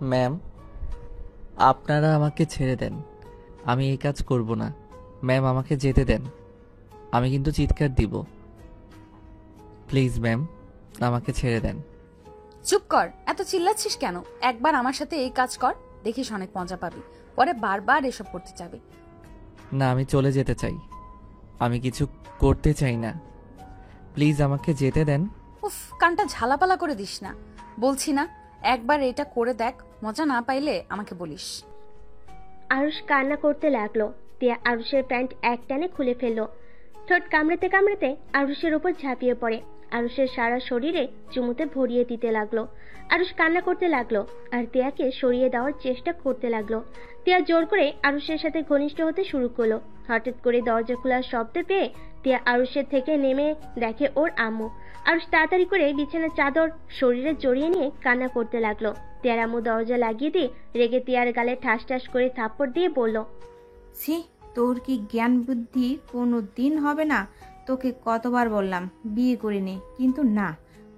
Ma'am, আপনারা আমাকে ছেড়ে দেন। আমি এই কাজ করব না। ম্যাম, আমাকে যেতে দেন। আমি কিন্তু চিৎকার দিব। প্লিজ ম্যাম, আমাকে ছেড়ে দেন। চুপ কর, এত চিল্লাচ্ছিস কেন? একবার আমার সাথে এই কাজ কর, দেখিস অনেক মজা পাবি। পরে বারবার এসব করতে যাবে। না, আমি চলে যেতে চাই। আমি কিছু করতে চাই না। প্লিজ আমাকে যেতে দেন। উফ, কানটা ঝালাপালা করে দিস না। বলছি না, একবার এটা করে দেখ, মজা না পাইলে আমাকে বলিস। আরুষ কান্না করতে লাগলো। তিয়া আরুষের প্যান্ট একটানে খুলে ফেললো। ঠোঁট কামড়াতে কামড়াতে আরুষের উপর ঝাঁপিয়ে পড়ে। আরুষের সারা শরীরে চুমুতে ভরিয়ে দিতে লাগলো। আরুষ কান্না করতে লাগলো আর তিয়াকে সরিয়ে দেওয়ার চেষ্টা করতে লাগলো। তিয়া জোর করে আরুষের সাথে ঘনিষ্ঠ হতে শুরু করলো। হঠাৎ করে দরজা খোলার শব্দ পেয়ে তিয়া আরুষের থেকে নেমে দেখে ওর আম্মু। আরুষ তাড়াতাড়ি করে বিছানার চাদর শরীরে জড়িয়ে নিয়ে কান্না করতে লাগলো। তিয়ার আম্মু দরজা লাগিয়ে দিয়ে রেগে তিয়ার গালে ঠাস ঠাস করে থাপ্পড় দিয়ে বলল, ছি, তোর কি জ্ঞান বুদ্ধি কোনো দিন হবে না? তোকে কতবার বললাম বিয়ে করে নে, কিন্তু না,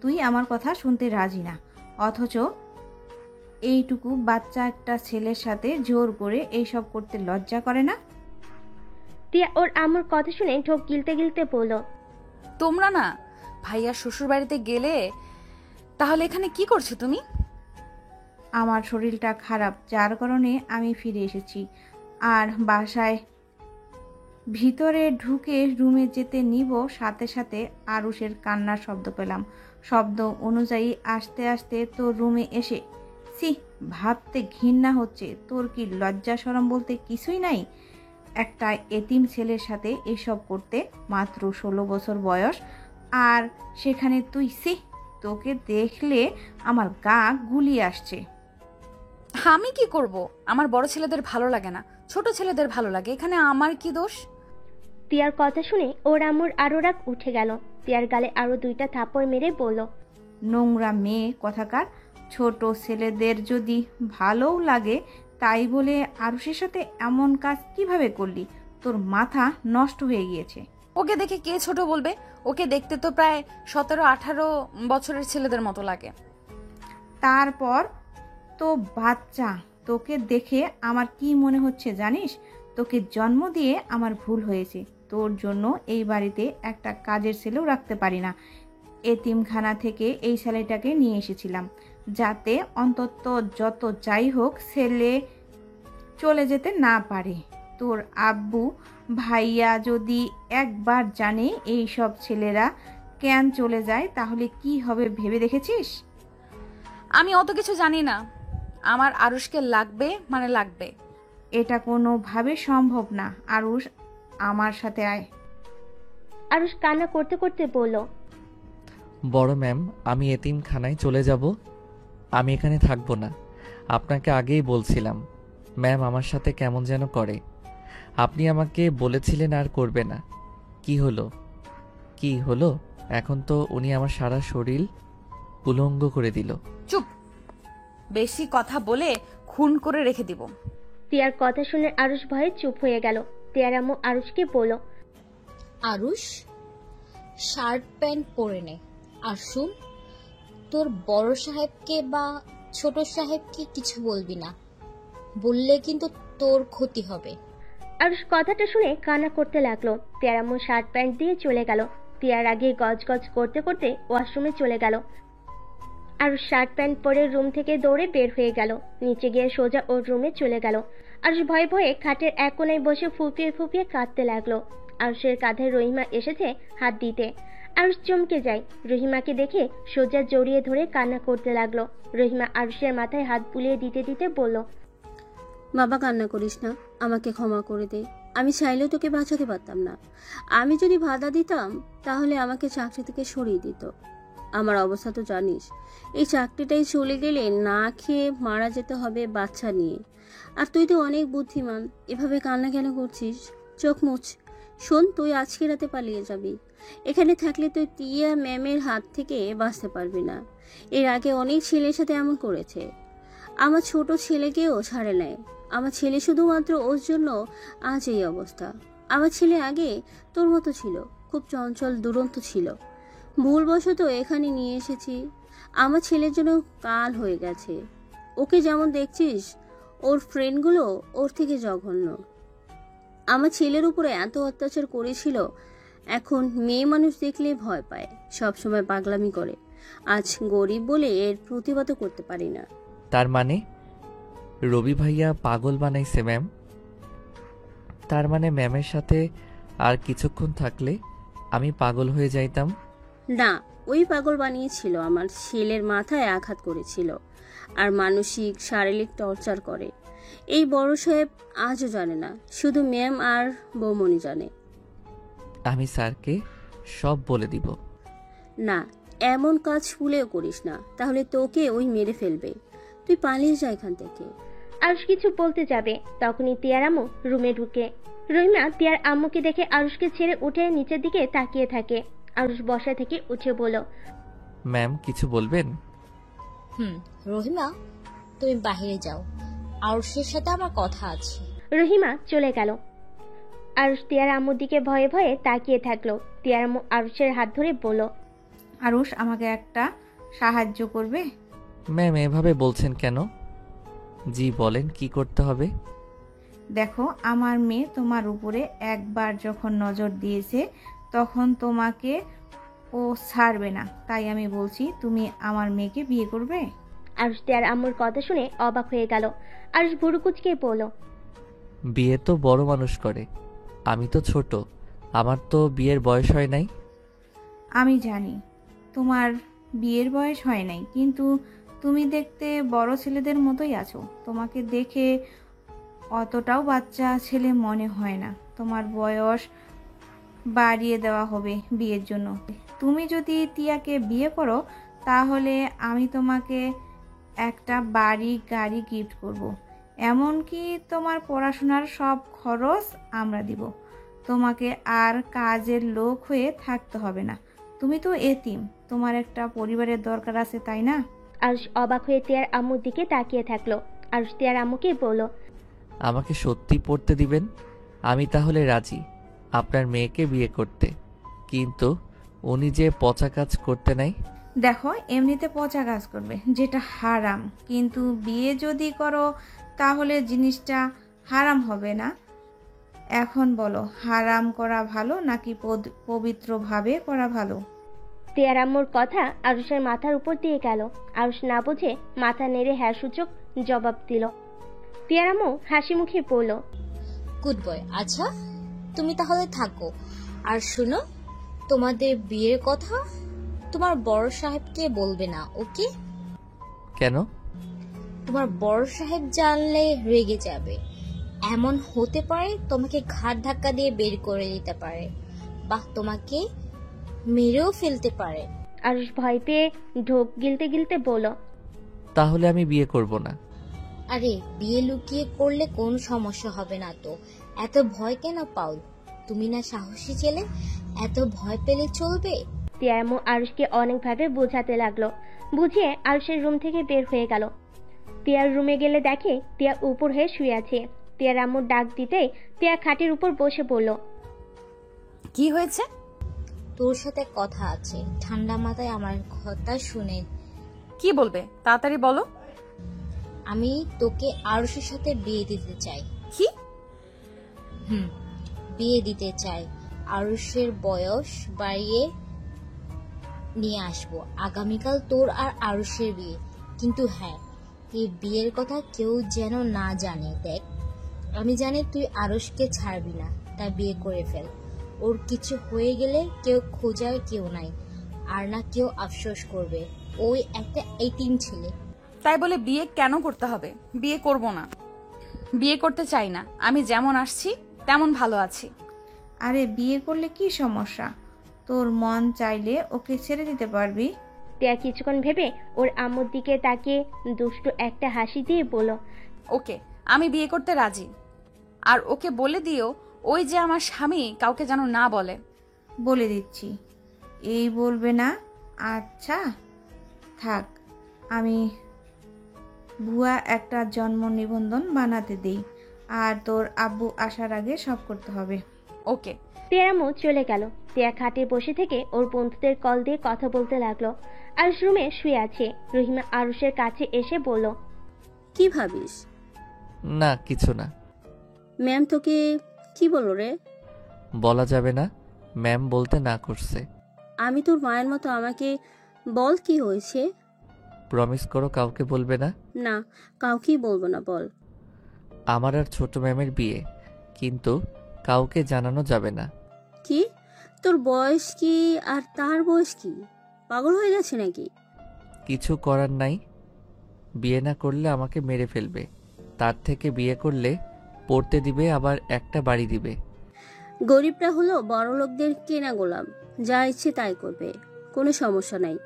তুই আমার কথা শুনতে রাজি না। অথচ এইটুকু বাচ্চা একটা ছেলের সাথে জোর করে এইসব করতে লজ্জা করে না? তিয়া ওর আম্মুর কথা শুনে ঢোক গিলতে গিলতে বলল, তোমরা না ভাইয়ার শ্বশুর বাড়িতে গেলে, তাহলে এখানে কি করছো তুমি? আমার শরীরটা খারাপ, যার কারণে আমি ফিরে এসেছি। আর বাসায় ভিতরে ঢুকে রুমে যেতে নিব, সাথে সাথে আরুষের কান্নার শব্দ পেলাম। শব্দ অনুযায়ী আস্তে আস্তে তোর রুমে এসে, ছি, ভাবতে ঘৃণা হচ্ছে। তোর কি লজ্জা শরম বলতে কিছুই নাই? একটা এতিম ছেলের সাথে এসব করতে, মাত্র 16 বছর বয়স, আর সেখানে তুই, ছি, তোকে দেখলে আমার গা গুলিয়ে আসছে। আমি কি করব? আমার বড় ছেলেদের ভালো লাগে না, ছোট ছেলেদের ভালো লাগে। এখানে আমার কি দোষ? তিয়ার কথা শুনে ওর আম্মুর আরো রাগ উঠে গেল। তিয়ার গালে আরো 2টা থাপ্পড় মেরে বলল, নোংরা মেয়ে কথাকার। ছোট ছেলেদের যদি ভালোও লাগে, তাই বলে আরুষের সাথে এমন কাজ কিভাবে করলি? তোর মাথা নষ্ট হয়ে গিয়েছে। ওকে দেখে কে ছোট বলবে? ওকে দেখতে তো প্রায় 17-18 বছরের ছেলেদের মতো লাগে। তারপর তো বাচ্চা, তোকে দেখে আমার কি মনে হচ্ছে জানিস? তোকে জন্ম দিয়ে আমার ভুল হয়েছে। তোর জন্য এই বাড়িতে একটা কাজের ছেলেও রাখতে পারি না। এতিমখানা থেকে এই ছেলেটাকে নিয়ে এসেছিলাম, যাতে অন্তত যত যাই হোক ছেলে চলে যেতে না পারে। তোর আব্বু ভাইয়া যদি একবার জানে এই সব ছেলেরা কেন চলে যায়, তাহলে কি হবে ভেবে দেখেছিস? আমি অত কিছু জানি না। আমার আরুষকে লাগবে মানে লাগবে। এটা কোনোভাবে সম্ভব না। আরুষ, আমার সাথে আয়। আরুষ কান্না করতে করতে বলল, বড় ম্যাম, আমি এতিমখানায় চলে যাব। আমি এখানে থাকবো না। আপনাকে আগেই বলছিলাম। ম্যাম আমার সাথে কেমন যেন করে। আপনি আমাকে বলেছিলেন আর করবে না। কি হলো? কি হলো? এখন তো উনি আমার সারা শরীর উলঙ্গ করে দিল। চুপ, বেশি কথা বলে খুন করে রেখে দিব। তিয়ার কথা শুনে আরুষ ভয়ে চুপ হয়ে গেল। তিয়ার আম্মু আরুষকে বলল, আরুষ, শার্ট প্যান্ট পরে নে। আর শুন, তোর বড় সাহেবকে বা ছোট সাহেবকে কিছু বলবি না, বললে কিন্তু তোর ক্ষতি হবে। আরুষ কথাটা শুনে কান্না করতে লাগলো। তিয়ার আম্মু শার্ট প্যান্ট দিয়ে চলে গেল। তিয়ার আগে গজ গজ করতে করতে ওয়াশরুমে চলে গেল। আরুষ শার্ট প্যান্ট পরে রুম থেকে দৌড়ে বের হয়ে গেল। নিচে গিয়ে সোজা ওর রুমে চলে গেল। আরুষ ভয়ে ভয়ে খাটের এক কোণায় বসে ফুপিয়ে ফুপিয়ে কাঁদতে লাগলো। আরুষের কাঁধে রহিমা এসেছে হাত দিতে। আরুষ চমকে যায়। রহিমাকে দেখে সোজা জড়িয়ে ধরে কান্না করতে লাগলো। রহিমা আরুষের মাথায় হাত বুলিয়ে দিতে দিতে বলল, বাবা, কান্না করিস না, আমাকে ক্ষমা করে দে। আমি চাইলেও তোকে বাঁচাতে পারতাম না। আমি যদি বাধা দিতাম তাহলে আমাকে চাকরি থেকে সরিয়ে দিত। আমার অবস্থা তো জানিস। এই চাকরিটাই চলে গেলে না খেয়ে মারা যেতে হবে বাচ্চা নিয়ে। আর তুই তো অনেক বুদ্ধিমান, এভাবে কান্না কেন করছিস? চোখ মুছ। শোন, তুই আজকে রাতে পালিয়ে যাবি। এখানে থাকলে তুই টিয়া ম্যামের হাত থেকে বাঁচতে পারবি না। এর আগে অনেক ছেলের সাথে এমন করেছে। আমার ছোট ছেলেকেও ছাড়ে নেয়। আমার ছেলে শুধুমাত্র ওর জন্য আজ এই অবস্থা। আমার ছেলে আগে তোর মতো ছিল, খুব চঞ্চল দুরন্ত ছিল। ভুলবশত এখানে নিয়ে এসেছি। আমার ছেলের জন্য কাল হয়ে গেছে। ওকে যেমন দেখছিস, ওর ফ্রেন্ডগুলো ওর থেকে জঘন্য। আমার ছেলের উপরে এত অত্যাচার করেছিল, এখন মেয়ে মানুষ দেখলে ভয় পায়, সবসময় পাগলামি করে। আজ গরিব বলে এর প্রতিবাদও করতে পারি না। তার মানে রবি ভাইয়া পাগল বানাইছে ম্যাম? তার মানে ম্যামের সাথে আর কিছুক্ষণ থাকলে আমি পাগল হয়ে যাইতাম? না, ওই পাগল বানিয়েছিল, আমার ছেলের মাথায় আঘাত করেছিল আর মানসিক শারীরিক টর্চার করে। এই বড় সাহেব আজও জানে না, শুধু ম্যাম আর বৌমনি জানে। আমি স্যারকে সব বলে দিব। না, এমন কাজ ভুলেও করিস না, তাহলে তোকে ওই মেরে ফেলবে। তুই পালিয়ে যা এখান থেকে। আরুষ কিছু বলতে যাবে, তখনই তিয়ার আম্মু রুমে ঢুকে। রহিমা তিয়ার আম্মুকে দেখে আরুষকে ছেড়ে উঠে নিচের দিকে তাকিয়ে থাকে। আরুষ বসা থেকে উঠে বলল, ম্যাম কিছু বলবেন? রহিমা, তুমি বাইরে যাও, আরুষের সাথে আমার কথা আছে। রহিমা চলে গেল। আরুষ তিয়ার আম্মুর দিকে ভয়ে ভয়ে তাকিয়ে থাকলো। তিয়ার আম্মু আরুষের হাত ধরে বলল, আরুষ আমাকে একটা সাহায্য করবে? ম্যাম এভাবে বলছেন কেন? জি বলেন, কি করতে হবে? দেখো, আমার মেয়ে তোমার উপরে একবার যখন নজর দিয়েছে তখন তোমাকে ও ছাড়বে না, তাই আমি বলছি তুমি আমার মেয়েকে বিয়ে করবে। আরুষ তিয়ার আম্মুর কথা শুনে অবাক হয়ে গেল। আরুষ ভুরু কুঁচকে বলল, বিয়ে তো বড় মানুষ করে, আমি তো ছোট, আমার তো বিয়ের বয়স হয় নাই। আমি জানি তোমার বিয়ের বয়স হয় নাই, কিন্তু তুমি দেখতে বড় ছেলেদের মতোই আছো। তোমাকে দেখে অতটাও বাচ্চা ছেলে মনে হয় না। তোমার বয়স বাড়িয়ে দেওয়া হবে বিয়ের জন্য। তুমি যদি তিয়াকে বিয়ে করো তাহলে আমি তোমাকে একটা বাড়ি গাড়ি গিফট করব। এমনকি তোমার পড়াশোনার সব খরচ আমরা দিব। তোমাকে আর কাজের লোক হয়ে থাকতে হবে না। তুমি তো এতিম, তোমার একটা পরিবারের দরকার আছে, তাই না? আরুষ অবাক হয়ে তিয়ার আম্মুর দিকে তাকিয়ে থাকলো। আরুষ তিয়ার আম্মুকে বলল, আমাকে সত্যি পড়তে দিবেন? আমি তাহলে রাজি আপনার মেয়েকে বিয়ে করতে, কিন্তু উনি যে পচা কাজ করতে নাই। দেখো, এমনিতে পচা কাজ করবে যেটা হারাম, কিন্তু বিয়ে যদি করো তাহলে জিনিসটা হারাম হবে না। এখন বলো, হারাম করা ভালো নাকি পবিত্রভাবে করা ভালো? তিয়ার আম্মুর কথা আরুষের মাথার উপর দিয়ে গেল। আরুষ না বুঝে মাথা নেড়ে হ্যাঁ সূচক জবাব দিল। তিয়ার আম্মু হাসি মুখে বলল, গুড বয়। আচ্ছা, তুমি তাহলে থাকো। আর শুনো, তোমাদের বিয়ের কথা তোমার বড় সাহেবকে বলবে না, ওকে? কেন? তোমার বড় সাহেব জানলে রেগে যাবে। এমন হতে পারে তোমাকে ঘাট ধাক্কা দিয়ে বের করে দিতে পারে, বা তোমাকে মেরেও ফেলতে পারে। আরুষ ভয় পেয়ে ঢোক গিলতে গিলতে বলল, তাহলে আমি বিয়ে করব না। আরে, বিয়ে লুকিয়ে করলে কোনো সমস্যা হবে না তো, এত ভয় কেন পাও? তুমি না সাহসী ছেলে, এত ভয় পেলে চলবে? তিয়ার আম্মু আরুষকে অনেকভাবে বোঝাতে লাগলো। বুঝিয়ে আরুষের রুম থেকে বের হয়ে গেল। তিয়ার রুমে গেলে দেখে তিয়া উপর হয়ে শুয়ে আছে। তিয়ার আম্মুর ডাক দিতে তিয়া খাটের উপর বসে পড়ল। কি হয়েছে? তোর সাথে কথা আছে, ঠান্ডা মাথায় আমার কথা শুনে। কি বলবে? তাড়াতাড়ি বলো। আমি তোকে আরুষের সাথে বিয়ে দিতে চাই। কি? বিয়ে দিতে চাই। আরুষের বয়স বাড়িয়ে নিয়ে আসবো। আগামীকাল তোর আর আরুষের বিয়ে, কিন্তু হ্যাঁ, এই বিয়ের কথা কেউ যেন না জানে। দেখ, আমি জানি তুই আরুষকে ছাড়বি না, তাই বিয়ে করে ফেল। ওর কিছু হয়ে গেলে কেউ খোঁজার কেউ নাই, আর না কেউ আফসোস করবে। ওই একটা এতিম ছেলে। তাই বলে বিয়ে কেন করতে হবে? বিয়ে করব না, বিয়ে করতে চাই না। আমি যেমন আসছি তেমন ভালো আছি। আরে, বিয়ে করলে কি সমস্যা? তোর মন চাইলে ওকে ছেড়ে দিতে পারবি। তিয়া কিছুক্ষণ ভেবে ওর আম্মুর দিকে তাকিয়ে দুষ্টু একটা হাসি দিয়ে বলল, ওকে, আমি বিয়ে করতে রাজি। আর ওকে বলে দিও ওই যে আমার স্বামী কাউকে যেন না বলে। বলে দিচ্ছি। এই বলবে না? আচ্ছা থাক, আমি ভুয়া একটা জন্ম নিবন্ধন বানাতে দেই, আর তোর আব্বু আসার আগে সব করতে হবে। ওকে। তিয়ার আম্মু চলে গেল। তিয়া খাটে বসে থেকে ওর বন্ধুদের কল দিয়ে কথা বলতে লাগলো। আরুষ রুমে শুয়ে আছে। রহিমা আরুষের কাছে এসে বলল, কি ভাবিস? না কিছু না। ম্যাম তোকে কি বললো রে? বলা যাবে না, ম্যাম বলতে না করছে। আমি তোর মায়ের মতো, আমাকে বল কি হয়েছে। প্রমিস করো কাউকে বলবে না। না, কাউকেই বলবো না, বল। আমার আর ছোট ম্যামের বিয়ে, কিন্তু কাউকে জানানো যাবে না। কি? তোর বয়স কি আর তার বয়স কি? পাগল হয়ে গেছে নাকি? কিছু করার নাই। বিয়ে না করলে আমাকে মেরে ফেলবে, তার থেকে বিয়ে করলে পড়তে দিবে, আবার একটা বাড়ি দিবে। গরিবরা হলো বড় লোকদের কেনা গোলাম, যা ইচ্ছে তাই করবে, কোনো সমস্যা নাই।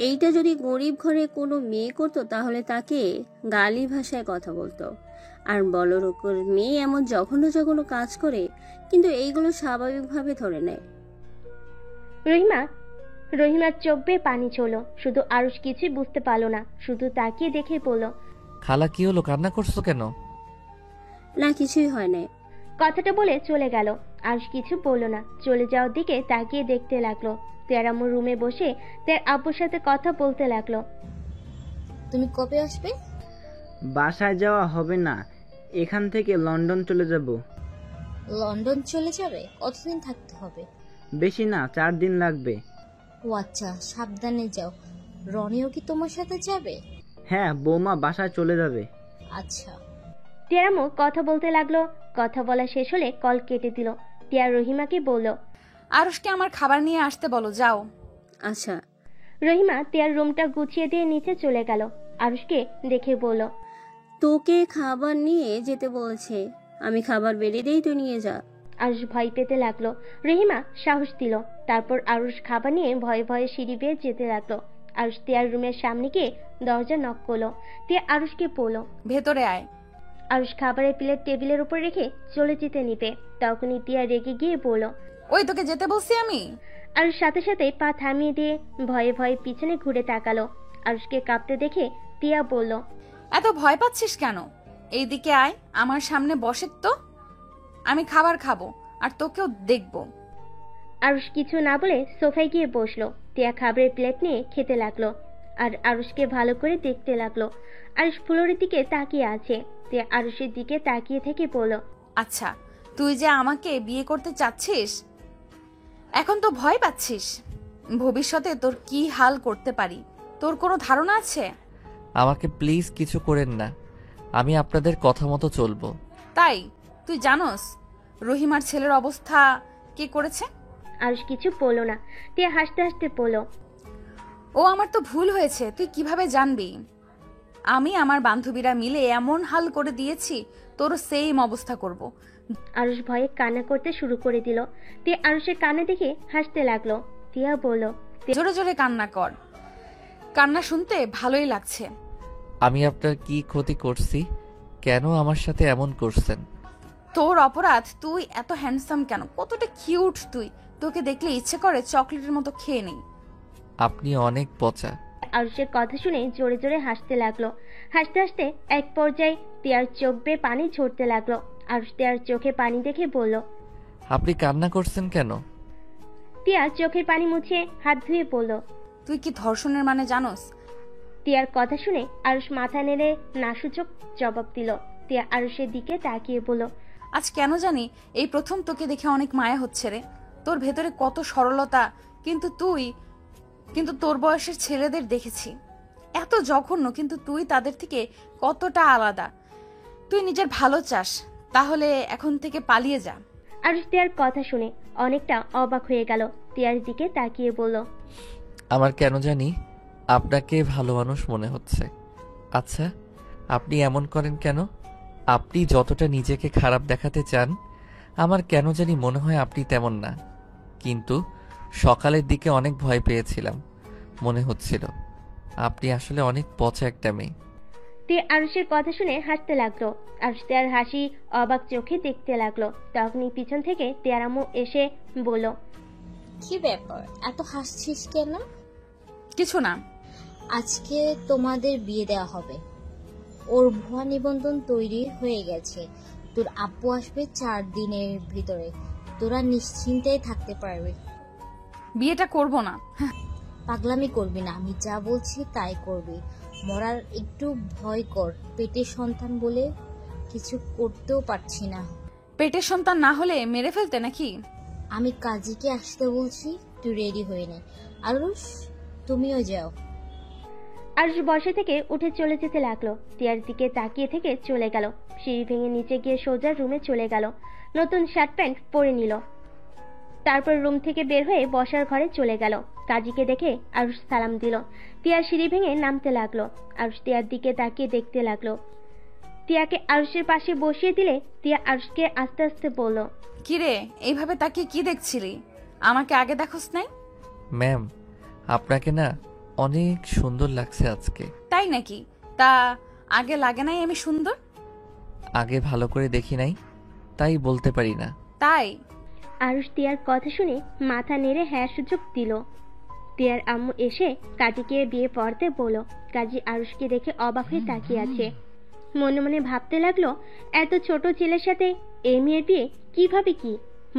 এইটা যদি গরিব ঘরে কোনো মেয়ে করতো তাহলে তাকে গালি ভাষায় কথা বলতো। আর বড় লোকের মেয়ে এমন জঘন্য জঘন্য কাজ করে, কিন্তু এইগুলো স্বাভাবিকভাবে ধরে নেয়। রহিমার চোখ বেয়ে পানি ছিল। শুধু আরুষ কিছুই বুঝতে পারলো না, শুধু তাকিয়ে দেখে বলল, খালা কি হলো, কান্না করছো কেন? না, কিছুই হয় না। কথাটা বলে চলে গেল। আরুষ কিছু বলল না, চলে যাওয়ার দিকে তাকিয়ে দেখতে লাগলো। তের আম্মু রুমে বসে তের আব্বুর সাথে কথা বলতে লাগলো। তুমি কবে আসবে? বাসায় যাওয়া হবে না, এখান থেকে লন্ডন চলে যাব। লন্ডন চলে যাবে? কতদিন থাকতে হবে? বেশি না, 4 দিন লাগবে। ও আচ্ছা, সাবধানে যাও। রনিও কি তোমার সাথে যাবে? হ্যাঁ, বৌমা বাসায় চলে যাবে। আচ্ছা। টিয়ার আম্মু কথা বলতে লাগলো। কথা বলা শেষ হলে কল কেটে দিল। টিয়া রহিমাকে বলল, আরুষকে আমার খাবার নিয়ে আসতে বলো, যাও। আচ্ছা। রহিমা টিয়ার রুমটা গুছিয়ে দিয়ে নিচে চলে গেল। আরুষকে দেখে বলল, তোকে খাবার নিয়ে যেতে বলেছে, আমি খাবার বেড়ে দেই, তুই নিয়ে যা। আরুষ ভয় পেতে লাগলো। রহিমা সাহস দিল। তারপর আরুষ খাবার নিয়ে ভয়ে ভয়ে সিঁড়ি বেয়ে যেতে লাগলো। আরুষ টিয়ার রুমের সামনে গিয়ে দরজা নক করলো। টিয়া আরুষকে বলল, ভেতরে আয়। আরুষ খাবারের প্লেট টেবিলের উপর রেখে চলে যেতে নিবে, তখনই টিয়া রেগে গিয়ে বলল, ওই তোকে যেতে বলছি আমি। আরুষ সাথে সাথে পা থামিয়ে দিয়ে ভয়ে ভয়ে পিছনে ঘুরে তাকালো। আরুষকে কাঁপতে দেখে টিয়া বলল, এত ভয় পাচ্ছিস কেন? এইদিকে আয়, আমার সামনে বসে তো। আমি খাবার খাবো আর তোকেও দেখবো। আরুষ কিছু না বলে সোফায় গিয়ে বসলো। টিয়া খাবারের প্লেট নিয়ে খেতে লাগলো আর আরুষকে ভালো করে দেখতে লাগলো। আরুষ ফ্লোরের দিকে তাকিয়ে আছে। টিয়া আরুষের দিকে তাকিয়ে থেকে বলল, আচ্ছা, তুই যে আমাকে বিয়ে করতে চাচ্ছিস, এখন তো ভয় পাচ্ছিস। ভবিষ্যতে তোর কি হাল করতে পারি তোর কোনো ধারণা আছে? আমাকে প্লিজ কিছু করেন না, আমি আপনাদের কথা মতো চলবো। তাই তুই জানোস রহিমার ছেলের অবস্থা কে করেছে? আরুষ কিছু বললো না। টিয়া হাসতে হাসতে বলল, ও আমার তো ভুল হয়েছে, তুই কিভাবে জানবি? আমি আমার বান্ধবীরা মিলে এমন হাল করে দিয়েছি, তোরও সেম অবস্থা করব। আরুষ ভয়ে কান্না করতে শুরু করে দিল। টিয়া আরুষের কান্না দেখে হাসতে লাগলো। টিয়া বলল, জোরে জোরে কান্না কর, কান্না শুনতে ভালোই লাগছে। আমি আপনার কি ক্ষতি করছি? কেন আমার সাথে এমন করছেন? তোর অপরাধ, তুই এত হ্যান্ডসাম কেন? কতটা কিউট তুই, তোকে দেখলে ইচ্ছে করে চকলেটের মতো খেয়ে নেই। আপনি অনেক পচা। আরুষের কথা শুনে জোরে জোরে হাসতে লাগলো। হাসতে হাসতে এক পর্যায়ে টিয়ার চোখ বেয়ে পানি ঝরতে লাগলো। আরুষ টিয়ার চোখে পানি দেখে বলল, আপনি কান্না করছেন কেন? টিয়া চোখের পানি মুছিয়ে হাত ধুয়ে বলল, তুই কি ধর্ষণের মানে জানোস? টিয়ার কথা শুনে আরুষ মাথা নেড়ে নাসূচক জবাব দিল। টিয়া আরুষের দিকে তাকিয়ে বলল, আজ কেন জানি এই প্রথম তোকে দেখে অনেক মায়া হচ্ছে রে। তোর ভেতরে কত সরলতা, কিন্তু তোর বয়সের ছেলেদের দেখেছি এত জঘন্য, কিন্তু তুই তাদের থেকে কতটা আলাদা। তুই নিজের ভালো চাস, তাহলে এখন থেকে পালিয়ে যা। আরুষ টিয়ার কথা শুনে অনেকটা অবাক হয়ে গেল। টিয়ার দিকে তাকিয়ে বলল, আমার কেন জানি আপনাকে ভালো মানুষ মনে হচ্ছে। আচ্ছা, আপনি এমন করেন কেন? আপনি যতটা নিজেকে খারাপ দেখাতে চান, আমার কেন জানি মনে হয় আপনি তেমন না। কিন্তু সকালের দিকে অনেক ভয় পেয়েছিলাম, মনে হচ্ছিল আপনি আসলে অনেক পচা একটা মেয়ে। টিয়া আরুষের কথা শুনে হাসতে লাগলো। আরুষ টিয়ার হাসি অবাক চোখে দেখতে লাগলো। তখনই পিছন থেকে টিয়ার আম্মু এসে বলল, কি ব্যাপার, এত হাসছিস কেন? কিছু না। আজকে তোমাদের বিয়ে দেওয়া হবে। ওর ভুয়া নিবন্ধন তৈরি হয়ে গেছে। তোর আব্বু আসবে 4 দিনের ভিতরে। তোরা নিশ্চিন্তে থাকতে পারবি। বিয়েটা করব না। পাগলামি করবি না, আমি যা বলছি তাই করবি। মরার একটু ভয় কর, পেটের সন্তান বলে কিছু করতেও পারছি না। পেটের সন্তান না হলে মেরে ফেলতে নাকি? আমি কাজীকে আসতে বলছি, তুই রেডি হয়ে নে। আরুষ, তুমিও যাও। আরুষ বসে থেকে উঠে চলে যেতে লাগলো। টিয়ার দিকে তাকিয়ে থেকে চলে গেল। সিঁড়ি ভেঙে নিচে গিয়ে সোজা রুমে চলে গেল। নতুন শার্ট প্যান্ট পরে নিল। তারপর রুম থেকে বের হয়ে বসার ঘরে চলে গেল। কাজীকে দেখে আরুষ সালাম দিল। টিয়া সিঁড়ি ভেঙে নামতে লাগলো। আরুষ টিয়ার দিকে তাকিয়ে দেখতে লাগলো। টিয়াকে আরুষের পাশে বসিয়ে দিলে টিয়া আরুষকে আস্তে আস্তে বলল, কিরে, এইভাবে তাকিয়ে কি দেখছিলি? আমাকে আগে দেখোস নাই? ম্যাম, আপনাকে না অনেক সুন্দর লাগছে আজকে। তাই নাকি? তা আগে লাগে নাই আমি সুন্দর? আগে ভালো করে দেখি নাই, তাই বলতে পারি না। তাই? আরুষ টিয়ার কথা শুনে মাথা নেড়ে হ্যাঁ সুযোগ দিল। টিয়ার আম্মু এসে কাজীকে বিয়ে পড়তে বলল। কাজী আরুষকে দেখে অবাক হয়ে তাকিয়ে আছে। মনে মনে ভাবতে লাগলো, এত ছোট ছেলের সাথে এই মেয়ের বিয়ে কিভাবে কি?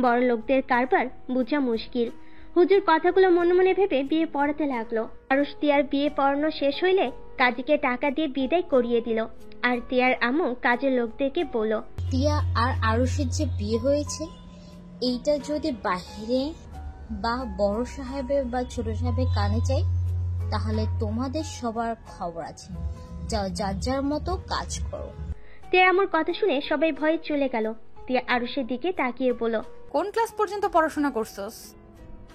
বড় লোকদের কারবার বোঝা মুশকিল। হুজুর কথাগুলো মনে মনে ভেবে বিয়ে পড়াতে লাগলো। আরুষ টিয়ার বিয়ে পড়ানো শেষ হইলে কাজীকে টাকা দিয়ে বিদায় করিয়ে দিল। আর টিয়ার আম্মু কাজের লোকদেরকে বলল, টিয়া আর আরুষের যে বিয়ে হয়েছে, এইটা যদি বাইরে বা বড় সাহেবের বা ছোট সাহেবের কানে চাই, তাহলে তোমাদের সবার খবর আছে। যাও, যার যার মতো কাজ করো। টিয়া আম্মুর কথা শুনে সবাই ভয়ে চলে গেল। টিয়া আরুষের দিকে তাকিয়ে বলল, কোন ক্লাস পর্যন্ত পড়াশোনা করছস?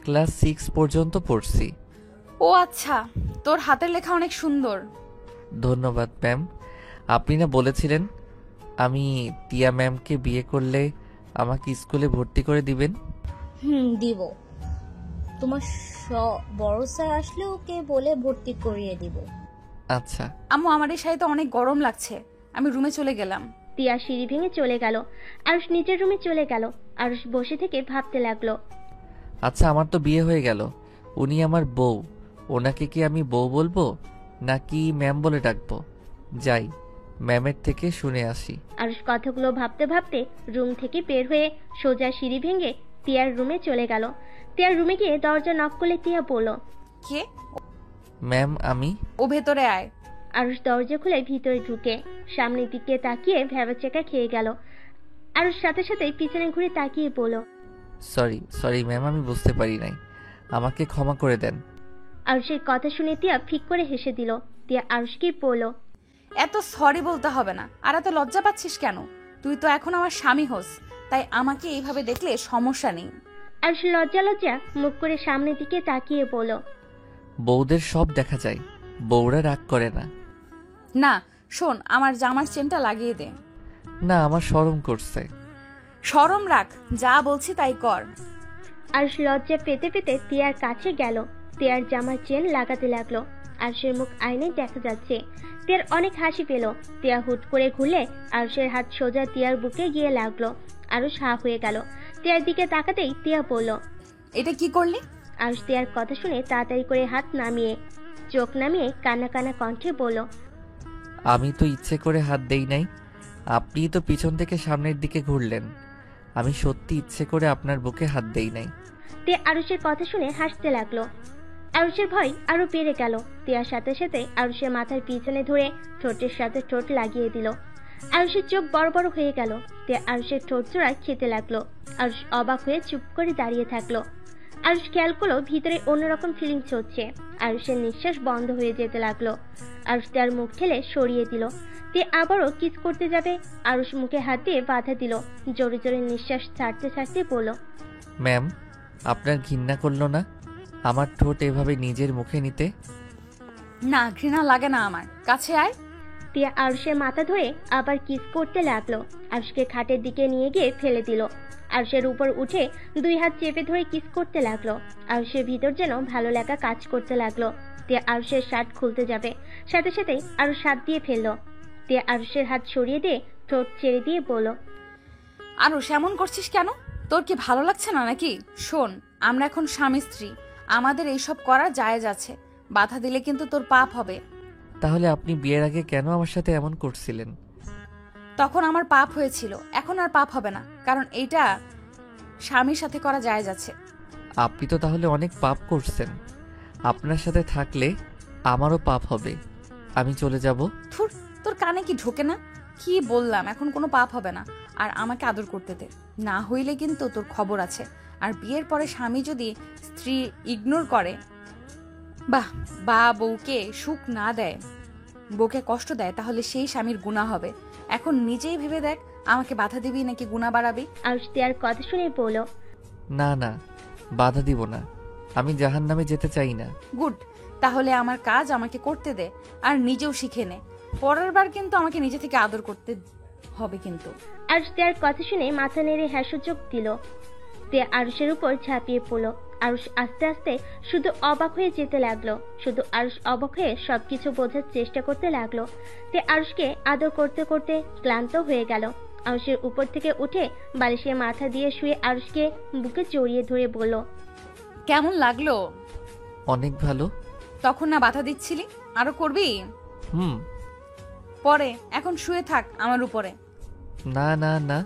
ক্লাস 6 পর্যন্ত পড়ছি। ও আচ্ছা, তোর হাতের লেখা অনেক সুন্দর। ধন্যবাদ ম্যাম। আপনি না বলেছিলেন আমি টিয়া ম্যামকে বিয়ে করলে আমাকে স্কুলে ভর্তি করে দিবেন? দিব। তোমার বড় স্যার আসলে ওকে বলে ভর্তি করিয়ে দিব। আচ্ছা। আম্মু, আমার এই শাড়িতে অনেক গরম লাগছে, আমি রুমে চলে গেলাম। টিয়া সিঁড়ি ভেঙে চলে গেল। আরুষ নিজের রুমে চলে গেল। আরুষ বসে থেকে ভাবতে লাগলো, আচ্ছা, আমার তো বিয়ে হয়ে গেল, উনি আমার বউ, ওনাকে কি আমি বউ বলবো নাকি ম্যাম বলে ডাকবো? যাই, ম্যামের থেকে শুনে আসি। আরুষ কথাগুলো ভাবতে ভাবতে রুম থেকে বের হয়ে সোজা সিঁড়ি ভেঙে টিয়ার রুমে চলে গেল। টিয়ার রুমে গিয়ে দরজা নক করলে টিয়া বলল, কে? ম্যাম, আমি। ও ভেতরে আয়। আরুষ দরজা খুলে ভিতরে ঢুকে সামনের দিকে তাকিয়ে ভ্যাবাচেকা খেয়ে গেল। আরুষ সাথে সাথে পিছনে ঘুরে তাকিয়ে বলল, সরি ম্যাম, আমি বুঝতে পারি নাই, আমাকে ক্ষমা করে দেন। আরুষের কথা শুনে টিয়া ফিক করে হেসে দিল। টিয়া আরুষকে বলল, এত সরি বলতে হবে না, আর এত লজ্জা পাচ্ছিস কেন? তুই তো এখন আমার স্বামী হোস, তাই আমাকে এইভাবে দেখলে সমস্যা নেই। আরুষ লজ্জা লজ্জা মুখ করে সামনের দিকে তাকিয়ে বলল, বউদের সব দেখা যায়, বউরা রাগ করে না। না, শোন, আমার জামার চেনটা লাগিয়ে দে। না, আমার শরম করছে। শরম রাখ, যা বলছি তাই কর। আরুষ লজ্জা পেতে পেতে টিয়ার কাছে গেল। টিয়ার জামার চেন লাগাতে লাগলো। আরুষের মুখ আয়নায় দেখা যাচ্ছে। টিয়ার অনেক হাসি পেল। টিয়া হুট করে ঘুরলে আরুষের হাত সোজা টিয়ার বুকে গিয়ে লাগলো। আরুষ হা হয়ে গেল। টিয়ার দিকে তাকাতেই টিয়া বলল, এটা কি করলি? আরুষ টিয়ার কথা শুনে তাড়াতাড়ি করে হাত নামিয়ে চোখ নামিয়ে কান্না কান্না কণ্ঠে বলল, আমি তো ইচ্ছে করে হাত দেই নাই, আপনিই তো পিছন থেকে সামনের দিকে ঘুরলেন। আমি সত্যি ইচ্ছে করে আপনার বুকে হাত দেই নাই। টিয়া আরুষের কথা শুনে হাসতে লাগলো। আরুষের ভয় আরো বেড়ে গেল। টিয়ার সাথে সাথে আরুষের মাথার পিছনে ধরে ঠোঁটের সাথে ঠোঁট লাগিয়ে দিল। আরুষের চোখ বড় বড় হয়ে গেল। টিয়া আরুষের ঠোঁট জোড়া খেতে লাগলো। আরুষ অবাক হয়ে চুপ করে দাঁড়িয়ে থাকলো। আরুষ খেয়াল করলো ভিতরে অন্যরকম ফিলিংস হচ্ছে। আরুষের নিঃশ্বাস বন্ধ হয়ে যেতে লাগলো। আরুষ তার মুখ ঠেলে সরিয়ে দিল। টিয়া আবারও কিস করতে যাবে, আরুষ মুখে হাত দিয়ে বাধা দিল। জোরে জোরে নিঃশ্বাস ছাড়তে ছাড়তে বলল, ম্যাম, আপনার ঘৃণা করলো না আমার ঠোঁট এভাবে নিজের মুখে নিতে? না, ঘৃণা লাগে না আমার, কাছে আয়। টিয়া আরুষের মাথা ধরে আবার কিস করতে লাগলো। আরুষকে খাটের দিকে নিয়ে গিয়ে ফেলে দিল। আরুষের উপর উঠে দুই হাত চেপে ধরে কিস করতে লাগলো। আরুষের ভিতর যেন ভালো লাগা কাজ করতে লাগলো। টিয়া আরুষের শার্ট খুলতে যাবে, সাথে সাথে আরুষ হাত দিয়ে ফেললো। টিয়া আরুষের হাত সরিয়ে দিয়ে ঠোঁট ছেড়ে দিয়ে বলল, আরুষ, এমন করছিস কেন? তোর কি ভালো লাগছে না নাকি? শোন, আমরা এখন স্বামী স্ত্রী, আমাদের এইসব করা জায়েজ আছে। বাধা দিলে কিন্তু তোর পাপ হবে। তাহলে আপনি বিয়ের আগে কেন আমার সাথে এমন করছিলেন? তখন আমার পাপ হয়েছিল, এখন আর পাপ হবে না, কারণ এইটা স্বামীর সাথে করা জায়েজ আছে। আপনি তো তাহলে অনেক পাপ করছেন। আপনার সাথে থাকলে আমারও পাপ হবে। আমি চলে যাব। থুর, তোর কানে কি ঢোকে না? কি বললাম, এখন কোনো পাপ হবে না। আর আমাকে আদর করতে দে, না হইলে কিন্তু তোর খবর আছে। আর বিয়ের পরে স্বামী যদি স্ত্রী ইগনোর করে বা বউকে সুখ না দেয়, বউকে কষ্ট দেয়, তাহলে সেই স্বামীর গুনাহ হবে। এখন নিজেই ভেবে দেখ, আমাকে বাধা দিবি নাকি গুনাহ বাড়াবি? আরুষ তিয়ার কথা শুনে বলল, না না, বাধা দিব না। আমি জাহান্নামে যেতে চাই না। গুড, তাহলে আমার কাজ আমাকে করতে দে, আর নিজেও শিখে নে। পরের বার কিন্তু আমাকে নিজে থেকে আদর করতে হবে কিন্তু। আরুষ তিয়ার কথা শুনে মাথা নেড়ে হ্যাঁ সূচক দিল। তিয়া আরুষের উপর ঝাঁপিয়ে পড়ল। আরুষ আস্তে আস্তে শুধু অবাক হয়ে যেতে লাগলো। শুধু আরুষ অবাক হয়ে সবকিছু বোঝার চেষ্টা করতে লাগলো। তে আরুষকে আদর করতে করতে ক্লান্ত হয়ে গেল। আরুষের উপর থেকে উঠে বালিশে মাথা দিয়ে শুয়ে আরুষকে বুকে জড়িয়ে ধরে বলল, কেমন লাগলো? অনেক ভালো। তখন না বাধা দিচ্ছিলি, আরো করবি? হুম। পরে, এখন শুয়ে থাক আমার উপরে। না না না,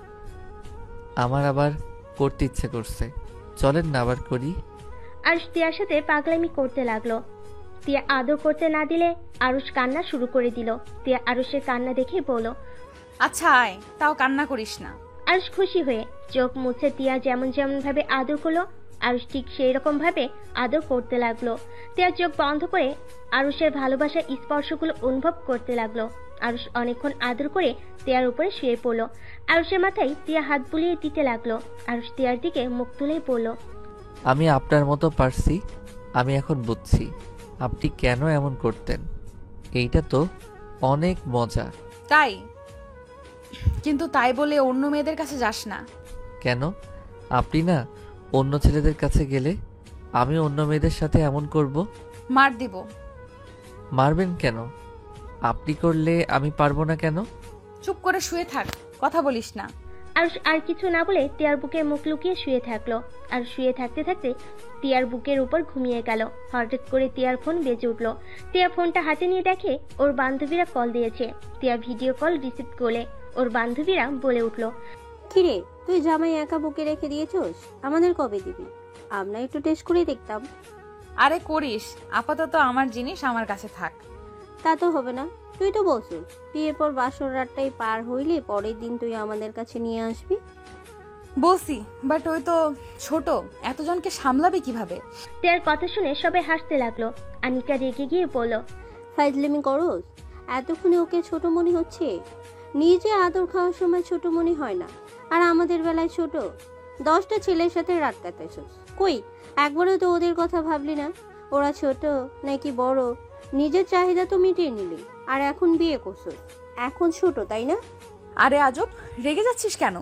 আমার আবার করতে ইচ্ছে করছে। চলেন না আবার করি। আরুষ তিয়ার সাথে পাগলামি করতে লাগলো। তিয়া আদর করতে না দিলে আরুষ কান্না শুরু করে দিল। তিয়া আরুষের কান্না দেখে বলল, আচ্ছা আয়, তাও কান্না করিস না। আরুষ খুশি হয়ে চোখ মুছে তিয়া যেমন যেমন ভাবে আদর করলো, আরুষ ঠিক সেই রকম ভাবে আদর করতে লাগলো। তিয়া চোখ বন্ধ করে আরুষের ভালোবাসার স্পর্শগুলো অনুভব করতে লাগলো। আরুষ অনেকক্ষণ আদর করে তিয়ার উপরে শুয়ে পড়লো। আরুষের মাথায় তিয়া হাত বুলিয়ে দিতে লাগলো। আরুষ তিয়ার দিকে মুখ তুলেই বলল, আমি আপনার মতো পারছি। আমি এখন বুঝছি আপনি কেন এমন করতেন। এইটা তো অনেক মজা। তাই? কিন্তু তাই বলে অন্য মেয়েদের কাছে যাস না। কেন? আপনি না অন্য ছেলেদের কাছে গেলে আমি অন্য মেয়েদের সাথে এমন করব? মার দিব। মারবেন কেন? আপনি করলে আমি পারবো না কেন? চুপ করে শুয়ে থাক, কথা বলিস না। আরুষ আর কিছু না বলে তিয়ার বুকে মুখ লুকিয়ে শুয়ে থাকলো। আর শুয়ে থাকতে থাকতে তিয়ার বুকের উপর ঘুমিয়ে গেল। হঠাৎ করে তিয়ার ফোন বেজে উঠলো। তিয়া ফোনটা হাতে নিয়ে দেখে ওর বান্ধবীরা কল দিয়েছে। তিয়া ভিডিও কল রিসিভ করলে ওর বান্ধবীরা বলে উঠলো, কিরে, তুই জামাই একা বুকে রেখে দিয়েছোস? আমাদের কবে দিবি? আমরা একটু টেস্ট করে দেখতাম। আরে করিস, আপাতত আমার জিনিস আমার কাছে থাক। তা তো হবে না, তুই তো বলছিস বিয়ের পর বাসর রাতটাই পার হইলে পরের দিন তুই আমাদের কাছে নিয়ে আসবি। বলছি, বাট ওই তো ছোট, এতজনকে সামলাবে কিভাবে? তিয়ার কথা শুনে সবাই হাসতে লাগলো। আনিকা রেগে গিয়ে বলল, ফাইজলামি করস? এতক্ষণে ওকে ছোট মনে হচ্ছে? নিজে আদর খাওয়ার সময় ছোট মনে হয় না, আর আমাদের বেলায় ছোট? 10টা ছেলের সাথে রাত কাটাইছস, কই একবারও তো ওদের কথা ভাবলি না? ওরা ছোট নাকি বড় নিজের চাহিদা তো মিটিয়ে নিলি, আর এখন বিয়ে করছস, এখন ছোট তাই না? আরে আজব, রেগে যাচ্ছিস কেন?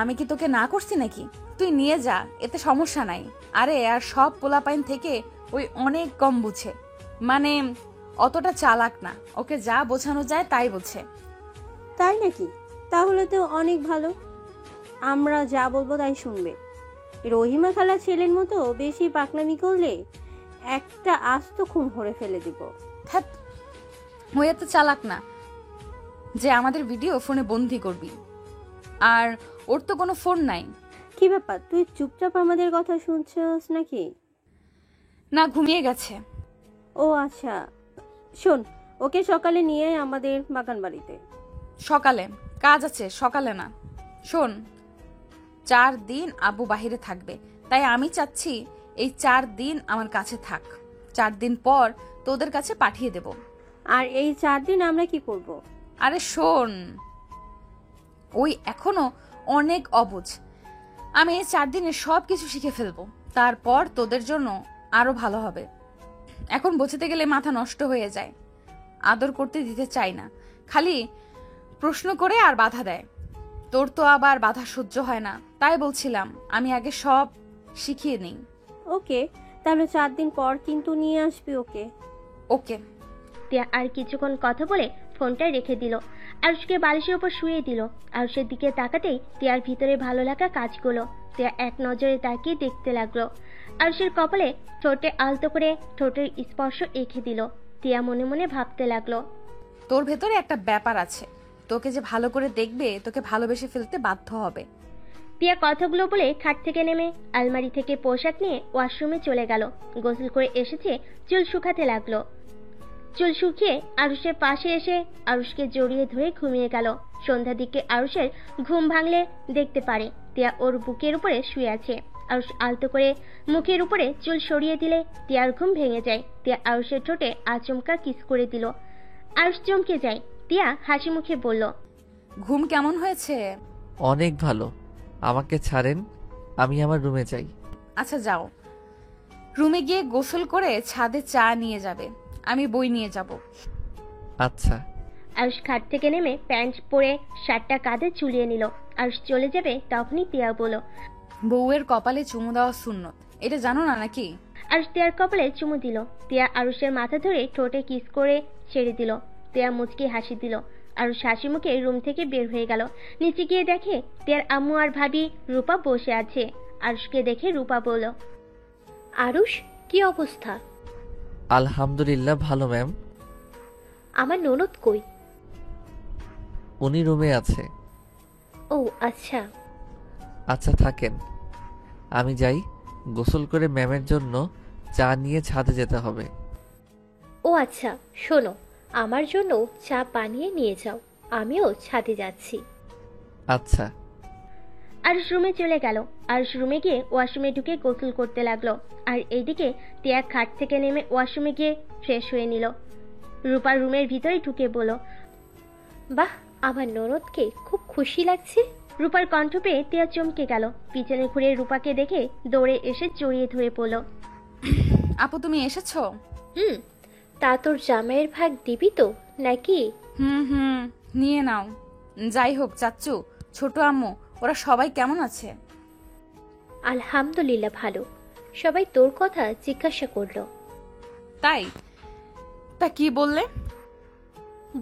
আমি কি তোকে না করছি নাকি? তুই নিয়ে যা, এতে সমস্যা নাই। আরে আর সব পোলাপাইন থেকে ওই অনেক কম বুঝে, মানে অতটা চালাক না। ওকে যা বোঝানো যায় তাই বোঝে। তাই নাকি? তাহলে তো অনেক ভালো, আমরা যা বলবো তাই শুনবে। রহিমা খালা ছেলের মতো বেশি পাকনামি করলে একটা আস্ত খুন করে ফেলে দিব। ধ্যাৎ, ও এত চালাক না যে আমাদের ভিডিও ফোনে বন্দি করবি। আর ওর তো কোনো ফোন নাই। কি ব্যাপার, তুই চুপচাপ আমাদের কথা শুনছস নাকি? না, ঘুমিয়ে গেছে। ও আচ্ছা, শোন, ওকে সকালে নিয়ে আমাদের বাগান বাড়িতে। সকালে? কাজ আছে, সকালে না। শোন, 4 দিন আব্বু বাহিরে থাকবে, তাই আমি চাচ্ছি এই 4 দিন আমার কাছে থাক। 4 দিন পর তোদের কাছে পাঠিয়ে দেব। আর এই 4 দিন আমরা কি করব? আরে শোন, ওই এখনো অনেক অবুঝ। আমি এই 4 দিনে সব কিছু শিখে ফেলবো, তারপর তোদের জন্য আরো ভালো হবে। এখন বোঝাতে গেলে মাথা নষ্ট হয়ে যায়। আদর করতে দিতে চাই না, খালি প্রশ্ন করে আর বাধা দেয়। তোর তো আবার বাধা সহ্য হয় না, তাই বলছিলাম আমি আগে সব শিখিয়ে নিই। ওকে, তাহলে 4 দিন পর কিন্তু নিয়ে আসবি ওকে। ওকে। তিয়া আর কিছুক্ষণ কথা বলে ফোনটা রেখে দিল। আরুষকে বালিশের উপর শুয়ে দিল। আরুষের দিকে তাকাতেই তিয়ার ভিতরে ভালো লাগা কাজ করলো। তিয়া এক নজরে তাকিয়ে দেখতে লাগলো। আরুষের কপালে ঠোঁটে আলতো করে ঠোঁটের স্পর্শ এঁকে দিল। তিয়া মনে মনে ভাবতে লাগলো, তোর ভেতরে একটা ব্যাপার আছে, তোকে যে ভালো করে দেখবে তোকে ভালোবেসে ফেলতে বাধ্য হবে। টিয়া কথাগুলো বলে খাট থেকে নেমে আলমারি থেকে পোশাক নিয়ে ওয়াশরুমে চলে গেল। গোসল করে এসেছে, চুল শুকাতে লাগলো। চুল শুকিয়ে আরুষের পাশে এসে আরুষকে জড়িয়ে ধরে ঘুমিয়ে গেল। সন্ধ্যার দিকে আরুষের ঘুম ভাঙলে দেখতে পারে টিয়া ওর বুকের উপরে শুয়ে আছে। আরুষ আলতো করে মুখের উপরে চুল সরিয়ে দিলে টিয়ার ঘুম ভেঙে যায়। টিয়া আরুষের ঠোঁটে আচমকা কিস করে দিল। আরুষ চমকে যায়। টিয়া হাসি মুখে বলল, ঘুম কেমন হয়েছে? অনেক ভালো। আমাকে ছাড়েন, আমি আমার রুমে যাই। আচ্ছা যাও, রুমে গিয়ে গোসল করে ছাদে চা নিয়ে যাবে, আমি বই নিয়ে যাব। আচ্ছা। আরুষ খাট থেকে নেমে প্যান্ট পরে শার্টটা কাঁধে ঝুলিয়ে নিল। আরুষ চলে যাবে তখনই টিয়া বলল, বউয়ের কপালে চুমু দেওয়া সুন্নত, এটা জানো না নাকি? আরুষ টিয়ার কপালে চুমু দিল। টিয়া আরুষের মাথা ধরে ঠোঁটে কিস করে ছেড়ে দিল। টিয়া মুচকি হাসি দিল। আরুষ হাসি মুখে রুম থেকে বের হয়ে গেল। নিচে গিয়ে দেখে টিয়ার আম্মু আর ভাবি রূপা বসে আছে। আরুষকে দেখে রূপা বলল, আরুষ, কি অবস্থা? আলহামদুলিল্লাহ ভালো ম্যাম। আমার ননদ কই? উনি রুমে আছে। ও আচ্ছা। আচ্ছা থাকেন, আমি যাই। গোসল করে ম্যামের জন্য চা নিয়ে ছাদে যেতে হবে। ও আচ্ছা, শোনো, আমার জন্য চা বানিয়ে নিয়ে যাও, আমিও ছাদে যাচ্ছি। আচ্ছা। আরুষ রুমে চলে গেল। আরুষ রুমে গিয়ে ওয়াশরুমে ঢুকে গোসল করতে লাগলো। আর এইদিকে টিয়া খাট থেকে নেমে ওয়াশরুমে গিয়ে ফ্রেশ হয়ে নিল। রূপা রুমের ভিতরে ঢুকে বলল, বাহ, আমার ননদকে খুব খুশি লাগছে। রূপার কণ্ঠ পেয়ে টিয়া চমকে গেল। পিছনে ঘুরে রূপাকে দেখে দৌড়ে এসে জড়িয়ে ধরে পড়ল। আপু তুমি এসেছো? তা তোর জামাইয়ের ভাগ দিবি তো নাকি? হুম, নিয়ে নাও। যাই হোক চাচ্চু, ছোট আম্মু, ওরা সবাই কেমন আছে? আলহামদুলিল্লাহ ভালো। সবাই তোর কথা জিজ্ঞাসা করলো। তাই? তা কি বললে?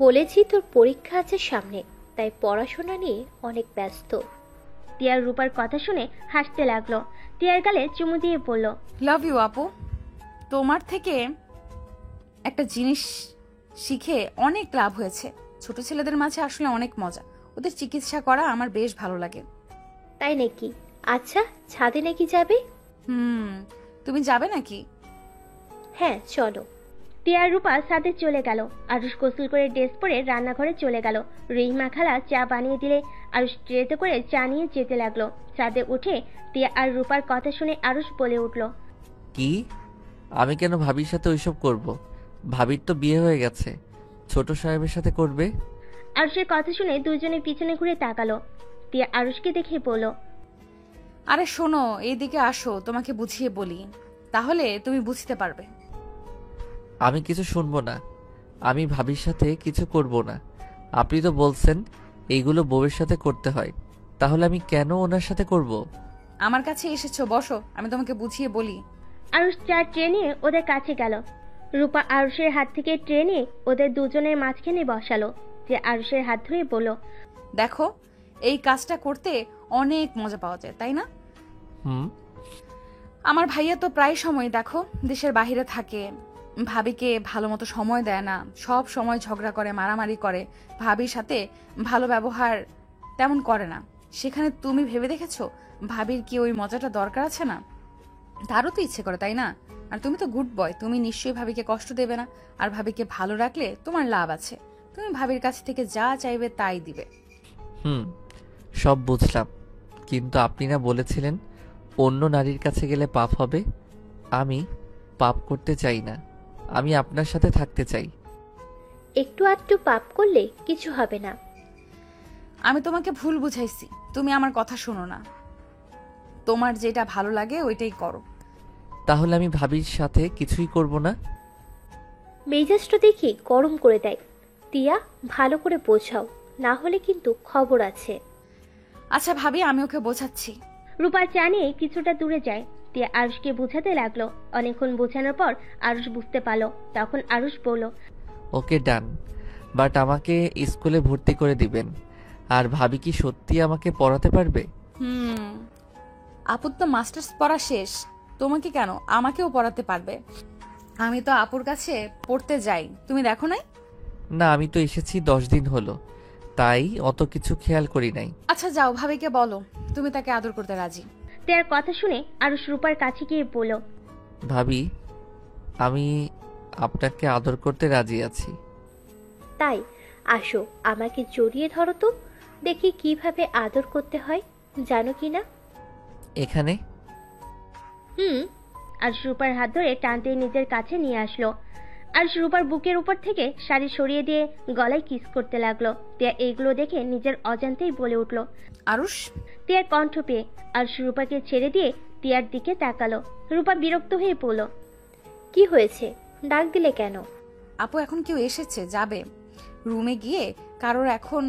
বলেছি তোর পরীক্ষা আছে সামনে, তাই পড়াশোনা নিয়ে অনেক ব্যস্ত। টিয়ার রূপার কথা শুনে হাসতে লাগলো। টিয়ার গালে চুমু দিয়ে বলল, লাভ ইউ আপু। তোমার থেকে একটা জিনিস শিখে অনেক লাভ হয়েছে। ছোট ছেলেদের মাঝে আসলে অনেক মজা, ওদের চিকিৎসা করা আমার বেশ ভালো লাগে। তাই নাকি? আচ্ছা, ছাদে নাকি যাবে? তুমি যাবে নাকি? হ্যাঁ চলো। টিয়ার রূপা ছাদে চলে গেল। আরুষ গোসল করে ড্রেস পরে রান্নাঘরে চলে গেল। রহিমা খালা চা বানিয়ে দিলে আরুষ ট্রেতে করে চা নিয়ে যেতে লাগলো। ছাদে উঠে টিয়া আর রূপার কথা শুনে আরুষ বলে উঠল, কি? আমি কেন ভাবির সাথে ওইসব করব? ভাবির তো বিয়ে হয়ে গেছে, ছোট সাহেবের সাথে করবে। আরুষের কথা শুনে দুজনে পিছনে ঘুরে তাকালো। টিয়া আরুষকে দেখে বলল, আরে শোনো, এইদিকে আসো, তোমাকে বুঝিয়ে বলি, তাহলে তুমি বুঝতে পারবে। আমি কিছু শুনবো না, আমি ভাবির সাথে কিছু করব না। আপনি তো বলছেন এইগুলো বউয়ের সাথে করতে হয়, তাহলে আমি কেন ওনার সাথে করব? আমার কাছে এসেছো, বসো, আমি তোমাকে বুঝিয়ে বলি। আরুষ চা ট্রে নিয়ে ওদের কাছে গেল। রূপা আরুষের হাত থেকে ট্রে নিয়ে ওদের দুজনের মাঝখানে বসালো। যে আরুষের হাত ধরে বলল, দেখো, এই কাজটা করতে অনেক মজা পাওয়া যায়, তাই না? আমার ভাইয়া তো প্রায় সময় দেখো দেশের বাইরে থাকে, ভাবিকে ভালো মতো সময় দেয় না, সব সময় ঝগড়া করে, মারামারি করে, ভাবির সাথে ভালো ব্যবহার তেমন করে না। সেখানে তুমি ভেবে দেখেছো ভাবির কি ওই মজাটা দরকার আছে না? তারও তো ইচ্ছে করে, তাই না? আর তুমি তো গুড বয়, তুমি নিশ্চয়ই ভাবিকে কষ্ট দেবে না। আর ভাবিকে ভালো রাখলে তোমার লাভ আছে, তুমি ভাবির কাছ থেকে যা চাইবে তাই দিবে। সব বুঝলাম, কিন্তু আপনি না বলেছিলেন অন্য নারীর কাছে গেলে পাপ হবে? আমি পাপ করতে চাই না, আমি আপনার সাথে থাকতে চাই। একটু আধটু পাপ করলে কিছু হবে না। আমি তোমাকে ভুল বুঝাইছি, তুমি আমার কথা শোনো না। তোমার যেটা ভালো লাগে ওইটাই করো। তাহলে আমি ভাবির সাথে কিছুই করব না? মেজাজটা দেখি গরম করে দেয়। টিয়া, ভালো করে বোঝাও, না হলে কিন্তু খবর আছে। আচ্ছা ভাবি, আমি ওকে বোঝাচ্ছি। রূপা চা নিয়ে কিছুটা দূরে যায়। টিয়া আরুষকে বোঝাতে লাগলো। অনেকক্ষণ বোঝানোর পর আরুষ বুঝতে পারলো। তখন আরুষ বলল, ওকে ডান, বাট আমাকে স্কুলে ভর্তি করে দিবেন। আর ভাবি কি সত্যি আমাকে পড়াতে পারবে? আপুর তো মাস্টার্স পড়া শেষ, তোমাকে কেন, আমাকেও পড়াতে পারবে। আমি তো আপুর কাছে পড়তে যাই, তুমি দেখো নাই? না, আমি তো এসেছি 10 দিন হলো, তাই অত কিছু খেয়াল করি নাই। আচ্ছা যাও, ভাবিকে বলো তুমি তাকে আদর করতে রাজি। তিয়ার কথা শুনে আরুষ রূপার কাছে গিয়ে বলল, ভাবি, আমি আপনাকে আদর করতে রাজি আছি। তাই আসো, আমাকে জড়িয়ে ধরো তো, দেখি কিভাবে আদর করতে হয়, জানো কি না? এখানে? আরুষ রূপার হাত ধরে টানতে নিজের কাছে নিয়ে আসলো। আরুষ রূপার বুকের উপর থেকে শাড়ি সরিয়ে দিয়ে গলায় কিস করতে লাগলো। তিয়া এইগুলো দেখে নিজের অজান্তেই বলে উঠল, আরুষ। তিয়ার কণ্ঠ পেয়ে আরুষ রূপাকে ছেড়ে দিয়ে তিয়ার দিকে তাকালো। রূপা বিরক্ত হয়ে পড়ল। কি হয়েছে, ডাক দিলে কেন? আপু এখন কেউ এসেছে, যাবে রুমে গিয়ে কারোর এখন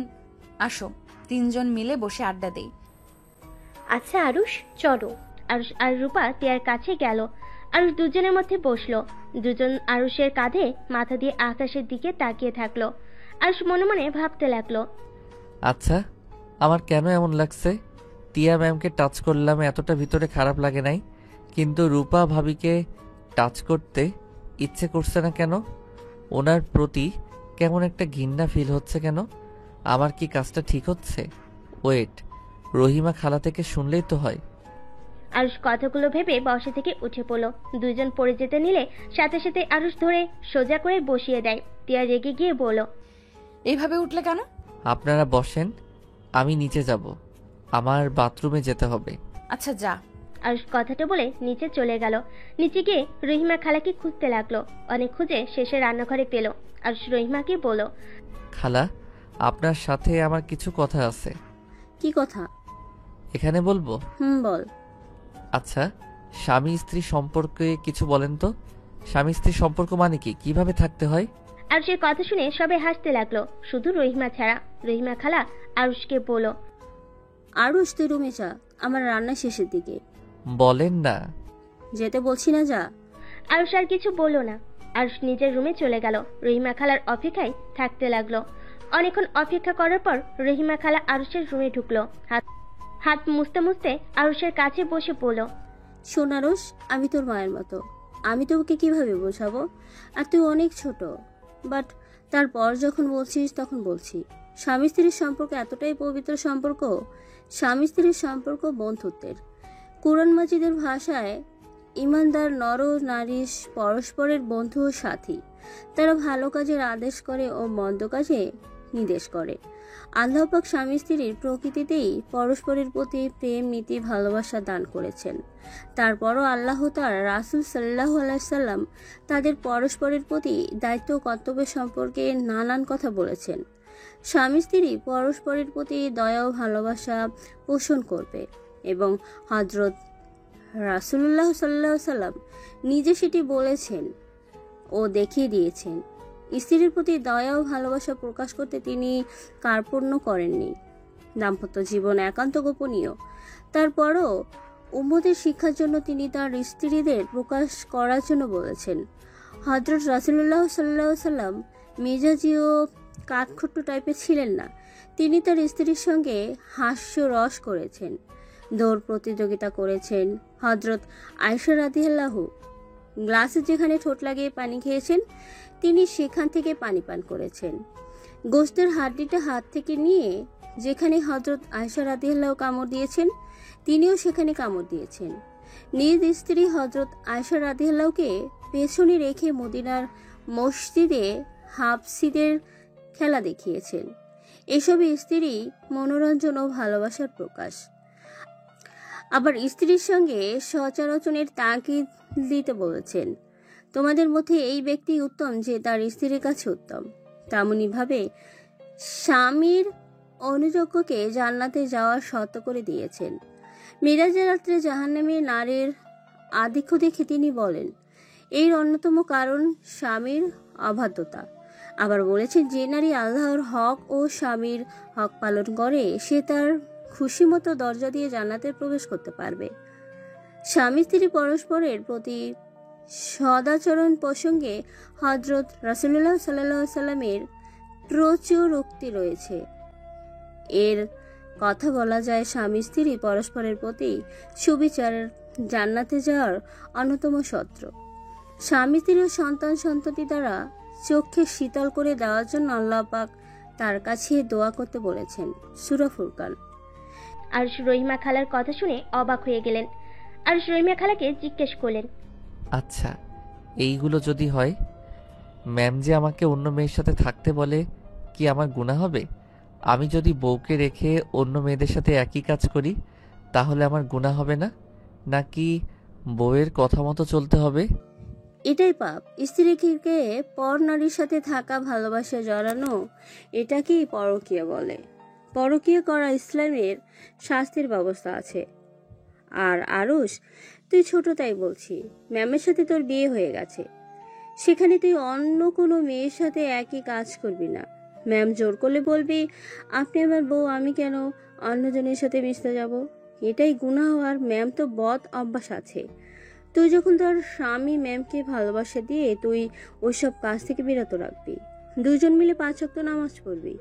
আসো, 3 জন মিলে বসে আড্ডা দেই। আচ্ছা আরুষ, চলো। আরুষ আর রূপা তিয়ার কাছে গেল। আরুষ দুজনের মধ্যে বসলো। দুজন আরুষের কাঁধে মাথা দিয়ে আকাশের দিকে তাকিয়ে থাকলো। আরুষ মনে মনে ভাবতে লাগলো, আচ্ছা, আমার কেন এমন লাগছে? টিয়া ম্যামকে টাচ করলাম, এতটা ভিতরে খারাপ লাগে নাই, কিন্তু রূপা ভাবিকে টাচ করতে ইচ্ছে করছে না কেন? ওনার প্রতি কেমন একটা ঘৃণা ফিল হচ্ছে কেন? আমার কি কাজটা ঠিক হচ্ছে? ওয়েট, রহিমা খালা থেকে শুনলেই তো হয়। আরুষ কথাগুলো ভেবে বসা থেকে উঠে পড়লো। দুইজন পড়ে যেতে নিলে সাথে সাথে আরুষ ধরে সোজা করে বসিয়ে দেয়। তিয়া রেগে গিয়ে বলল, এইভাবে উঠলে কেন? আপনারা বসেন, আমি নিচে যাব, আমার বাথরুমে যেতে হবে। আচ্ছা যা। আরুষ কথাটা বলে নিচে চলে গেল। নিচে গিয়ে রহিমা খালাকে খুঁজতে লাগলো। অনেক খুঁজে শেষে রান্নাঘরে পেল। আরুষ রহিমাকে বলল, খালা, আপনার সাথে আমার কিছু কথা আছে। কি কথা? এখানে বলবো? বল। আচ্ছা, স্বামী স্ত্রী সম্পর্কে কিছু বলেন তো। স্বামী স্ত্রী সম্পর্ক মানে কি, কিভাবে থাকতে হয়? আরুষের কথা শুনে সবাই হাসতে লাগলো, শুধু রহিমা ছাড়া। রহিমা খালা আরুষকে বলল, আরুষ, তুই রুমে যা, আমার রান্না শেষের দিকে। বলেন না। যেতে বলছি না, যা। আরুষ আর কিছু বলল না। আরুষ নিজের রুমে চলে গেল। রহিমা খালার অপেক্ষায় থাকতে লাগলো। অনেকক্ষণ অপেক্ষা করার পর রহিমা খালা আরুষের রুমে ঢুকলো। হাত মুছতে মুছতে আরুষের কাছে বসে পড়ল, শোন আরুষ, আমি তোর মায়ের মতো, আমি তোকে কিভাবে বোঝাবো? আর তুই অনেক ছোট, বাট তারপর যখন বলছিস তখন বলছি, স্বামী স্ত্রীর সম্পর্ক এতটাই পবিত্র সম্পর্ক। স্বামী স্ত্রীর সম্পর্ক বন্ধুত্বের। কুরআন মাজিদের ভাষায় ইমানদার নর ও নারী পরস্পরের বন্ধু ও সাথী। তারা ভালো কাজের আদেশ করে ও মন্দ কাজে নির্দেশ করে। আল্লাহ পাক স্বামী স্ত্রীর প্রকৃতিতেই পরস্পরের প্রতি প্রেম, নীতি, ভালোবাসা দান করেছেন। তারপরও আল্লাহ তার রাসূল সাল্লাল্লাহু আলাইহি সাল্লাম তাদের পরস্পরের প্রতি দায়িত্ব ও কর্তব্য সম্পর্কে নানান কথা বলেছেন। স্বামী স্ত্রী পরস্পরের প্রতি দয়া ও ভালোবাসা পোষণ করবে এবং হযরত রাসূলুল্লাহ সাল্লাল্লাহু আলাইহি সাল্লাম নিজে সেটি বলেছেন ও দেখিয়ে দিয়েছেন। স্ত্রীর প্রতি দয়া ও ভালোবাসা প্রকাশ করতে তিনি কার্পণ্য করেননি। দাম্পত্য জীবন একান্ত গোপনীয়, তারপরও উম্মতের শিক্ষার জন্য তিনি তার স্ত্রীদের প্রকাশ করার জন্য বলেছেন। হযরত রাসূলুল্লাহ সাল্লাল্লাহু আলাইহি সাল্লাম মেজাজি ও কাঠখোট্ট টাইপের ছিলেন না। তিনি তার স্ত্রীর সঙ্গে হাস্যরস করেছেন, দৌড় প্রতিযোগিতা করেছেন। হযরত আয়েশা রাদিয়াল্লাহু গ্লাসে যেখানে ঠোঁট লাগিয়ে পানি খেয়েছেন, তিনি সেখান থেকে পানি পান করেছেন। গোশতের হাড্ডিটা হাত থেকে নিয়ে যেখানে হযরত আয়েশা রাদিয়াল্লাহু কামড় দিয়েছেন, তিনিও সেখানে কামড় দিয়েছেন। নিজ স্ত্রী হযরত আয়েশা রাদিয়াল্লাহুকে পেছনে রেখে মদিনার মসজিদে হাফসিদের খেলা দেখিয়েছেন। এসব স্ত্রী মনোরঞ্জন ও ভালোবাসার প্রকাশ। আবার স্ত্রীর সঙ্গে সচারচনের তাগিদ দিতে বলেছেন। তোমাদের মধ্যে এই ব্যক্তি উত্তম যে তার স্ত্রীর কাছে উত্তম। তেমনিভাবে স্বামীর অনুযোগ্যকে জান্নাতে যাওয়ার শর্ত করে দিয়েছেন। মিরাজের রাত্রে জাহান্নামী নারীর আধিক্য দেখে তিনি বলেন, এর অন্যতম কারণ স্বামীর অবাধ্যতা। আবার বলেছেন, যে নারী আল্লাহর হক ও স্বামীর হক পালন করে সে তার খুশি মতো দরজা দিয়ে জান্নাতে প্রবেশ করতে পারবে। স্বামী স্ত্রী পরস্পরের প্রতি সদাচরণ প্রসঙ্গে হযরত রাসূলুল্লাহ সাল্লাল্লাহু আলাইহি সাল্লামের প্রচুর উক্তি রয়েছে। এর কথা বলা যায়, স্বামী স্ত্রী পরস্পরের প্রতি সুবিচারের জান্নাতে যাওয়ার অন্যতম সূত্র। স্বামী স্ত্রী ও সন্তান সন্ততি দ্বারা চোখকে শীতল করে দেওয়ার জন্য আল্লাহ পাক তার কাছে দোয়া করতে বলেছেন সূরা ফুরকান। আরুষ রহিমা খালার কথা শুনে অবাক হয়ে গেলেন। আরুষ রহিমা খালাকে জিজ্ঞেস করলেন, আচ্ছা, এইগুলো যদি হয়, ম্যাম যে আমাকে অন্য মেয়ের সাথে থাকতে বলে, কি আমার গুনাহ হবে? আমি যদি বউকে রেখে অন্য মেয়েদের সাথে একই কাজ করি, তাহলে আমার গুনাহ হবে না? নাকি বউয়ের কথা মতো চলতে হবে? এটাই পাপ। স্ত্রীকে পর নারীর সাথে থাকা, ভালোবাসা জড়ানো, এটাকেই পরকীয়া বলে। পরকীয়া করা ইসলামের শাস্তির ব্যবস্থা আছে। আর আরুষ, তুই ছোট তাই বলছি, ম্যামের সাথে তোর বিয়ে হয়ে গেছে, সেখানে তুই অন্য কোনো মেয়ের সাথে একই কাজ করবি না। ম্যাম জোর করলে বলবি, আপনি আমার বউ, আমি কেন অন্যজনের সাথে মিশতে যাব? এটাই গুনাহ। আর ম্যাম তো বদ অভ্যাস আছে। তুই যখন তোর স্বামী ম্যামকে ভালোবাসা দিয়ে তুই ওইসব কাজ থেকে বিরত রাখবি। দুজন মিলে 5 ওয়াক্ত নামাজ পড়বি,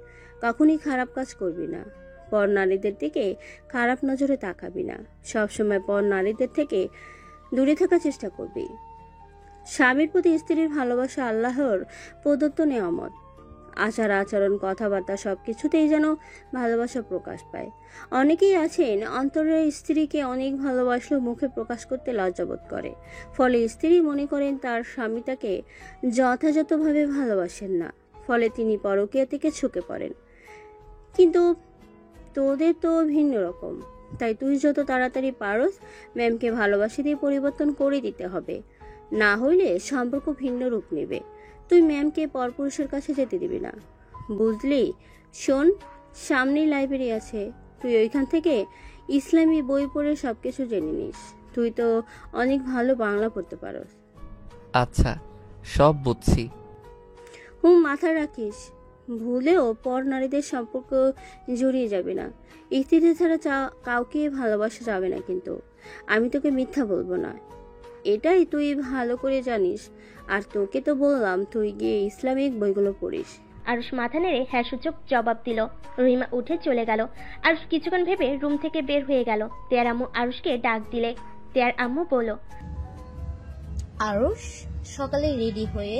কখনই খারাপ কাজ করবি না। পর নারীদের দিকে খারাপ নজরে তাকাবি না। সবসময় পর নারীদের থেকে দূরে থাকার চেষ্টা করবি। স্বামীর প্রতি স্ত্রীর ভালোবাসা আল্লাহর প্রদত্ত নেয়ামত। আচার আচরণ, কথাবার্তা সবকিছুতেই যেন ভালোবাসা প্রকাশ পায়। অনেকেই আছেন অন্তরের স্ত্রীকে অনেক ভালোবাসলেও মুখে প্রকাশ করতে লজ্জাবোধ করে। ফলে স্ত্রী মনে করেন তার স্বামী তাকে যথাযথভাবে ভালোবাসেন না, ফলে তিনি পরকীয়া থেকে ঝুঁকে পড়েন। কিন্তু তোদের তো ভিন্ন রকম। তাই তুই যত তাড়াতাড়ি পারস ম্যামকে ভালোবাসা দিয়ে পরিবর্তন করে দিতে হবে, না হইলে সম্পর্ক ভিন্ন রূপ নেবে। তুই ম্যামকে পরপুরুষের কাছে যেতে দিবি না, বুঝলি? শোন, সামনেই লাইব্রেরি আছে, তুই ওইখান থেকে ইসলামী বই পড়ে সবকিছু জেনে নিস। তুই তো অনেক ভালো বাংলা পড়তে পারস। আচ্ছা, সব বুঝছি। মাথায় রাখিস, ভুলেও পর নারীদের সম্পর্ক জড়িয়ে যাবে না। স্ত্রী ছাড়া কাউকে ভালোবাসা যাবে না। কিন্তু আমি তোকে মিথ্যা বলবো না, এটাই তুই ভালো করে জানিস। আর তোকে তো বললাম তুই গিয়ে ইসলামিক বইগুলো পড়িস। আরুষ মাথা নেড়ে হ্যাঁ সূচক জবাব দিল। রহিমা উঠে চলে গেল। আরুষ কিছুক্ষণ ভেবে রুম থেকে বের হয়ে গেল। তেয়ার আম্মু আরুষকে ডাক দিলে। তেয়ার আম্মু বলল, আরুষ, সকালে রেডি হয়ে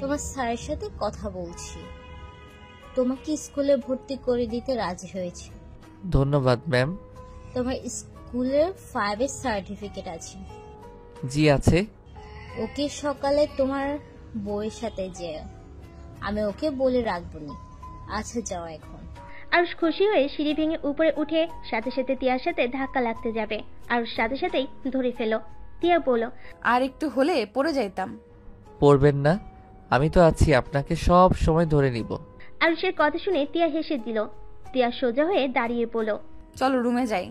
তোমার স্যারের সাথে কথা বলছি। তোমাকে স্কুলে ভর্তি করে দিতে রাজি হয়েছে। ধন্যবাদ ম্যাম। তোমার স্কুলের 5 এর সার্টিফিকেট আছে? জি আছে। ওকে সকালে তোমার বউয়ের সাথে যে আমি ওকে বলে রাখবো নি। আচ্ছা, যাও এখন। আরুষ খুশি হয়ে সিঁড়ি ভেঙে উপরে উঠে সাথে সাথে তিয়ার সাথে ধাক্কা লাগতে যাবে। আরুষ সাথে সাথেই ধরে ফেল। তিয়া বলল, আর একটু হলে পড়ে যাইতাম। পড়বেন না, আমি তো আছি, আপনাকে সব সময় ধরে নিব। আরুষের কথা শুনে তিয়া হেসে দিল। তিয়া সোজা হয়ে দাঁড়িয়ে পড়ল। চলো রুমে যাই।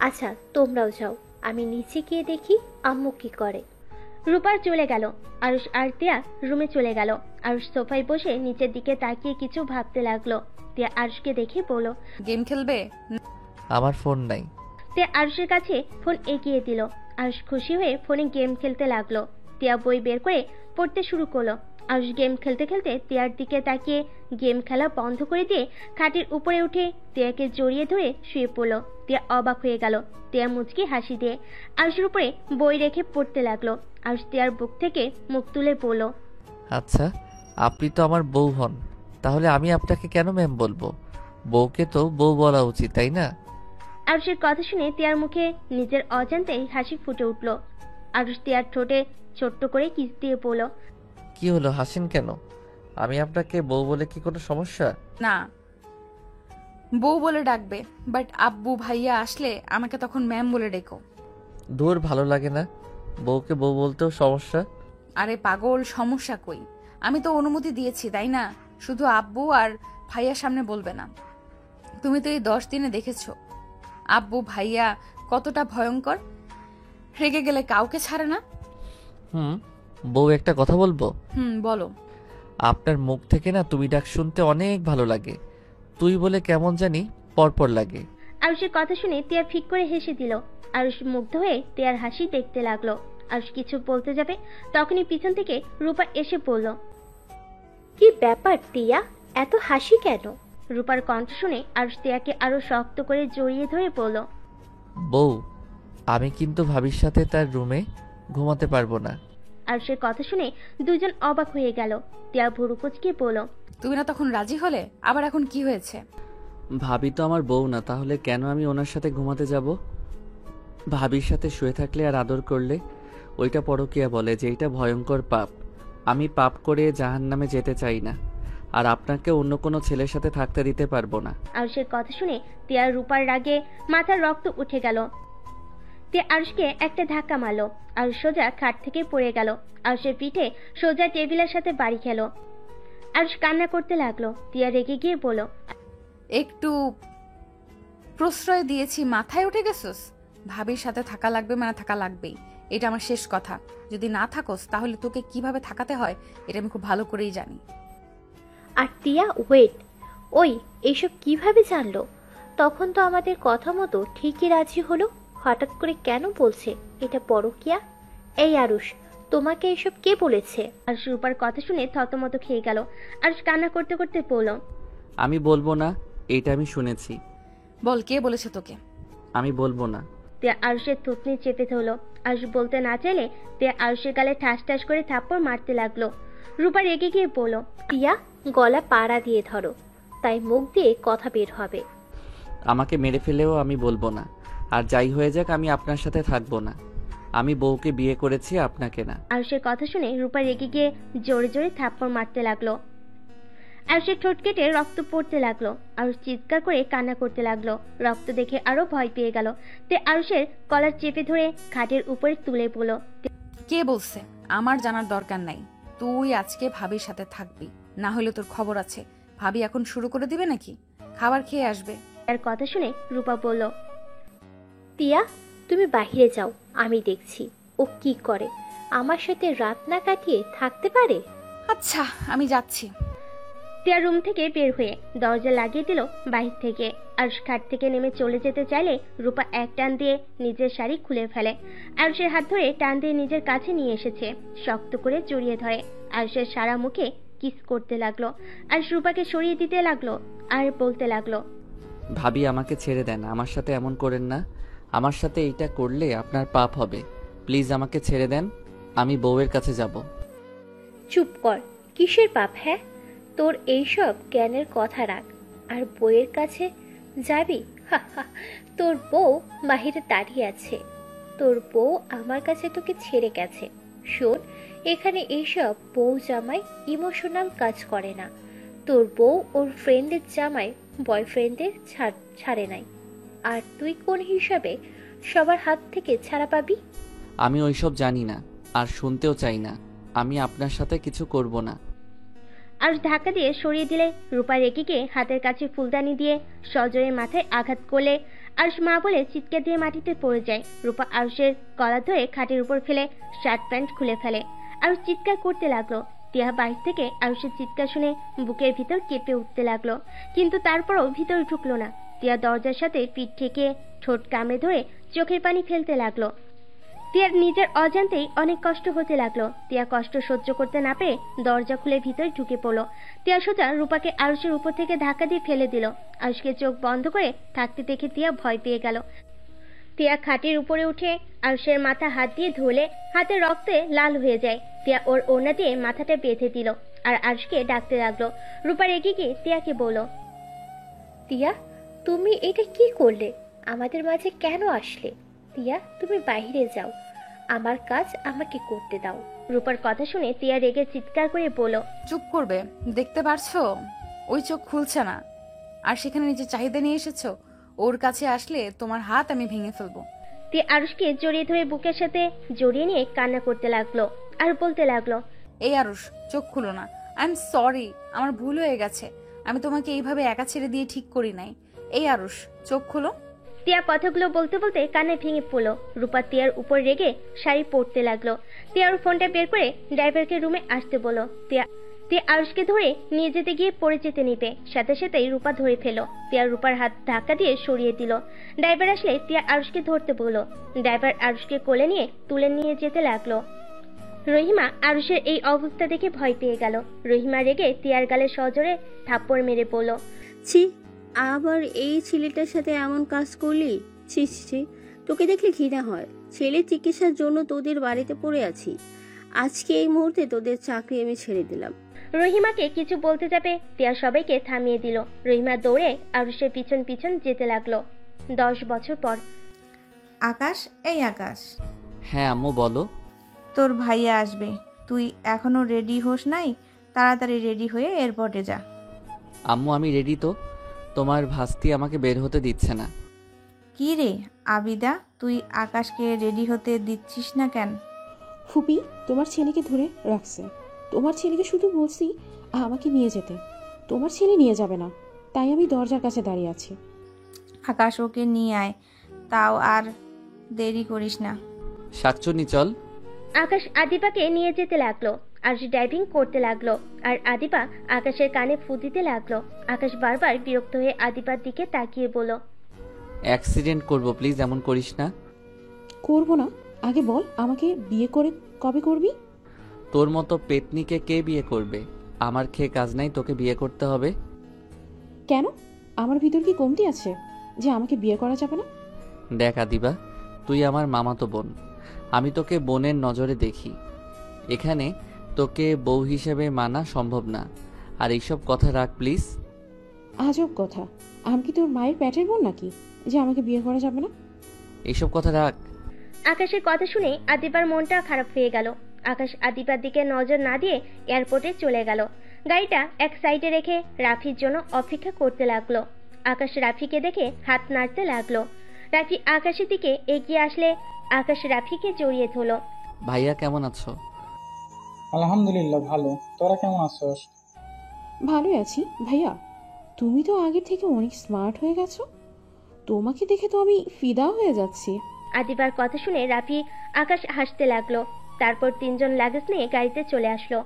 আচ্ছা, তোমরাও যাও, আমি নিচে গিয়ে দেখি আম্মু কি করে। রূপার চলে গেল। আরুষ আর তিয়া রুমে চলে গেল। আরুষ সোফায় বসে নিচের দিকে তাকিয়ে কিছু ভাবতে লাগলো। তিয়া আরুষকে দেখে বলল, গেম খেলবে? আমার ফোন নাই। তিয়া আরুষের কাছে ফোন এগিয়ে দিল। আরুষ খুশি হয়ে ফোনে গেম খেলতে লাগলো। তিয়া বই বের করে পড়তে শুরু করলো। আরুষ গেম খেলতে খেলতে তিয়ার দিকে তাকিয়ে গেম খেলা বন্ধ করে দিয়ে খাটের উপরে উঠে তিয়াকে জড়িয়ে ধরে শুয়ে পড়লো। তিয়া অবাক হয়ে গেল। তিয়া মুচকি হাসি দিয়ে আরুষের উপরে বই রেখে পড়তে লাগলো। আরুষ তিয়ার বুক থেকে মুখ তুলে বলল, আচ্ছা, আপনি তো আমার বউ হন, তাহলে আমি আপনাকে কেন ম্যাম বলবো? বউকে তো বউ বলা উচিত, তাই না? আরুষের কথা শুনে তিয়ার মুখে নিজের অজান্তেই হাসি ফুটে উঠল। আরুষ তিয়ার ঠোঁটে ছোট্ট করে কিস দিয়ে বলল, কি হলো, হাসেন কেন? আমি আপনাকে বউ বলে কি কোনো সমস্যা? না, বউ বলে ডাকবে, বাট আব্বু ভাইয়া আসলে আমাকে তখন ম্যাম বলে ডেকো। দূর, ভালো লাগে না, বউকে বউ বলতেও সমস্যা। আরে পাগল, সমস্যা কই? আমি তো অনুমতি দিয়েছি, তাই না? শুধু আব্বু আর ভাইয়ার সামনে বলবে না। তুমি তো এই 10 দিনে দেখেছো আব্বু ভাইয়া কতটা ভয়ঙ্কর। রেগে গেলে কাউকে ছাড়ে না। বউ, একটা কথা বলবো? বলো। আপনার মুখ থেকে না তুমি ডাক শুনতে অনেক ভালো লাগে। তুই বলে কেমন জানি পরপর লাগে। আরুষের কথা শুনে তিয়া ফিক করে হেসে দিল। আরুষ মুগ্ধ হয়ে তিয়ার হাসি দেখতে লাগলো। আরুষ কিছু বলতে যাবে, তখনই পিছন থেকে রূপা এসে পড়ল। কি ব্যাপার তিয়া, এত হাসি কেন? রূপার কণ্ঠ শুনে আরুষ তিয়াকে আরো শক্ত করে জড়িয়ে ধরে পড়ল। বউ, আমি কিন্তু ভাবির সাথে তার রুমে ঘুমাতে পারবো না। আরুষের কথা শুনে দুজন অবাক হয়ে গেল। তিয়া ভুরু কুচকে বলল, তুমি না তখন রাজি হলে, আবার এখন কি হয়েছে? ভাবি তো আমার বউ না, তাহলে কেন আমি ওনার সাথে ঘুমাতে যাব? ভাবির সাথে শুয়ে থাকলে আর আদর করলে ওইটা পরকীয়া বলে, যে এটা ভয়ঙ্কর পাপ। আমি পাপ করে জাহান্নামে যেতে চাই না, আর আপনাকে অন্য কোনো ছেলের সাথে থাকতে দিতে পারবো না। আরুষের কথা শুনে তিয়ার রূপার রাগে মাথার রক্ত উঠে গেল। তিয়া আরুষকে একটা ধাক্কা মারলো। আরুষ সোজা খাট থেকে পড়ে গেল। আরুষের পিঠে সোজা টেবিলের সাথে বাড়ি খেল। আরুষ কান্না করতে লাগলো। তিয়া রেগে গিয়ে বলল, একটু প্রশ্রয় দিয়েছি, মাথায় উঠে গেছোস? ভাবির সাথে থাকা লাগবে মানে থাকা লাগবেই, এটা আমার শেষ কথা। যদি না থাকোস তাহলে তোকে কিভাবে থাকাতে হয় এটা আমি খুব ভালো করেই জানি। আর টিয়া ওয়েট, ওই এইসব কিভাবে জানলো? তখন তো আমাদের কথা মতো ঠিকই রাজি হলো, হঠাৎ করে কেন বলছে এটা পরকীয়া? এই আরুষ, তোমাকে এসব কে বলেছে? আরুষ রূপার কথা শুনে থতমত খেয়ে গেল। আরুষ কান্না করতে করতে বলল, আমি বলবো না, এইটা আমি শুনেছি। বল, কে বলেছে তোকে? আমি বলবো না। তিয়া আরুষের থুতনি চেপে ধরল। আরুষ বলতে না চাইলে তিয়া আরুষের গালে ঠাস ঠাস করে থাপ্পড় মারতে লাগলো। রূপা রেগে গিয়ে বলল, টিয়া, গলা পাড়া দিয়ে ধরো, তাই মুখ দিয়ে কথা বের হবে। আমাকে মেরে ফেলেও আমি বলবো না, আর যাই হয়ে যাক আমি আপনার সাথে থাকবো না। আমি বউকে বিয়ে করেছি, আপনাকে না। আরুষের কথা শুনে রূপা রেগে গিয়ে জোরে জোরে থাপ্পড় মারতে লাগলো। আরুষের ঠোঁট কেটে রক্ত পড়তে লাগলো। আরুষ চিৎকার করে কান্না করতে লাগলো। রক্ত দেখে আরো ভয় পেয়ে গেল। তে আরুষের কলার চেপে ধরে খাটের উপরে তুলে পড়ল। কে বলছে? আমার জানার দরকার নাই। তুই আজকে ভাবির সাথে থাকবি, না হলে তোর খবর আছে। ভাবি এখন শুরু করে দিবে নাকি? খাবার খেয়ে আসবে। তার কথা শুনে রূপা বলল, টিয়া, তুমি বাহিরে যাও, আমি দেখছি ও কি করে। আমার সাথে রাত না কাটিয়ে থাকতে পারে? আচ্ছা, আমি যাচ্ছি। টিয়া রুম থেকে বের হয়ে দরজা লাগিয়ে দিল বাহির থেকে। আরুষ খাট থেকে নেমে চলে যেতে চাইলে রূপা এক টান দিয়ে নিজের শাড়ি খুলে ফেলে। আরুষের হাত ধরে টান দিয়ে নিজের কাছে নিয়ে এসেছে, শক্ত করে জড়িয়ে ধরে। আরুষের সারা মুখে কিস করতে লাগলো। আরুষ রূপাকে সরিয়ে দিতে লাগলো আর বলতে লাগলো, ভাবি আমাকে ছেড়ে দেন, আমার সাথে এমন করেন না। আমার সাথে এইটা করলে আপনার পাপ হবে। প্লিজ আমাকে ছেড়ে দেন, আমি বউয়ের কাছে যাব। চুপ কর, কিসের পাপ? হ্যাঁ, তোর এইসব জ্ঞানের কথা রাখ। আর বউয়ের কাছে যাবি? হা হা, তোর বউ বাহিরে দাঁড়িয়ে আছে। তোর বউ আমার কাছে তোকে ছেড়ে গেছে। শোন, এখানে এইসব বউ জামাই ইমোশনাল কাজ করে না। তোর বউ ওর ফ্রেন্ডের জামাই বয়ফ্রেন্ডের ছাড়ে নাই। আর তুই কোন হিসাবে সবার হাত থেকে ছাড়া পাবি? আমি ওইসব জানি না, আর শুনতেও চাই না। আমি আপনার সাথে কিছু করব না। আরুষ ধাক্কা দিয়ে সরিয়ে দিলে রূপা রেগে গিয়ে হাতের কাছে ফুলদানি দিয়ে সজোরে মাথায় আঘাত করলে আরুষ মা বলে চিৎকার দিয়ে মাটিতে পড়ে যায়। রূপা আরুষের গলা ধরে খাটের উপর ফেলে শার্ট প্যান্ট খুলে ফেলে। আরুষ চিৎকার করতে লাগলো। টিয়া বাইরে থেকে আরুষের চিৎকার শুনে বুকের ভিতর কেঁপে উঠতে লাগলো, কিন্তু তারপরও ভিতর ঢুকলো না। টিয়া দরজার সাথে পিঠ ঠেকে ঠোঁট কামড়ে ধরে চোখের পানি ফেলতে লাগলো। টিয়ার নিজের অজান্তেই অনেক কষ্ট হতে লাগলো। টিয়া কষ্ট সহ্য করতে না পেরে দরজা খুলে ভিতরে ঢুকে পড়লো। টিয়া সোজা রূপাকে আরুষের উপর থেকে ধাক্কা দিয়ে ফেলে দিল। আরুষকে চোখ বন্ধ করে থাকতে দেখে টিয়া ভয় পেয়ে গেল। টিয়া খাটের উপরে উঠে আরুষের মাথা হাত দিয়ে ধরলে হাতে রক্তে লাল হয়ে যায়। টিয়া ওর ওড়না দিয়ে মাথাটা বেঁধে দিল আর আরুষকে ডাকতে লাগলো। রূপা রেগে গিয়ে টিয়াকে বলল, টিয়া, তুমি এটা কি করলে? আমাদের মাঝে কেন আসলে? টিয়া, তুমি বাইরে যাও, আমার কাজ আমাকে করতে দাও। রূপার কথা শুনে টিয়া রেগে চিৎকার করে বলল, চুপ করবে? দেখতে পারছো ওই চোখ খুলছে না, আর সেখানে নিজের চাহিদা নিয়ে এসেছো। ওর কাছে আসলে তোমার হাত আমি ভেঙে ফেলবো। টিয়া আরুষকে জড়িয়ে ধরে বুকের সাথে জড়িয়ে নিয়ে কান্না করতে লাগলো আর বলতে লাগলো, এই আরুষ, চোখ খুলো না। আই এম সরি, আমার ভুল হয়ে গেছে। আমি তোমাকে এইভাবে একা ছেড়ে দিয়ে ঠিক করি নাই। এই আরুষ, চোখ খুলো। টিয়া কথাগুলো বলতে বলতে কান্নায় ভেঙে পড়লো। রূপা টিয়ার উপর রেগে শাড়ি পরতে লাগলো। টিয়ার ফোনটা বের করে ড্রাইভারকে রুমে আসতে বলল। টিয়া আরুষকে ধরে নিয়ে যেতে গিয়ে পড়ে যেতে নিতে সাথে সাথেই রূপা ধরে ফেলো। টিয়া রূপার হাত ধাক্কা দিয়ে সরিয়ে দিল। ড্রাইভার আসলে টিয়া আরুষকে ধরতে বলল। ড্রাইভার আরুষকে কোলে নিয়ে তুলে নিয়ে যেতে লাগলো। রহিমা আরুষের এই অবস্থা দেখে ভয় পেয়ে গেল। রহিমা রেগে টিয়ার গালে সজোরে থাপ্পড় মেরে পড়ল। ছি, আবার এই ছেলেটার সাথে এমন কাজ করলি? ছি ছি ছি, তোকে দেখলে ঘৃণা হয়। ছেলের চিকিৎসার জন্য তোদের বাড়িতে পড়ে আছি। আজকে এই মুহূর্তে তোদের চাকরি আমি ছেড়ে দিলাম। রহিমাকে কিছু বলতে যাবে তিয়া সবাইকে থামিয়ে দিল। রহিমা দৌড়ে আরুষের পিছন পিছন যেতে লাগলো। 10 বছর পর। আকাশ, এই আকাশ, হ্যাঁ আম্মু বলো। তোর ভাইয়া আসবে, তুই এখনো রেডি হোস নাই? তাড়াতাড়ি রেডি হয়ে এয়ারপোর্টে যা। আম্মু আমি রেডি তো, তোমার ভাস্তি আমাকে বের হতে দিচ্ছে না। কি রে আবিদা, তুই আকাশকে রেডি হতে দিচ্ছিস না কেন? ফুপি তোমার ছেলেকে ধরে রাখছে। তোমার ছেলেকে শুধু বলছি আমাকে নিয়ে যেতে, তোমার ছেলে নিয়ে যাবে না, তাই আমি দরজার কাছে দাঁড়িয়ে আছি। আকাশ, ওকে নিয়ে আয়, তাও আর দেরি করিস না। শাকচুন্নি চল। আকাশ আদিপাকে নিয়ে যেতে লাগলো। আরুষ ড্রাইভিং করতে লাগলো আর আদিপা আকাশের কানে ফু দিতে লাগলো। আকাশ বারবার বিরক্ত হয়ে আদিপার দিকে তাকিয়ে বলল, অ্যাক্সিডেন্ট করব, প্লিজ এমন করিস না। করবো না, আগে বল আমাকে বিয়ে করে কবে করবি? তোর মতো পেতনিকে কে বিয়ে করবে? আমার খেয়ে কাজ নাই, তোকে বিয়ে করতে হবে। কেন, আমার ভিতর কি কমতি আছে যে আমাকে বিয়ে করা যাবে না? দেখ আদিবা, তুই আমার মামাতো বোন, আমি তোকে বোনের নজরে দেখি। এখানে তোকে বউ হিসেবে মানা সম্ভব না, আর এইসব কথা রাখ প্লিজ। আজব কথা, আমি কি তোর মায়ের পেটের বোন নাকি যে আমাকে বিয়ে করা যাবে না? এইসব কথা রাখ। আকাশের কথা শুনে আদিপার মনটা খারাপ হয়ে গেল। আকাশ আদিপার দিকে নজর না দিয়ে এয়ারপোর্টে চলে গেল। গাড়িটা এক সাইডে রেখে রাফির জন্য অপেক্ষা করতে লাগলো। আকাশ রাফিকে দেখে হাত নাড়তে লাগলো। রাফি আকাশের দিকে এগিয়ে আসলে আকাশ রাফিকে জড়িয়ে ধরলো। ভাইয়া কেমন আছো? আলহামদুলিল্লাহ ভালো, তোরা কেমন আছোস? ভালোই আছি ভাইয়া, তুমি তো আগের থেকে অনেক স্মার্ট হয়ে গেছো, তোমাকে দেখে তো আমি ফিদা হয়ে যাচ্ছি। আদিবার কথা শুনে রাফি আকাশ হাসতে লাগলো। তারপর তিনজন লাগেজ নিয়ে গাড়িতে চলে আসলো।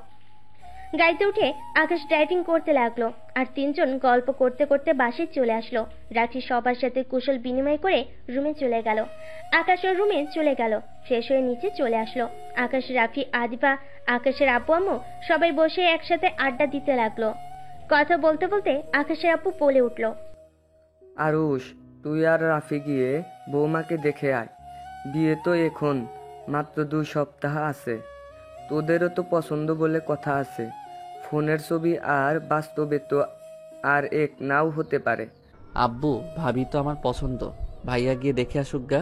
গাড়িতে উঠে আকাশ ড্রাইভিং করতে লাগলো আর তিনজন গল্প করতে করতে বাসে চলে আসলো। রাফি সবার সাথে কুশল বিনিময় করে রুমে চলে গেল। আকাশের রুমে চলে গেল, ফ্রেশ হয়ে নিচে চলে আসলো। আকাশ, রাফি, আদিবা, আকাশের আব্বু আম্মু সবাই বসে একসাথে আড্ডা দিতে লাগলো। কথা বলতে বলতে আকাশের আব্বু বলে উঠলো, আরুষ, তুই আর রাফি গিয়ে বৌমাকে দেখে আয়। বিয়ে তো এখন মাত্র 2 সপ্তাহ আছে, তোদেরও তো পছন্দ বলে কথা আছে। ফোনের ছবি আর বাস্তবে তো আর এক নাও হতে পারে। আব্বু ভাবি তো আমার পছন্দ, ভাইয়া গিয়ে দেখে আসুক গা।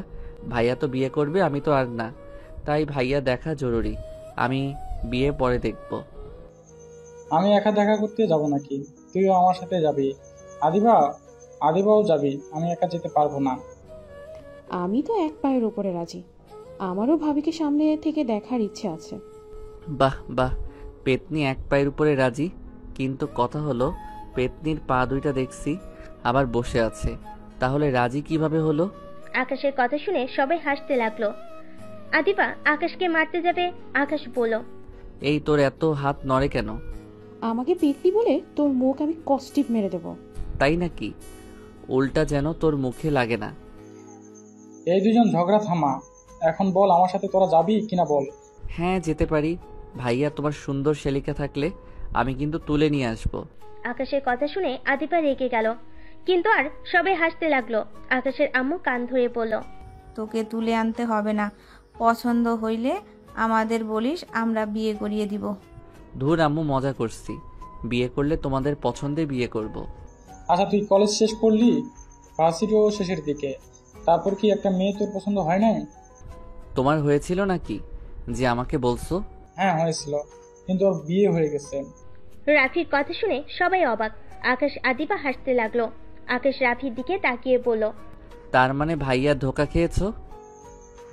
ভাইয়া তো বিয়ে করবে, আমি তো আর না, তাই ভাইয়া দেখা জরুরি। আমি বিয়ে পরে দেখব। আমি একা দেখা করতে যাব নাকি? তুইও আমার সাথে যাবি। আদিবাও যাবি, আমি একা যেতে পারবো না। আমি তো এক পায়ের ওপরে রাজি, আমারও ভাবিকে সামনে থেকে দেখার ইচ্ছে আছে। বাহ বাহ, পেতনি এক পায়ের উপরে রাজি, কিন্তু কথা হলো পেতনির পা দুইটা দেখছি আবার বসে আছে, তাহলে রাজি কিভাবে হলো? আকাশের কথা শুনে সবাই হাসতে লাগলো। আদিবা আকাশকে মারতে যাবে, আকাশ বলল, এই তোর এত হাত নড়ে কেন? আমাকে পেতনি বলে তোর মুখ আমি কষ্টিপ মেরে দেব। তাই নাকি? উল্টা যেন তোর মুখে লাগে না। এই দুজন ঝগড়া থামা, এখন বল আমার সাথে তোরা যাবি কিনা বল। হ্যাঁ যেতে পারি ভাইয়া, তোমার সুন্দর শালিকা থাকলে আমি কিন্তু তুলে নিয়ে আসবো। আকাশের কথা শুনে আদিবা রেগে গেল, কিন্তু আর সবাই হাসতে লাগলো। আকাশের আম্মু কান ধরে বলল, তোকে তুলে আনতে হবে না, পছন্দ হইলে আমাদের বলিস, আমরা বিয়ে করিয়ে দিব। ধুর আম্মু, মজা করছি, বিয়ে করলে তোমাদের পছন্দে বিয়ে করব। আচ্ছা তুই কলেজ শেষ করলি, ভার্সিটিও শেষের দিকে, তারপর কি একটা মেয়ে তোর পছন্দ হয় নাই? তোমার হয়েছিল নাকি যে আমাকে বলছো? হ্যাঁ হয়েছিল, কিন্তু ওর বিয়ে হয়ে গেছে। রাফির কথা শুনে সবাই অবাক। আকাশ আদিবা হাসতে লাগলো। আকাশ রাফির দিকে তাকিয়ে বলল, তার মানে ভাইয়া ধোকা খেয়েছো?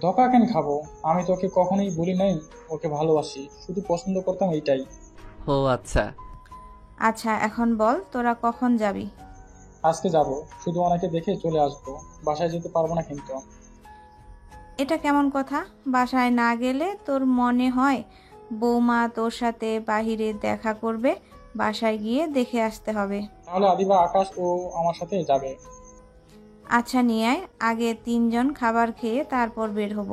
ধোকা কেন খাবো? আমি তোকে কখনোই বলি নাই ওকে ভালোবাসি, শুধু পছন্দ করতাম এইটাই। ও আচ্ছা। আচ্ছা এখন বল, তোরা কখন যাবি? আজকে যাব, শুধু ওনাকে দেখে চলে আসবো, বাসায় যেতে পারবো না কিন্তু। এটা কেমন কথা? বাসায় না গেলে তোর মনে হয় বৌমা তোর সাথে বাহিরে দেখা করবে? বাসায় গিয়ে দেখে আসতে হবে। তাহলে আদিবা, আকাশ ও আমার সাথে যাবে। আচ্ছা নিয়ে আয়, আগে তিনজন খাবার খেয়ে তারপর বের হব।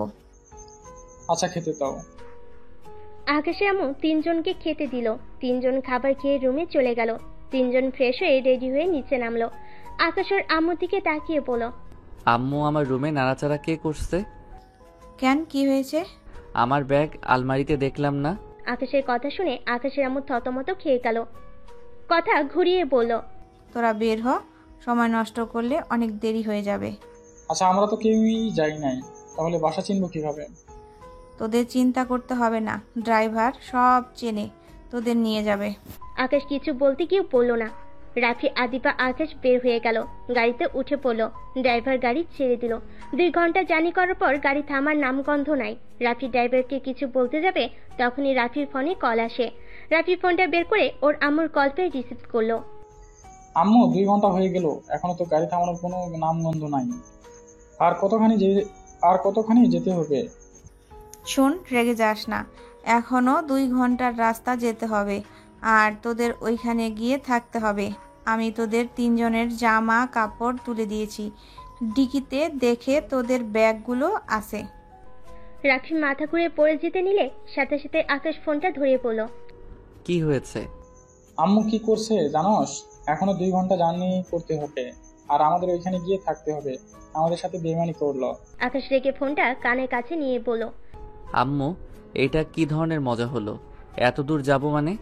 আচ্ছা খেতে দাও। আকাশে আম্মু তিনজনকে খেতে দিল। তিনজন খাবার খেয়ে রুমে চলে গেল। তিনজন ফ্রেশ হয়ে রেডি হয়ে নিচে নামলো। আকাশের আম্মুর দিকে তাকিয়ে বলল, আম্মু আমার রুমে নাড়াচাড়া কে করছে? কেন, কি হয়েছে? আমার ব্যাগ আলমারিতে দেখলাম না। আকাশের কথা শুনে আকাশের আম্মু থতমত খেয়ে গেল। কথা ঘুরিয়ে বলল, তোরা বের হ, সময় নষ্ট করলে অনেক দেরি হয়ে যাবে। আচ্ছা, আমরা তো কেউই যাই নাই, তাহলে বাসা চিনব কিভাবে? তোদের চিন্তা করতে হবে না, ড্রাইভার সব চেনে, তোদের নিয়ে যাবে। আকাশ কিছু বলতে গিয়ে বলল না। রাফি, আদিবা, আকাশ বের হয়ে গেল, গাড়িতে উঠে পড়ল। ড্রাইভার গাড়ি ছেড়ে দিল। 2 ঘন্টা জার্নি করার পর গাড়ি থামার নামগন্ধ নাই। রাফি ড্রাইভারকে কিছু বলতে যাবে, তখনই রাফির ফোনে কল আসে। রাফি ফোনটা বের করে ওর আম্মুর কল পেয়ে রিসিভ করলো। আম্মু, 2 ঘন্টা হয়ে গেল, এখনো তো গাড়ি থামানোর কোনো নামগন্ধ নাই। আর কতখানি যেতে হবে? শোন, রেগে যাস না, এখনো 2 ঘন্টার রাস্তা যেতে হবে, আর তোদের ওইখানে গিয়ে থাকতে হবে। আমি তোদের 3 জনের জামা কাপড় তুলে দিয়েছি, ডিকিতে দেখে তোদের ব্যাগগুলো আছে। রাফি মাথা ঘুরে পড়ে যেতে নিলে সাথে সাথে আকাশ ফোনটা ধরিয়ে পড়ল। কি হয়েছে? আম্মু কি করছে জানোস? এখনো 2 ঘন্টা জার্নি করতে হবে, আর আমাদের ওইখানে গিয়ে থাকতে হবে। আমাদের সাথে বেইমানি করলো। আকাশ রেগে ফোনটা কানের কাছে নিয়ে বলল, আম্মু, এটা কি ধরনের মজা হলো? এত দূর যাব মানে?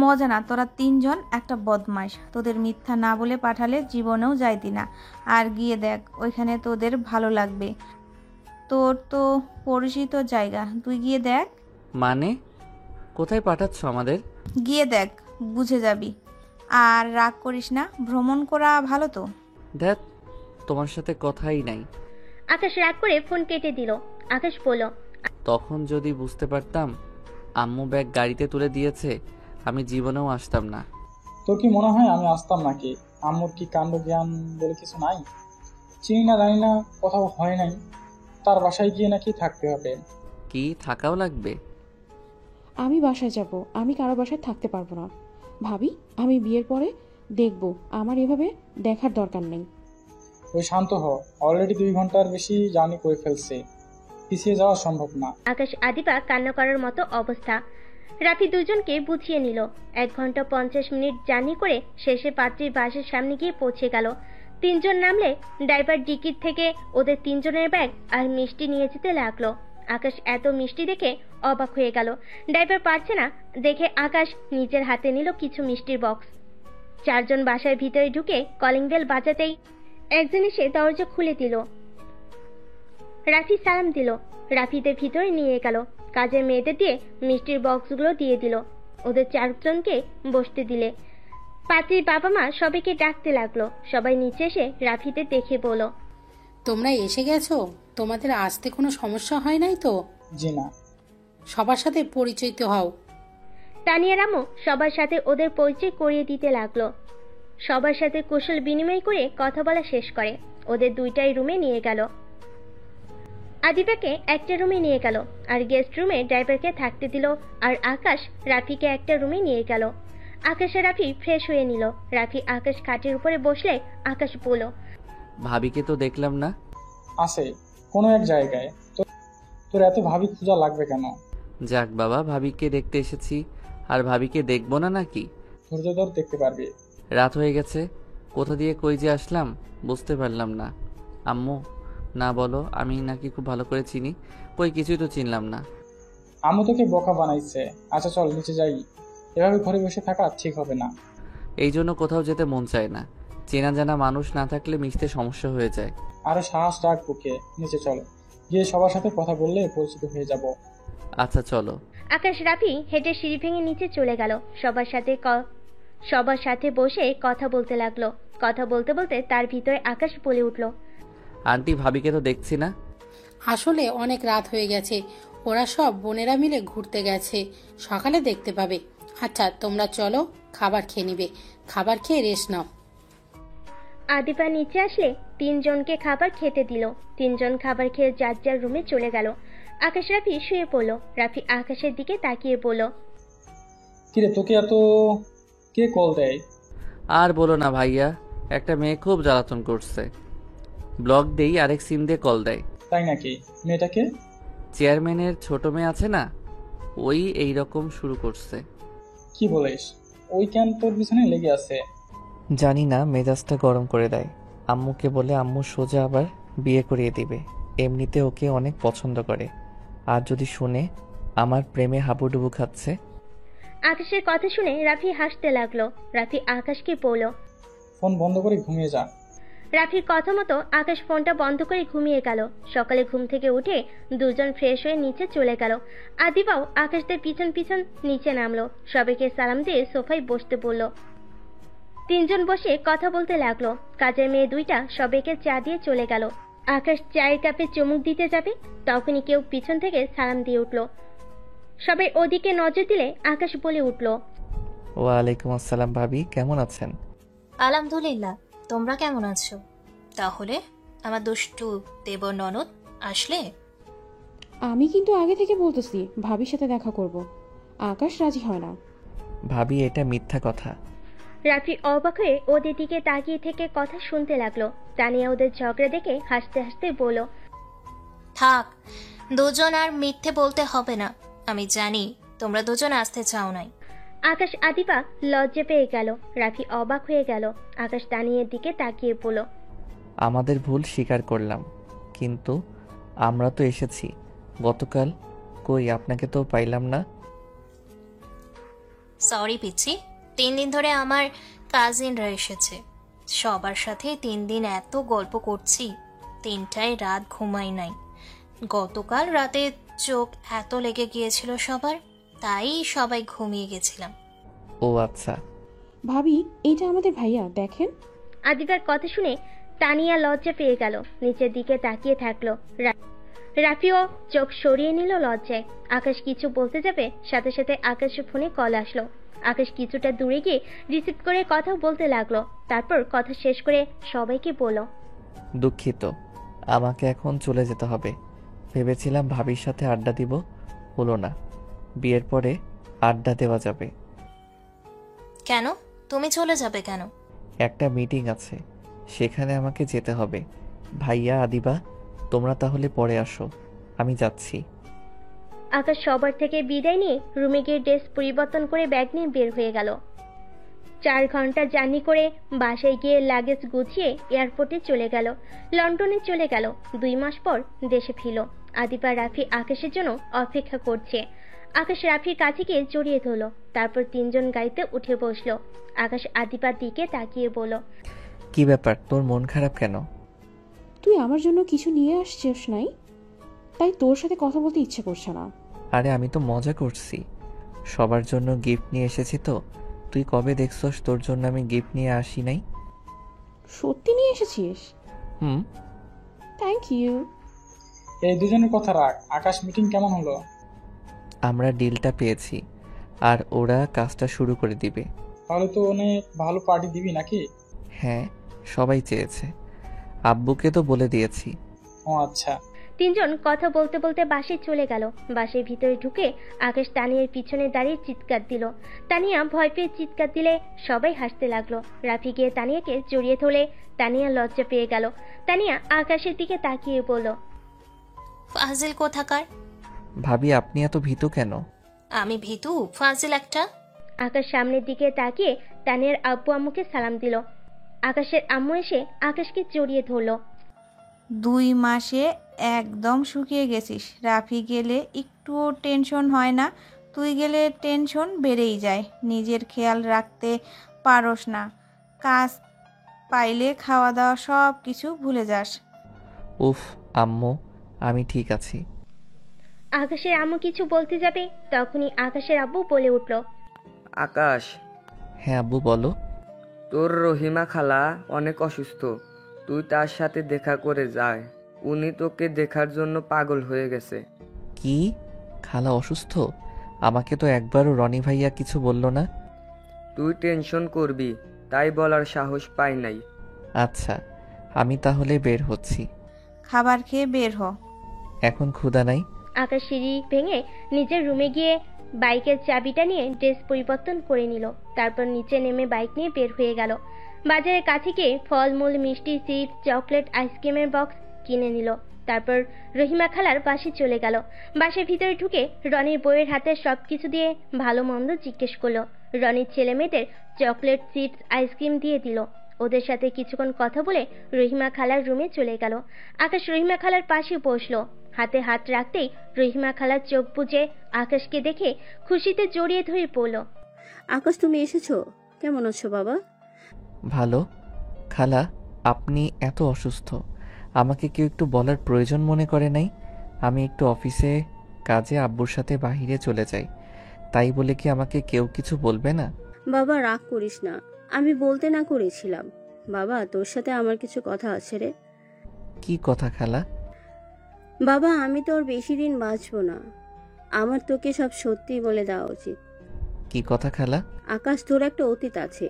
মজা না, তোরা 3 জন একটা বদমাইশ, তোদের মিথ্যা না বলে পাঠালে জীবনেও যাইতি না। আর গিয়ে দেখ, ওইখানে তোদের ভালো লাগবে, তোর তো পরিচিত জায়গা, তুই গিয়ে দেখ। মানে কোথায় পাঠাচ্ছ আমাদের? গিয়ে দেখ, বুঝে যাবি। আর রাগ করিস না, ভ্রমণ করা ভালো তো। দেখ, তোমার সাথে কথাই নাই। আকাশ রাগ করে ফোন কেটে দিল। আকাশ বলল, তখন যদি বুঝতে পারতাম আম্মু ব্যাগ গাড়িতে তুলে দিয়েছে, আমি জীবনেও আসতাম না। তোর কি মনে হয় আমি আসতাম নাকি? আম্মুর কি কাণ্ড জ্ঞান বলে কিছু নাই? চিনি না, জানি না, কোথাও হয় নাই, তার বাসায় গিয়ে নাকি থাকতে হবে। কি থাকাও লাগবে? আমি বাসায় যাব, আমি কারো বাসায় থাকতে পারবো না। ভাবি, আমি বিয়ের পরে দেখব, আমার এভাবে দেখার দরকার নেই। ওই শান্ত হ, অলরেডি 2 ঘন্টার বেশি জার্নি করে ফেলছে, পিছিয়ে যাওয়া সম্ভব না। আকাশ আদিবা কান্না করার মতো অবস্থা। রাফি দুজনকে বুঝিয়ে নিল। 1 ঘন্টা 50 মিনিট জার্নি করে শেষে পাত্রীর বাসের সামনে গিয়ে পৌঁছে গেল। 3 জন নামলে ড্রাইভার ডিকিট থেকে ওদের 3 জনের ব্যাগ আর মিষ্টি নিয়ে যেতে লাগলো। আকাশ এত মিষ্টি দেখে অবাক হয়ে গেল। ড্রাইভার পারছে না দেখে আকাশ নিজের হাতে নিল কিছু মিষ্টির বক্স। 4 জন বাসার ভিতরে ঢুকে কলিং বেল বাজাতেই একজন এসে দরজা খুলে দিল। রাফি সালাম দিল। রাফিদের ভিতরে নিয়ে গেল। কাজের মেয়েদের দিয়ে মিষ্টির বক্সগুলো দিয়ে দিল। ওদের 4 জনকে বসতে দিলে। পাত্রীর বাবা মা সবাইকে ডাকতে লাগলো। সবাই নিচে এসে রাফিদের দেখে বলল, তোমরা এসে গেছো? তোমাদের আসতে কোনো সমস্যা হয় নাই তো? জি না। সবার সাথে পরিচিত হও। তানিয়া রামু সবার সাথে ওদের পরিচয় করিয়ে দিতে লাগলো। সবার সাথে কুশল বিনিময় করে কথা বলা শেষ করে ওদের 2টাই রুমে নিয়ে গেল। আদিবাকে একটা রুমে নিয়ে গেল, আর গেস্ট রুমে ড্রাইভারকে থাকতে দিল। আর আকাশ রাফিকে একটা রুমে নিয়ে গেল। আকাশ আর রাফি ফ্রেশ হয়ে নিল। রাফি আকাশ খাটের উপরে বসলে আকাশ বলল, ভাবিকে তো দেখলাম না। আছে কোনো এক জায়গায়। তোর এত ভাবি খোঁজা লাগবে কেন? যাক বাবা, ভাবিকে দেখতে এসেছি, আর ভাবিকে দেখবো না নাকি? ধৈর্য ধর, দেখতে পারবি। রাত হয়ে গেছে, কোথা দিয়ে কই যে আসলাম বুঝতে পারলাম না। আম্মু, না বলো, আমি নাকি খুব ভালো করে চিনি? কই কিছুই তো চিনলাম না। আম্মু তোকে বোকা বানাইছে। আচ্ছা চল নিচে যাই, এভাবে ঘরে বসে থাকা ঠিক হবে না। এই জন্য কোথাও যেতে মন চায় না, চেনা জানা মানুষ না থাকলে মিশতে সমস্যা হয়ে যায়। আরে সাহস রাখ বুকে, নিচে চল, গিয়ে সবার সাথে কথা বললে পরিচিত হয়ে যাব। আচ্ছা চলো। আকাশ রাফি হেঁটে সিঁড়ি ভেঙে নিচে চলে গেল। সবার সাথে বসে কথা বলতে লাগলো। কথা বলতে বলতে তার ভিতরে আকাশ বলে উঠল, আন্টি, ভাবিকে তো দেখছি না। আসলে অনেক রাত হয়ে গেছে, ওরা সব বোনেরা মিলে ঘুরতে গেছে, সকালে দেখতে পাবে। আচ্ছা তোমরা চলো, খাবার খেয়ে নিবে, খাবার খেয়ে রেস্ট নাও। আদিবা নিচে আসলে 3 জনকে খাবার খেতে দিল। 3 জন খাবার খেয়ে যার যার রুমে চলে গেল। আকাশ রাফি শুয়ে পড়ল। রাফি আকাশের দিকে তাকিয়ে বলল, কিরে তোকে এত কে কল দেয়? আর বলো না ভাইয়া, একটা মেয়ে খুব জ্বালাতন করছে। ব্লক দেই, আরেক সিম দিয়ে কল দেয়। তাই নাকি? মেয়েটাকে? চেয়ারম্যানের ছোট মেয়ে আছে না, ওই এইরকম শুরু করছে। কি বলিস? ওই কেন তোর পিছনে লেগে আছে? জানি না, মেজাজটা গরম করে দেয়। আম্মুকে বলে আম্মু সোজা আবার বিয়ে করিয়ে দিবে। এমনিতে ওকে অনেক পছন্দ করে, আর যদি শুনে আমার প্রেমে হাবুডুবু খাচ্ছে। আকাশের কথা শুনে রাফি হাসতে লাগলো। রাফি আকাশকে বলল, ফোন বন্ধ করে ঘুমিয়ে যা। রাফির কথা মতো আকাশ ফোনটা বন্ধ করে ঘুমিয়ে গেল। সকালে ঘুম থেকে উঠে দুজন ফ্রেশ হয়ে নিচে চলে গেল। আদিবাও আকাশদের পিছন পিছন নিচে নামলো। সবাইকে সালাম দিয়ে সোফায় বসতে বলল। তিনজন বসে কথা বলতে লাগলো। কাজের মেয়ে দুইটা সবাইকে চা দিয়ে চলে গেল। আকাশ চায়ের কাপে চুমুক দিতে যাবে, তখনই কেউ পিছন থেকে সালাম দিয়ে উঠল। সবাই ওদিকে নজর দিলে আকাশ বলে উঠল, ওয়ালাইকুম আসসালাম ভাবি, কেমন আছেন? আলহামদুলিল্লাহ, তোমরা কেমন আছো? তাহলে আমার দুষ্টু দেবর ননদ আসলে? আমি কিন্তু আগে থেকে বলতেছি ভাবির সাথে দেখা করব। আকাশ রাজি হয় না। ভাবি, এটা মিথ্যা কথা। রাফি অবাক হয়ে ওদের দিকে তাকিয়ে থেকে কথা শুনতে লাগলো। তানিয়া ওদের ঝগড়া দেখে হাসতে হাসতে বলল, থাক, দুজন আর মিথ্যে বলতে হবে না। আমি জানি তোমরা দুজন আসতে চাও নাই। আকাশ আদিবা লজ্জা পেয়ে গেল। রাফি অবাক হয়ে গেল। আকাশ তানিয়ার দিকে তাকিয়ে বলল, আমাদের ভুল স্বীকার করলাম, কিন্তু আমরা তো এসেছি গতকাল, কই আপনাকে তো পাইলাম না। সরি পিচ্ছি, 3 দিন ধরে আমার কাজিনরা এসেছে। সবার সাথে 3 দিন এত গল্প করছি, 3টায় রাত ঘুমাই নাই। গতকাল রাতে চোখ এত লেগে গিয়েছিল সবার, তাই সবাই ঘুমিয়ে গেছিলাম। ও আচ্ছা। ভাবি, এটা আমাদের ভাইয়া, দেখেন। আদিবার কথা শুনে তানিয়া লজ্জা পেয়ে গেল। নিচের দিকে তাকিয়ে থাকলো। রাফিও চোখ সরিয়ে নিল লজ্জায়। আকাশ কিছু বলতে যাবে, সাথে সাথে আকাশের ফোনে কল আসলো। আকাশ কিছুটা দূরে গিয়ে রিসিভ করে কথা বলতে লাগলো। তারপর কথা শেষ করে সবাইকে বলল, দুঃখিত, আমাকে এখন চলে যেতে হবে। ভেবেছিলাম ভাবির সাথে আড্ডা দিব, হলো না। বিয়ের পরে আড্ডা দেওয়া যাবে। কেন তুমি চলে যাবে কেন? একটা মিটিং আছে, সেখানে আমাকে যেতে হবে। ভাইয়া, আদিবা, তোমরা তাহলে পরে আসো, আমি যাচ্ছি। আকাশ সবার থেকে বিদায় নিয়ে রুমে গিয়ে ড্রেস পরিবর্তন করে ব্যাগ নিয়ে বের হয়ে গেল। 4 ঘন্টা জার্নি করে বাসায় গিয়ে লাগেজ গুছিয়ে এয়ারপোর্টে চলে গেল। লন্ডনে চলে গেল। 2 মাস পর দেশে ফিরল। আদিবা রাফি আকাশের জন্য অপেক্ষা করছে। আকাশ রাফির কাছে গিয়ে জড়িয়ে ধরল। তারপর 3 জন গাড়িতে উঠে বসলো। আকাশ আদিবার দিকে তাকিয়ে বলল, কি ব্যাপার, তোর মন খারাপ কেন? তুই আমার জন্য কিছু নিয়ে আসছিস নাই, তাই তোর সাথে কথা বলতে ইচ্ছে করছে না। আরে আমি তো মজা করছি, সবার জন্য গিফট নিয়ে এসেছি তো। তুই কবে দেখছস তোর জন্য আমি গিফট নিয়ে আসি নাই? সত্যি নিয়ে এসেছিস? হুম। Thank you. এই দুজনের কথা রাখ। আকাশ, মিটিং কেমন হলো? আমরা ডিলটা পেয়েছি, আর ওরা কাজটা শুরু করে দিবে। তাহলে তো অনেক ভালো পার্টি দিবি নাকি? হ্যাঁ, সবাই চেয়েছে, আব্বুকে তো বলে দিয়েছি। ও আচ্ছা। 3 জন কথা বলতে বলতে বাসায় চলে গেল। বাসায় ভিতরে ঢুকে আকাশ তানিয়ার পিছনে দাঁড়িয়ে চিৎকার দিল। তানিয়া ভয় পেয়ে চিৎকার দিলে সবাই হাসতে লাগলো। রাফি গিয়ে তানিয়াকে জড়িয়ে ধরলে তানিয়া লজ্জা পেয়ে গেল। তানিয়া আকাশের দিকে তাকিয়ে বলল, ফাজিল কোথাকার। ভাবি, আপনি এত ভীতু কেন? আমি ভীতু? ফাজিল একটা। আকাশ সামনের দিকে তাকিয়ে তানিয়ার আব্বু আম্মুকে সালাম দিল। আকাশের আম্মু এসে আকাশকে জড়িয়ে ধরল। 2 মাসে একদম শুকিয়ে গেছিস। রাফি গেলে একটুও টেনশন হয় না, তুই গেলে টেনশন বেড়েই যায়। নিজের খেয়াল রাখতে পারস না, কাজ পাইলে খাওয়া দাওয়া সব কিছু ভুলে যাস। উফ আম্মু, আমি ঠিক আছি। আকাশের আম্মু কিছু বলতে যাবে, তখনই আকাশের আব্বু বলে উঠল, আকাশ। হ্যাঁ আব্বু, বলো। তোর রহিমা খালা অনেক অসুস্থ, তুই তার সাথে দেখা করে যায়। উনি তোকে দেখার জন্য পাগল হয়ে গেছে। কি? খালা অসুস্থ? আমাকে তো একবারও রনি ভাইয়া কিছু বলল না। তুই টেনশন করবি তাই বলার সাহস পাই নাই। আচ্ছা, আমি তাহলে বের হচ্ছি। খাবার খেয়ে বের হ। এখন ক্ষুধা নাই। আকাশ সিঁড়ি ভেঙে নিজের রুমে গিয়ে বাইকের চাবিটা নিয়ে ড্রেস পরিবর্তন করে নিল। তারপর নিচে নেমে বাইক নিয়ে বের হয়ে গেল। বাজারের কাছে গিয়ে ফলমূল, মিষ্টি, চিপস, চকলেট, আইসক্রিমের বক্স কিনে নিল। তারপর রহিমা খালার বাসে চলে গেল। বাসের ভিতরে ঢুকে রনির বইয়ের হাতে সবকিছু দিয়ে ভালো মন্দ জিজ্ঞেস করলো। রনির ছেলে মেয়েদের চকলেট, চিপস, আইসক্রিম দিয়ে দিল। ওদের সাথে কিছুক্ষণ কথা বলে রহিমা খালার রুমে চলে গেল। আকাশ রহিমা খালার পাশে বসলো। হাতে হাত রাখতেই রহিমা খালা চোখ বুজে আকাশকে দেখে খুশিতে জড়িয়ে ধরে বলল, আকাশ তুমি এসেছো? কেমন আছো বাবা? ভালো। খালা, আপনি এত অসুস্থ, আমাকে কেউ একটু বলার প্রয়োজন মনে করে নাই? আমি একটু অফিসে কাজে আব্বুর সাথে বাহিরে চলে যাই, তাই বলে কি আমাকে কেউ কিছু বলবে না? বাবা রাগ করিস না, আমি বলতে না করেছিলাম। বাবা তোর সাথে আমার কিছু কথা আছে রে। কি কথা খালা? বাবা আমি তোর বেশি দিন বাঁচবো না, আমার তোকে সব সত্যি বলে দেওয়া উচিত। কি কথা খালা? আকাশ তোর একটা অতীত আছে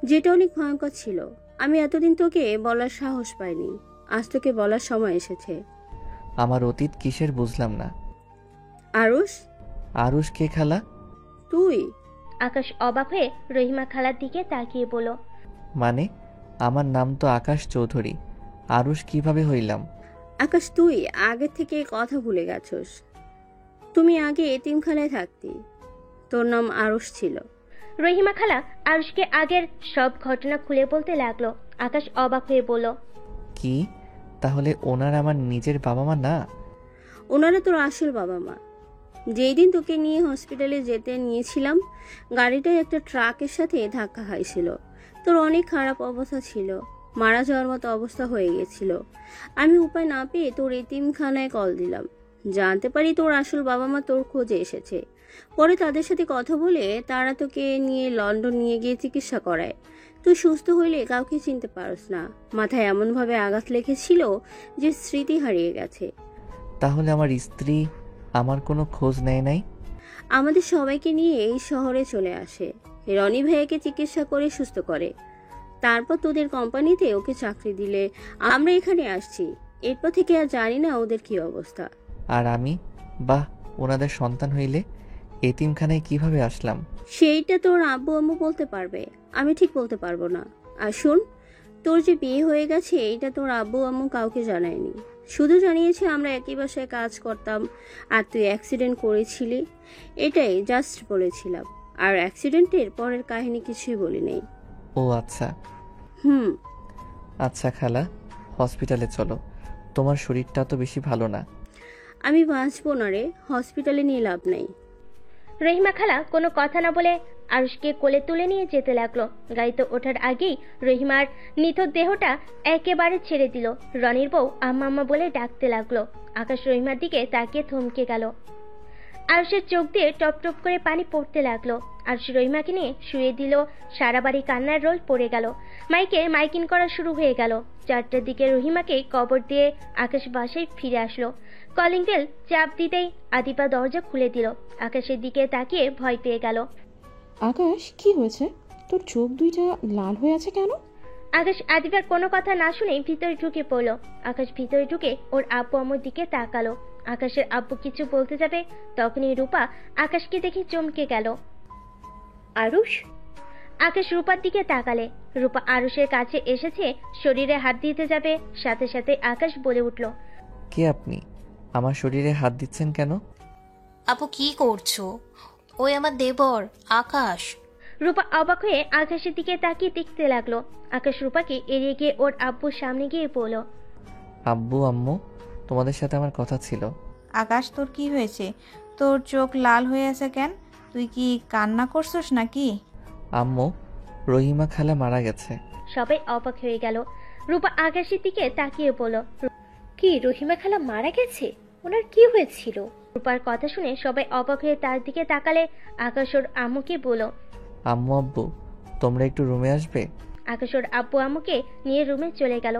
যেটা অনেক ভয়ঙ্কর ছিল। আমি এতদিন তোকে বলার সাহস পাইনি, আজ তোকে বলার সময় এসেছে। আমার অতীত কিসের বুঝলাম না। আরুষ? আরুষ কে খালা? তুই? আকাশ অবাক হয়ে রহিমা খালার দিকে তাকিয়ে বলল, মানে আমার নাম তো আকাশ চৌধুরী, আরুষ কিভাবে হইলাম? আকাশ তুই আগে থেকে কথা ভুলে গেছস। তুমি আগে এতিমখানায় থাকতি, তোর নাম আরুষ ছিল। রহিমা খালা আরুষকে আগের সব ঘটনা খুলে বলতে লাগলো। আকাশ অবাক হয়ে বলল, কি তাহলে ওনার আমার নিজের বাবা মা না? ওনারা তোর আসল বাবা মা। যেই দিন তোকে নিয়ে হসপিটালে যেতে নিয়েছিলাম, গাড়িটায় একটা ট্রাকের সাথে ধাক্কা খাইছিল। তোর অনেক খারাপ অবস্থা ছিল, মারা যাওয়ার মতো অবস্থা হয়ে গেছিল। আমি উপায় না পেয়ে তোর এতিমখানায় কল দিলাম, জানতে পারি তোর আসল বাবা মা তোর খোঁজে এসেছে। পরে তাদের সাথে কথা বলে তারা তোকে নিয়ে লন্ডন নিয়ে গিয়ে চিকিৎসা করায়। তুই সুস্থ হইলে কাউকে চিনতে পারস না, মাথায় এমনভাবে আঘাত লেগেছিল যে স্মৃতি হারিয়ে গেছে। তাহলে আমার স্ত্রী আমার কোনো খোঁজ নেয় নাই? আমাদের সবাইকে নিয়ে এই শহরে চলে আসে, রনি ভাইয়াকে চিকিৎসা করে সুস্থ করে। তারপর তোদের কোম্পানিতে ওকে চাকরি দিলে আমরা এখানে আসছি। এরপর থেকে আর জানি না ওদের কি অবস্থা। আর আমি, বাহ, ওনাদের সন্তান হইলে এতিমখানায় কিভাবে আসলাম? সেইটা তোর আব্বু আম্মু বলতে পারবে, আমি ঠিক বলতে পারবো না। আর শুন, তোর যে বিয়ে হয়ে গেছে এটা তোর আব্বু আম্মু কাউকে জানায়নি, শুধু জানিয়েছে আমরা একই বাসায় কাজ করতাম আর তুই অ্যাক্সিডেন্ট করেছিলি, এটাই জাস্ট বলেছিলাম। আর অ্যাক্সিডেন্টের পরের কাহিনী কিছুই বলি নেই। ও আচ্ছা। আচ্ছা খালা, হসপিটালে চলো, তোমার শরীরটা তো বেশি ভালো না। আমি বাঁচবো না রে, হসপিটালে নিয়ে লাভ নাই। রহিমা খালা কোনো কথা না বলে আরুষকে কোলে তুলে নিয়ে যেতে লাগলো। গাড়িতে ওঠার আগেই রহিমার নিথর দেহটা একেবারে ছেড়ে দিল। রনির বউ আম্মা আম্মা বলে ডাকতে লাগলো। আকাশ রহিমার দিকে তাকিয়ে থমকে গেল। আরুষের চোখ দিয়ে টপ টপ করে পানি পড়তে লাগলো। আরুষ রহিমাকে নিয়ে শুয়ে দিল। সারা বাড়ি কান্নার রোল পড়ে গেল। মাইকে মাইকিং করা শুরু হয়ে গেল। 4টার দিকে রহিমাকে কবর দিয়ে আকাশ বাসায় ফিরে আসলো। কলিং বেল চাপ দিতেই আদিপা দরজা খুলে দিল। আকাশের দিকে তাকিয়ে ভয় পেয়ে গেল। আকাশ কি হয়েছে? তোর চোখ দুইটা লাল হয়ে আছে কেন? আকাশ আদিপার কোনো কথা না শুনেই ভিতরে ঢুকে পড়লো। আকাশ ভিতরে ঢুকে ওর আব্বু আম্মুর দিকে তাকালো। আকাশের আব্বু কিছু বলতে যাবে, তখনই রূপা আকাশকে দেখে চমকে গেল। আরুষ? আকাশ রূপার দিকে তাকালে রূপা আরুষের কাছে এসেছে, শরীরে হাত দিতে যাবে, সাথে সাথে আকাশ বলে উঠল, কে আপনি? আমার শরীরে হাত দিচ্ছেন কেন? আপু কি করছো? ওই আমার দেবর আকাশ। রূপা অবাক হয়ে আকাশের দিকে তাকিয়ে দেখতে লাগলো। আকাশ রূপাকে এড়িয়ে গিয়ে ওর আব্বুর সামনে গিয়ে বলল, আব্বু আম্মু, তোমাদের সাথে আমার কথা ছিল। আকাশ তোর কি হয়েছে? তোর চোখ লাল হয়ে আছে কেন? তুই কি কান্না করছস নাকি? আম্মু, রহিমা খালা মারা গেছে। সবাই অবাক হয়ে গেল। রূপা আকাশের দিকে তাকিয়ে বলল, কি রহিমা খালা মারা গেছে? ওনার কি হয়েছিল? রূপার কথা শুনে সবাই অবাক হয়ে তার দিকে তাকালে আকাশ ওর আম্মুকে বলল, আম্মু আব্বু, তোমরা একটু রুমে আসবে? আকাশ ওর আব্বু আম্মুকে নিয়ে রুমে চলে গেল।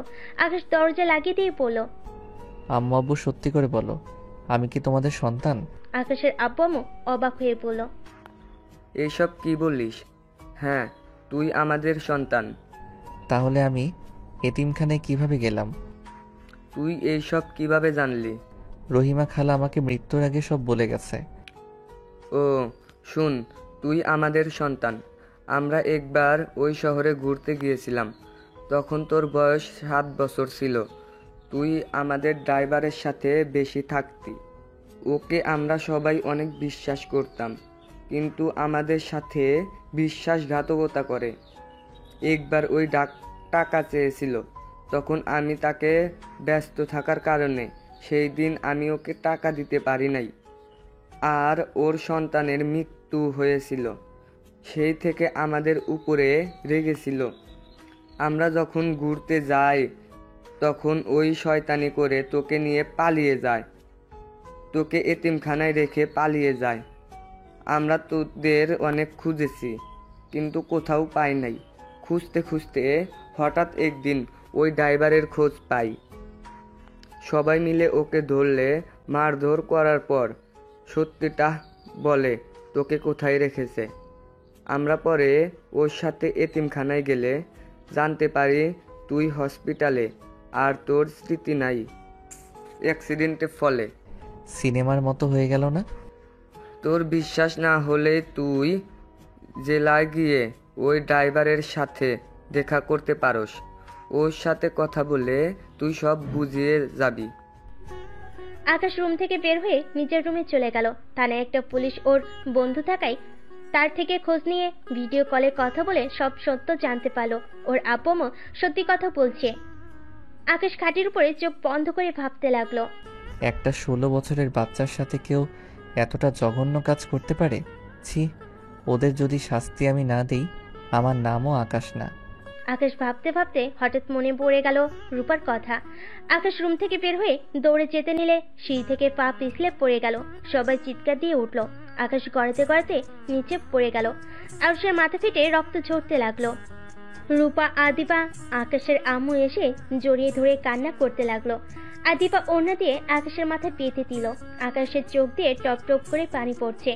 আকাশ দরজা লাগিয়ে দিয়ে বলল, আম্মু আব্বু সত্যি করে বলো, আমি কি তোমাদের সন্তান? আকাশের আব্বু আম্মু অবাক হয়ে বলল, এইসব কি বলিস? হ্যাঁ, তুই আমাদের সন্তান। তাহলে আমি এতিমখানায় কিভাবে গেলাম? তুই এইসব কিভাবে জানলি? রহিমা খালা আমাকে মৃত্যুর আগে সব বলে গেছে। ও শুন, তুই আমাদের সন্তান। আমরা একবার ওই শহরে ঘুরতে গিয়েছিলাম, তখন তোর বয়স 7 বছর ছিল। তুই আমাদের ড্রাইভারের সাথে বেশি থাকতি। ওকে আমরা সবাই অনেক বিশ্বাস করতাম, কিন্তু আমাদের সাথে বিশ্বাসঘাতকতা করে। একবার ওই টাকা চেয়েছিল, তখন আমি তাকে ব্যস্ত থাকার কারণে সেই দিন আমি ওকে টাকা দিতে পারি নাই, আর ওর সন্তানের মৃত্যু হয়েছিল। সেই থেকে আমাদের উপরে রেগেছিল। আমরা যখন ঘুরতে যাই তখন ওই শয়তানি করে তোকে নিয়ে পালিয়ে যায়, তোকে এতিমখানায় রেখে পালিয়ে যায়। আমরা তোদের অনেক খুঁজেছি কিন্তু কোথাও পাই নাই। খুঁজতে খুঁজতে হঠাৎ একদিন ওই ড্রাইভারের খোঁজ পাই। সবাই মিলে ওকে ধরলে মারধর করার পর সত্যিটা বলে তোকে কোথায় রেখেছে। আমরা পরে ওর সাথে এতিমখানায় গেলে জানতে পারি তুই হসপিটালে, আর তোর স্মৃতি নাই অ্যাক্সিডেন্টের ফলে। সিনেমার মতো হয়ে গেল না? তোর বিশ্বাস না হলে তুই জেলায় গিয়ে ওই ড্রাইভারের সাথে দেখা করতে পারোস। ওর সাথে কথা বলে তুই সব বুঝিয়ে যাবি। আকাশ রুম থেকে বের হয়ে নিজের রুমে চলে গেল। থানায় একটা পুলিশ ওর বন্ধু থাকায় তার থেকে খোঁজ নিয়ে ভিডিও কলে কথা বলে সব সত্য জানতে পারলো। ওর আব্বু সত্যি কথা বলছে। আকাশ খাটের উপরে চোখ বন্ধ করে ভাবতে লাগলো। একটা 16 বছরের বাচ্চার সাথে কেউ এতটা জঘন্য কাজ করতে পারে? ছি, ওদের যদি শাস্তি আমি না দিই আমার নামও আকাশ না। আকাশ ভাবতে ভাবতে হঠাৎ মনে পড়ে গেল রূপার কথা। আকাশ রুম থেকে বের হয়ে দৌড়ে যেতে নিলে সিঁড়ি থেকে পা পিছলে পড়ে গেল। সবাই চিৎকার দিয়ে উঠল। আকাশ গড়াতে গড়াতে নিচে পড়ে গেল। আরুষের মাথা ফেটে রক্ত ঝরতে লাগলো। রূপা, আদিবা, আকাশের আম্মু এসে জড়িয়ে ধরে কান্না করতে লাগলো। আদিবা ওড়না দিয়ে আকাশের মাথায় বেঁধে দিল। আকাশের চোখ দিয়ে টপ টপ করে পানি পড়ছে।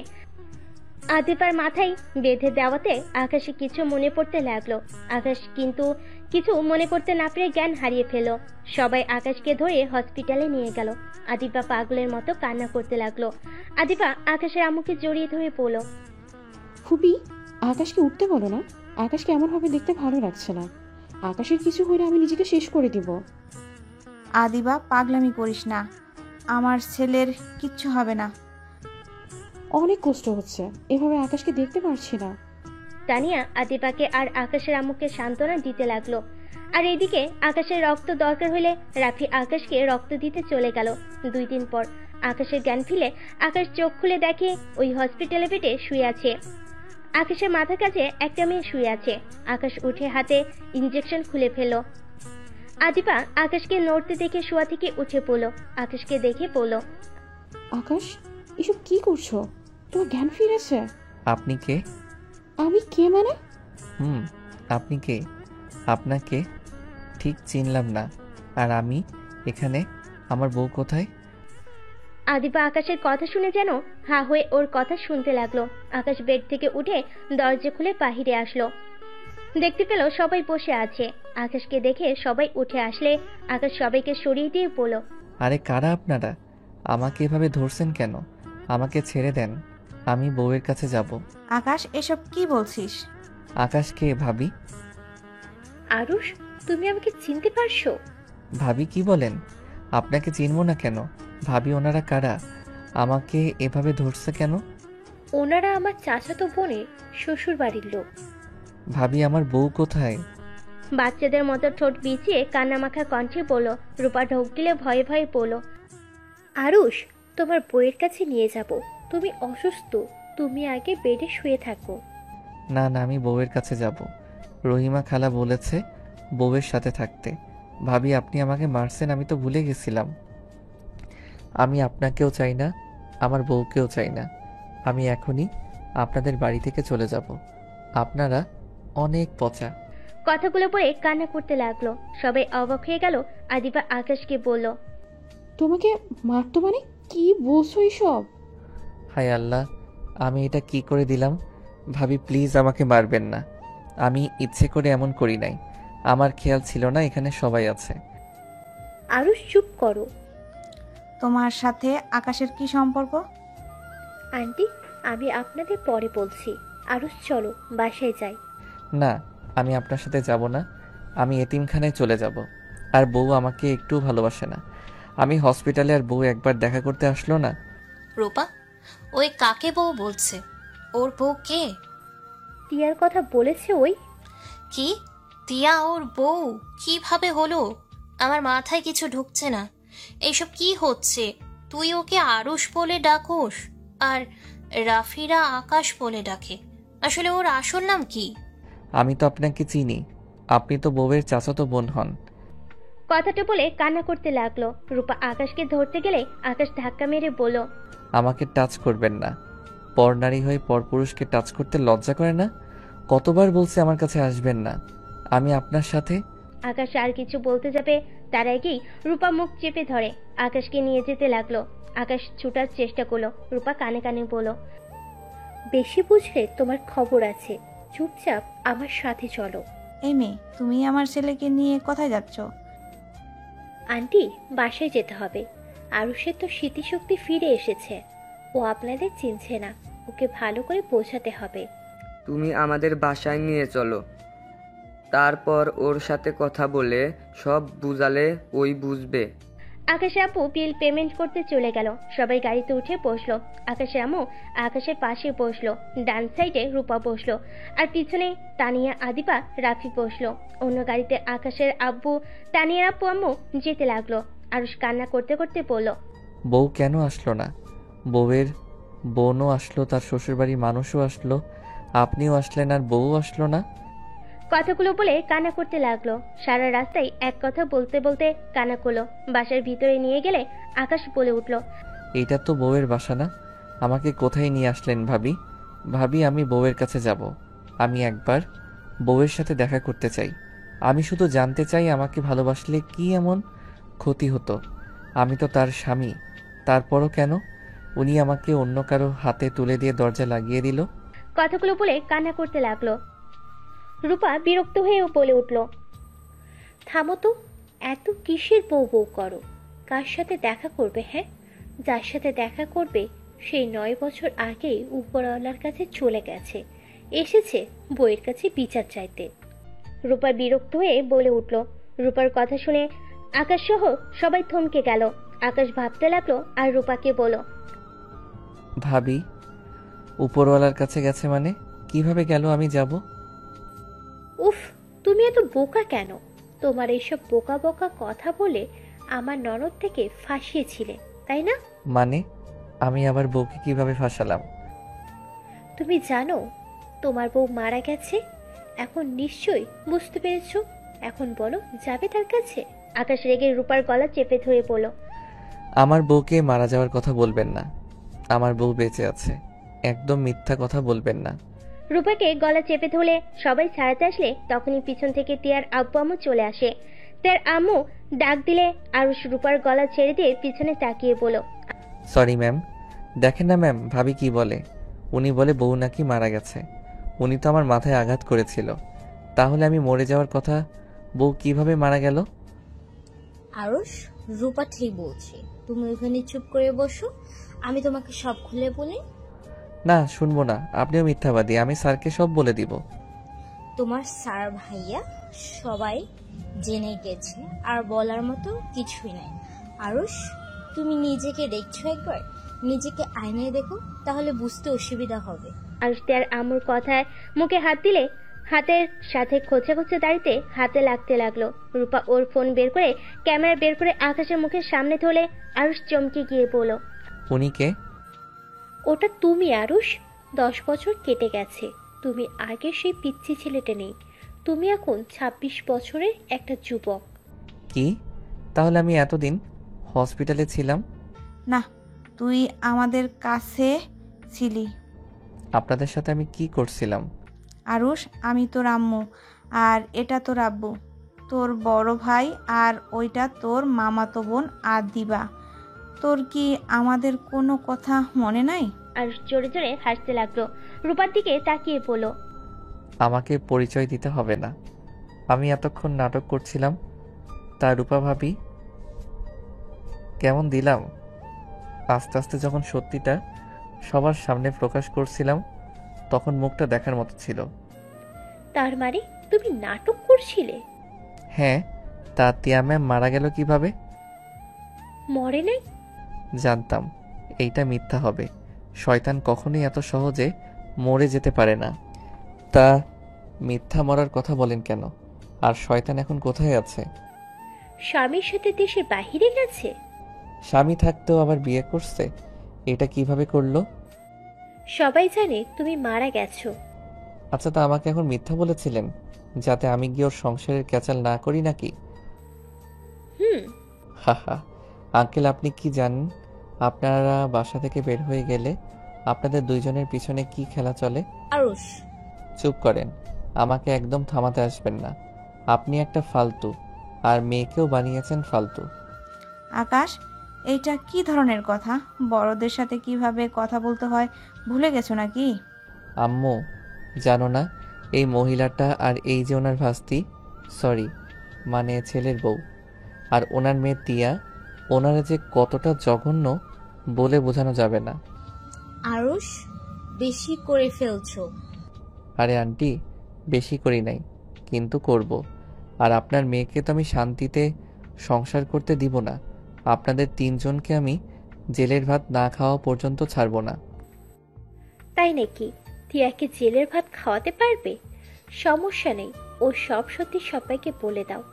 আদিবার মাথায় বেঁধে দেওয়াতে আকাশে কিছু মনে পড়তে লাগলো। আকাশ কিন্তু কিছু মনে করতে না পেরে জ্ঞান হারিয়ে ফেলল। সবাই আকাশকে ধরে হসপিটালে নিয়ে গেল। আদিবা পাগলের মতো কান্না করতে লাগলো। আদিবা আকাশের আম্মুকে জড়িয়ে ধরে বলল, ফুপি, আকাশকে উঠতে বলো না। আকাশকে এমনভাবে দেখতে ভালো লাগছে না। আকাশের কিছু হলে আমি নিজেকে শেষ করে দিব। আদিবা, পাগলামি করিস না। আমার ছেলের কিচ্ছু হবে না। অনেক কষ্ট হচ্ছে, এভাবে আকাশকে দেখতে পারছি না। তানিয়া আদিবাকে আর আকাশের আম্মুকে সান্ত্বনা দিতে লাগলো। আর এদিকে আকাশের রক্ত দরকার হলে রাফি আকাশকে রক্ত দিতে চলে গেল। 2 দিন পর আকাশের জ্ঞান ফিরে আকাশ চোখ খুলে দেখে ওই হসপিটালে বেডে শুয়ে আছে। আকাশের মাথার কাছে একটা মেয়ে শুয়ে আছে। আকাশ উঠে হাতে ইঞ্জেকশন খুলে ফেলল। আদিবা আকাশকে নড়তে দেখে শোয়া থেকে উঠে পড়ল। আকাশকে দেখে বলল, আকাশ, এসব কি করছো? তোমার জ্ঞান ফিরেছে? আপনি কে? আমি কে মানে? আপনি কে? আপনাকে ঠিক চিনলাম না। আর আমি এখানে, আমার বউ কোথায়? আদিবা আকাশের কথা শুনে যেন হা হয়ে ওর কথা শুনতে লাগলো। আকাশ বেড থেকে উঠে দরজা খুলে বাহিরে আসলো। দেখতে পেল সবাই বসে আছে। আকাশকে দেখে সবাই উঠে আসলে আকাশ সবাইকে সরিয়ে দিয়ে বলল, আরে কারা আপনারা? আমাকে এভাবে ধরছেন কেন? আমাকে ছেড়ে দেন, আমি বউয়ের কাছে যাব। আকাশ, এসব কি বলছিস? আকাশ কে ভাবি? আরুষ, তুমি আমাকে চিনতে পারছো? ভাবি কি বলেন? আপনাকে চিনব না কেন? ভাবি ওনারা কারা? আমাকে এভাবে ধরছে কেন? ওনারা আমার চাচাতো বোনের শ্বশুর বাড়ির লোক। ভাবি আমার বউ কোথায়? বাচ্চাদের মতো ঠোঁট বিছিয়ে কান্নামাখা কণ্ঠে বলল। রূপা ঢোক গিলে ভয়ে ভয়ে বলল, আরুষ, তোমার বইয়ের কাছে নিয়ে যাব। তুমি অসুস্থ, তুমি আগে বেডে শুয়ে থাকো। না না, আমি বউয়ের কাছে যাব। রহিমা খালা বলেছে বউয়ের সাথে থাকতে। ভাবি আপনি আমাকে মারছেন, আমি তো ভুলে গেছিলাম। আমি আপনাকেও চাই না, আমার বউকেও চাই না। আমি এখনই আপনাদের বাড়ি থেকে চলে যাব। আপনারা অনেক পচা। কথাগুলো পরে কান্না করতে লাগলো। সবাই অবাক হয়ে গেল। আদিবা আকাশকে বলল, তোমাকে মারতো মানে? কি বলছো এসব? হায় আল্লাহ, আমি এটা কি করে দিলাম? ভাবি প্লিজ আমাকে মারবেন না। আমি ইচ্ছে করে এমন করি নাই। আমার খেয়াল ছিল না এখানে সবাই আছে। আরুষ, চুপ করো। তোমার সাথে আকাশের কি সম্পর্ক? আন্টি, আমি আপনাদের পরে বলছি। আরুষ, চলো বাসায় যাই। না, আমি আপনার সাথে যাব না। আমি এতিমখানায় চলে যাব। আর বউ আমাকে একটু ভালোবাসে না। আমি হসপিটালে, আর বউ একবার দেখা করতে আসলো না। রূপা, ওই কাকে বউ বলছে? ওর বউ কে? টিয়ার কথা বলেছে ওই। কি? টিয়া ওর বউ কিভাবে হলো? আমার মাথায় কিছু ঢুকছে না। এইসব কি হচ্ছে? তুই ওকে আরুষ বলে ডাকোস, আর রাফিরা আকাশ বলে ডাকে। আসলে ওর আসল নাম কি? আমি তো আপনাকে চিনি, আপনি তো বউয়ের চাচাতো বোন হন। কথাটা বলে কান্না করতে লাগলো। রূপা আকাশকে ধরতে গেলে আকাশ ধাক্কা মেরে বলল, আমাকে টাচ করবেন না। পরনারী হয়ে পরপুরুষকে টাচ করতে লজ্জা করে না? কতবার বলছি আমার কাছে আসবেন না। আমি আপনার সাথে। আকাশ আর কিছু বলতে যাবে তার আগেই রূপা মুখ চেপে ধরে আকাশকে নিয়ে যেতে লাগলো। আকাশ ছুটার চেষ্টা করলো। রূপা কানে কানে বলল, বেশি বুঝলে তোমার খবর আছে, চুপচাপ আমার সাথে চলো। এই মেয়ে, তুমি আমার ছেলেকে নিয়ে কোথায় যাচ্ছ? আন্টি, বাসায় যেতে হবে। আরুষের তো স্মৃতিশক্তি ফিরে এসেছে, ও আপনাদের চিনছে না, ওকে ভালো করে বোঝাতে হবে। তুমি আমাদের বাসায় নিয়ে চলো, তারপর ওর সাথে কথা বলে সব বুঝালে ওই বুঝবে। আকাশ আপু বিল পেমেন্ট করতে চলে গেল। সবাই গাড়িতে উঠে বসলো। আকাশের আম্মু আকাশের পাশে বসলো, ডান সাইডে রূপা বসলো, আর পিছনে তানিয়া, আদিবা, রাফি বসলো। অন্য গাড়িতে আকাশের আব্বু, তানিয়ার আপু আম্মু যেতে লাগলো। আরুষ কান্না করতে করতে বলল, বউ কেন আসলো না? বউয়ের বোনও আসলো, তার শ্বশুরবাড়ির মানুষও আসলো, আপনিও আসলেন, আর বউ আসলো না। কথাগুলো বলে কান্না করতে লাগলো। সারা রাস্তায় এক কথা বলতে বলতে কান্না করলো। বাসার ভিতরে নিয়ে গেলে আকাশ বলে উঠল, এইটা তো বউয়ের বাসা না। আমাকে কোথায় নিয়ে আসলেন ভাবি? ভাবি, আমি বউয়ের কাছে যাব। আমি একবার বউয়ের সাথে দেখা করতে চাই। আমি শুধু জানতে চাই আমাকে ভালোবাসলে কি এমন ক্ষতি হতো? আমি তো তার স্বামী। তারপরও কেন উনি আমাকে অন্য কারো হাতে তুলে দিয়ে দরজা লাগিয়ে দিল? কথাগুলো বলে কান্না করতে লাগলো। রূপা বিরক্ত হয়েও বলে উঠল, থামো তো, এত কিসের বউ বউ করো? কার সাথে দেখা করবে? হ্যাঁ, যার সাথে দেখা করবে সেই 9 বছর আগে উপরওয়ালার কাছে চলে গেছে, এসেছে বইয়ের কাছে বিচার চাইতে। রূপা বিরক্ত হয়ে বলে উঠল। রূপার কথা শুনে আকাশ সহ সবাই থমকে গেল। আকাশ ভাবতে লাগলো আর রূপাকে বলল, ভাবি, উপরওয়ালার কাছে গেছে মানে? কিভাবে গেল? আমি যাব? উফ, তুমি এত বোকা কেন? তোমার এইসব বোকা বোকা কথা বলে আমার ননদ থেকে ফাঁসিয়েছিলে, তাই না? মানে আমি আবার বউকে কিভাবে ফাঁসালাম? তুমি জানো তোমার বউ মারা গেছে? এখন নিশ্চয়ই বুঝতে পেরেছো। এখন বলো, যাবে তার কাছে? আকাশ রেগে রূপার গলা চেপে ধরে বলল, আমার বউকে মারা যাওয়ার কথা বলবেন না। আমার বউ বেঁচে আছে। একদম মিথ্যা কথা বলবেন না। রূপাকে গলা চেপে ধরে সবাই ছাড়াতে আসলে তখনই পিছন থেকে টিয়ার আব্বু আম্মু চলে আসে। টিয়ার আম্মু ডাক দিলে আরুষ রূপার গলা ছেড়ে দিয়ে পিছনে তাকিয়ে বলল, সরি ম্যাম। দেখেন না ম্যাম, ভাবি কি বলে। উনি বলে বউ নাকি মারা গেছে। উনি তো আমার মাথায় আঘাত করেছিল। তাহলে আমি মরে যাওয়ার কথা, বউ কিভাবে মারা গেল? আরুষ, রূপা ঠিক বলছে, তুমি ওখানে চুপ করে বসো, আমি তোমাকে সব খুলে বলি। না, শুনবো না। আপনিও মিথ্যাবাদী। আমি স্যারকে সব বলে দিব। তোমার স্যার ভাইয়া সবাই জেনে গেছে, আর বলার মতো কিছুই নাই। আরুষ, তুমি নিজেকে দেখছো একবার? নিজেকে আয়নায় দেখো, তাহলে বুঝতে অসুবিধা হবে। আরুষ টিয়ার আম্মুর কথায় মুখে হাত দিলে হাতের সাথে খোঁচা খোঁচা দাড়িতে হাতে লাগতে লাগলো। রূপা ওর ফোন বের করে ক্যামেরা বের করে আকাশের মুখের সামনে ধরলে আরুষ চমকে গিয়ে বলল, উনি কে? ওটা তুমি আরুষ। 10 বছর কেটে গেছে, তুমি আগে সেই পিচ্ছি ছেলেটা নেই। তুমি এখন 26 বছরের একটা যুবক। কি? তাহলে আমি এতদিন হসপিটালে ছিলাম? না, তুই আমাদের কাছে ছিলি। আপনাদের সাথে আমি কি করছিলাম? আরুষ, আমি তোর আম্মু, আর এটা তোর আব্বু, তোর বড় ভাই, আর ওইটা তোর মামাতো বোন আদিবা। তোর কি আমাদের কোনো কথা মনে নাই? আরুষ জোরে জোরে হাসতে লাগলো। রূপার দিকে তাকিয়ে বলল, আমাকে পরিচয় দিতে হবে না। আমি এতক্ষণ নাটক করছিলাম, তা রূপা ভাবি কেমন দিলাম? আস্তে আস্তে যখন সত্যিটা সবার সামনে প্রকাশ করছিলাম, তখন মুখটা দেখার মতো ছিল। তার মানে তুমি নাটক করছিলে? হ্যাঁ। তা তিয়া ম্যাম মারা গেল কিভাবে? মরে নাই? জানতাম এইটা মিথ্যা হবে। শয়তান কখনোই এত সহজে মরে যেতে পারে না। তা মিথ্যা মরার কথা বলেন কেন? আর শয়তান এখন কোথায় আছে? স্বামীর সাথে দেশের বাহিরে গেছে? স্বামী থাকতেও আবার বিয়ে করছে, এটা কিভাবে করলো? সবাই জানে তুমি মারা গেছো। আচ্ছা, তা আমাকে এখন মিথ্যা বলেছিলেন যাতে আমি গিয়ে ওর সংসারের ক্যাচাল না করি নাকি? হাহা, আঙ্কেল আপনি কি জানেন আপনারা বাসা থেকে বের হয়ে গেলে আপনাদের দুইজনের পিছনে কি খেলা চলে? আরুষ, চুপ করেন, আমাকে একদম থামাতে আসবেন না। আপনি একটা ফালতু, আর মেয়েকেও বানিয়েছেন ফালতু। আকাশ, এইটা কি ধরনের কথা? বড়দের সাথে কিভাবে কথা বলতে হয় ভুলে গেছো নাকি? আম্মু জানো না এই মহিলাটা আর এই যে ওনার ভাস্তি, সরি মানে ছেলের বউ, আর ওনার মেয়ে তিয়া, ওনারা যে কতটা জঘন্য বলে বোঝানো যাবে না। আরুষ, বেশি করে ফেলছো। আরে আন্টি, বেশি করি নাই, কিন্তু করব। আর আপনার মেয়েকে তো আমি শান্তিতে সংসার করতে দিব না। আপনাদের তিনজনকে আমি জেলের ভাত না খাওয়া পর্যন্ত ছাড়ব না। তাই নাকি? টিয়াকে জেলের ভাত খাওয়াতে পারবে? সমস্যা নেই, ও সব সত্যি সবাইকে বলে দাও।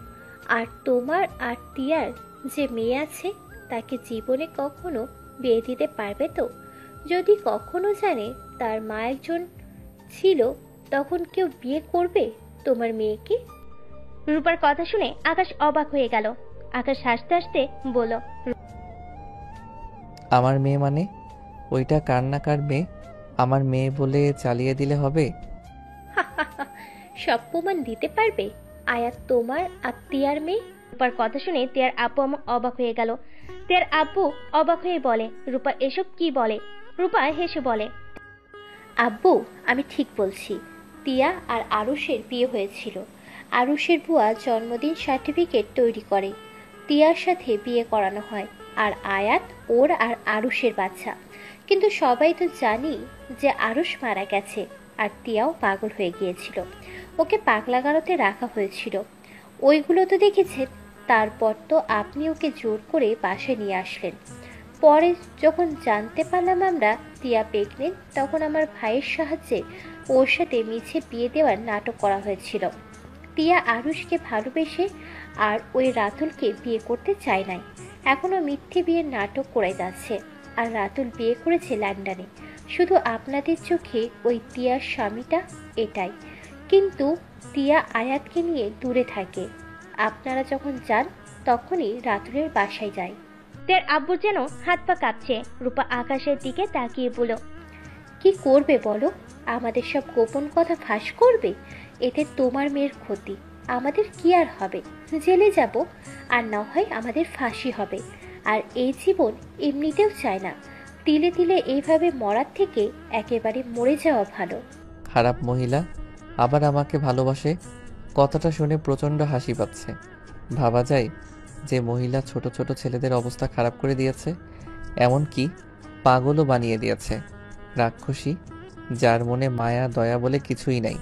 আর তোমার আর টিয়ার যে মেয়ে আছে তাকে জীবনে কখনো বিয়ে দিতে পারবে তো? যদি কখনো জানে তার মা একজন ছিল, তখন কেউ বিয়ে করবে তোমার মেয়েকে? রূপার কথা শুনে আকাশ অবাক হয়ে গেল। আকাশ হাসতে হাসতে বলল, আমার মেয়ে মানে? ওইটা কার না কার মেয়ে, আমার মেয়ে বলে চালিয়ে দিলে হবে? সব প্রমাণ দিতে পারবে আয়াত তোমার আর টিয়ার মেয়ে? রূপার কথা শুনে টিয়ার আব্বু আম্মু অবাক হয়ে গেল। টিয়ার আব্বু অবাক হয়ে বলে, রূপা এসব কি বলে? রূপা হেসে বলে, আব্বু আমি ঠিক বলছি, টিয়া আর আরুষের বিয়ে হয়েছিল। আরুষের বুয়া জন্মদিন সার্টিফিকেট তৈরি করে, টিয়ার সাথে বিয়ে করানো হয়, আর আয়াত ওর আর আরুষের বাচ্চা। কিন্তু সবাই তো জানি যে আরুষ মারা গেছে, আর টিয়াও পাগল হয়ে গিয়েছিল, ওকে পাগলাগারোতে রাখা হয়েছিল। ওইগুলো তো দেখেছেন। তারপর তো আপনি ওকে জোর করে বাসায় নিয়ে আসলেন। পরে যখন জানতে পারলাম আমরা টিয়া প্রেগনেন্ট, তখন আমার ভাইয়ের সাহায্যে ওর সাথে মিছে বিয়ে দেওয়ার নাটক করা হয়েছিল। টিয়া আরুষকে ভালোবেসে আর ওই রাতুলকে বিয়ে করতে চায় নাই, এখনও মিথ্যে বিয়ের নাটক করে যাচ্ছে। আর রাতুল বিয়ে করেছে লন্ডনে। শুধু আপনাদের চোখে ওই টিয়ার স্বামীটা এটাই, কিন্তু টিয়া আয়াতকে নিয়ে দূরে থাকে। আপনারা যখন যান তখনই রাতুলের বাসায় যায়। টিয়ার আব্বু যেন হাত পা কাঁপছে। রূপা আকাশের দিকে তাকিয়ে বলল, কি করবে বলো? আমাদের সব গোপন কথা ফাঁস করবে? এতে তোমার মেয়ের ক্ষতি, আমাদের কি আর হবে? জেলে যাব, আর না হয় আমাদের ফাঁসি হবে। আর এই জীবন এমনিতেও চায় না। তিলে তিলে এইভাবে মরার থেকে একেবারে মরে যাওয়া ভালো। খারাপ মহিলা আবার আমাকে ভালোবাসে, কথাটা শুনে প্রচণ্ড হাসি পাচ্ছে। ভাবা যায় যে মহিলা ছোট ছোট ছেলেদের অবস্থা খারাপ করে দিয়েছে, এমনকি পাগলও বানিয়ে দিয়েছে। রাক্ষসী, যার মনে মায়া দয়া বলে কিছুই নাই,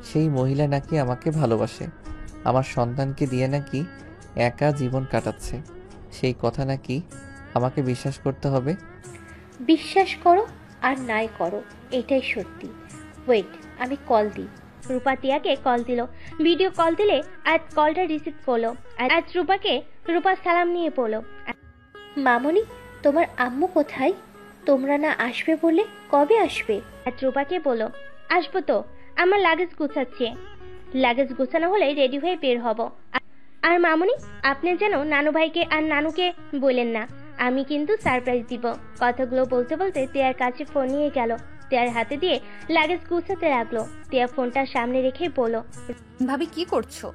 সেই মহিলা নাকি আমাকে ভালোবাসে, আমার সন্তানকে দিয়ে নাকি একা জীবন কাটাচ্ছে। সেই কথা নাকি আমাকে বিশ্বাস করতে হবে? বিশ্বাস করো আর নাই করো, এটাই সত্যি। ওয়েট, আমি কল দিই। রূপা টিয়াকে কল দিল। ভিডিও কল দিলে আজ কলটা রিসিভ করলো। আজ রূপাকে রূপা সালাম নিয়ে পড়লো, মামনি তোমার আম্মু কোথায়? তোমরা না আসবে বলে, কবে আসবে? আজ রূপাকে বললো, আসবো তো, আমার লাগেজ গুছাচ্ছে, লাগেজ গুছানো হলে রেডি হয়ে বের হব। আর মামনি আপনি যেন নানু ভাইকে আর নানুকে বলেন না, আমি কিন্তু সারপ্রাইজ দিব। কথাগুলো বলতে বলতে টিয়ার কাছে ফোন নিয়ে গেল, টিয়ার হাতে দিয়ে লাগেজ গুছাতে লাগলো। টিয়া ফোনটা সামনে রেখে বলল, ভাবি কি করছো?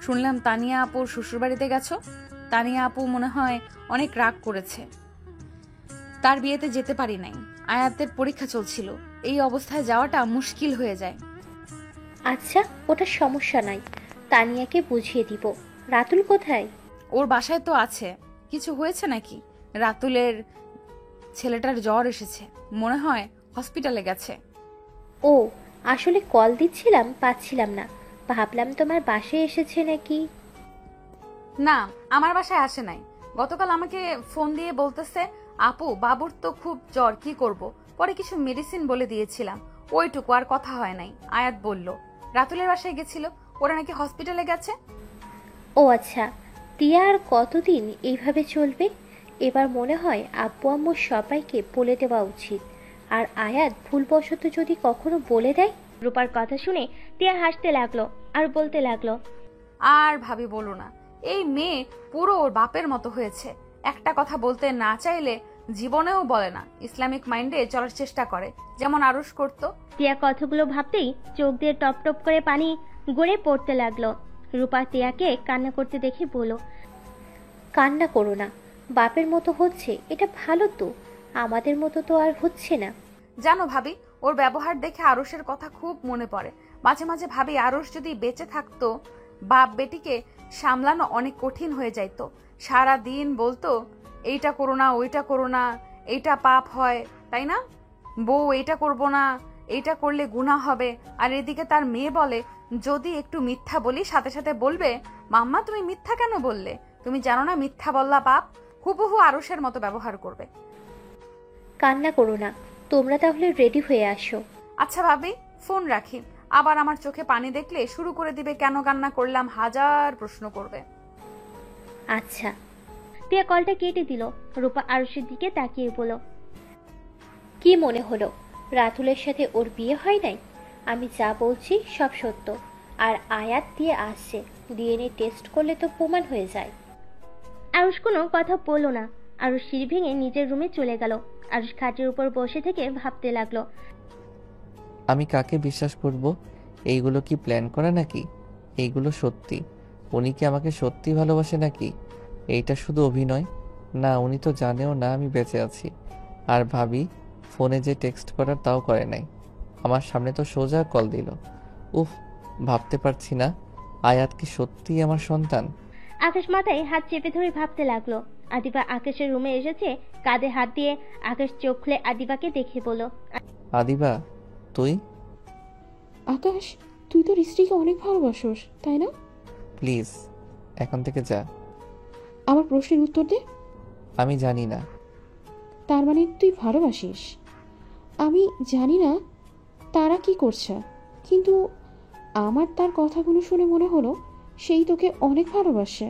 শুনলাম তানিয়া আপুর শ্বশুরবাড়িতে গেছো। তানিয়া আপু মনে হয় অনেক রাগ করেছে, তার বিয়েতে যেতে পারি নাই। আয়াতের পরীক্ষা চলছিল, এই অবস্থায় যাওয়াটা মুশকিল হয়ে যায়। আচ্ছা, ওটা সমস্যা নাই, তানিয়াকে বুঝিয়ে দিব। রাতুল কোথায়? ওর বাসায় তো আছে। কিছু হয়েছে নাকি? রাতুলের ছেলেটার জ্বর এসেছে, মনে হয় হসপিটালে গেছে। ও, আসলে কল দিচ্ছিলাম, পাচ্ছিলাম না, ভাবলাম তোমার বাসায় এসেছে নাকি। না, আমার বাসায় আসে নাই। গতকাল আমাকে ফোন দিয়ে বলতেছে, আপু বাবুর তো খুব জ্বর, কি করব? পরে কিছু মেডিসিন বলে দিয়েছিলাম, ওইটুকু, আর কথা হয় নাই। আয়াত বলল রাতুলের বাসায় গেছিল, ওরা নাকি হসপিটালে গেছে। ও আচ্ছা, টিয়া আর কতদিন এইভাবে চলবে? এবার মনে হয় আব্বু আম্মু সবাইকে বলে দেওয়া উচিত। আর আয়াত ভুলবশত যদি কখনো বলে দেয়। রূপার কথা শুনে টিয়া হাসতে লাগলো আর বলতে লাগলো, আর ভাবি বলো না, এই মেয়ে পুরো ওর বাপের মতো হয়েছে। একটা কথা বলতে না চাইলে জীবনেও বলে না, ইসলামিক মাইন্ডে চলার চেষ্টা করে, যেমন আরুষ করতো। টিয়া কথাগুলো ভাবতেই চোখ দিয়ে টপ টপ করে পানি গড়ে পড়তে লাগলো। রূপা টিয়াকে কান্না করতে দেখে বলল, কান্না করো না, বাপের মতো হচ্ছে এটা ভালো তো, আমাদের মতো তো আর হচ্ছে না। জানো ভাবি, ওর ব্যবহার দেখে আরুষের কথা খুব মনে পড়ে। মাঝে মাঝে ভাবি আরুষ যদি বেঁচে থাকতো, বাপ বেটিকে সামলানো অনেক কঠিন হয়ে যাইতো। সারা দিন বলতো এইটা করো না, ওইটা করো না, এইটা পাপ হয়, তাই না? বউ এইটা করবো না, এইটা করলে গুনাহ হবে। আর এদিকে তার মেয়ে বলে যদি একটু মিথ্যা বলি সাথে সাথে বলবে, মাম্মা তুমি মিথ্যা কেন বললে, তুমি জানো না মিথ্যা বললা পাপ। হুবহু আরুষের মতো ব্যবহার করবে। কান্না করো না, তোমরা তাহলে রেডি হয়ে আসো। আচ্ছা ভাবি, ফোন রাখি। আবার আমার চোখে পানি দেখলে শুরু করে দিবে কেন কান্না করলাম, হাজার প্রশ্ন করবে। আচ্ছা। টিয়া কলটা কেটে দিল। রূপা আরুষের দিকে তাকিয়ে বলল, কি মনে হলো রাতুলের সাথে ওর বিয়ে হয় নাই? আমি যা বলছি সব সত্য। আর আয়াত দিয়ে আসছে, ডিএনএ টেস্ট করলে তো প্রমাণ হয়ে যায়। আরুষ কোনো কথা বলল না। আরুষ সিঁড়ি ভেঙে নিজের রুমে চলে গেল। আরুষ খাটের উপর বসে থেকে ভাবতে লাগলো, আমি কাকে বিশ্বাস করব? এইগুলো কি প্ল্যান করা নাকি? এইগুলো সত্যি? উনি কি আমাকে সত্যি ভালোবাসে নাকি এইটা শুধু অভিনয়? না, উনি তো জানেও না আমি বেঁচে আছি। আর ভাবি ফোনে যে টেক্সট করার তাও করে নাই, আমার সামনে তো সোজা কল দিল। উফ, ভাবতে পারছি না আয়াত কি সত্যি আমার সন্তান। আকাশ মাথায় হাত চেপে ধরে ভাবতে লাগলো। আদিবা আকাশের রুমে এসেছে। কাঁধে হাত দিয়ে আকাশ চোখ খুলে আদিবাকে দেখে বলল, আদিবা তুই? আকাশ, তুই তোর স্ত্রীকে অনেক ভালোবাসোস, তাই না? প্লিজ এখন থেকে যা। আমার প্রশ্নের উত্তর দে। আমি জানি না। তার মানে তুই ভালোবাসিস? আমি জানি না তারা কি করছে, কিন্তু আমার তার কথাগুলো শুনে মনে হলো সেই তোকে অনেক ভালোবাসে।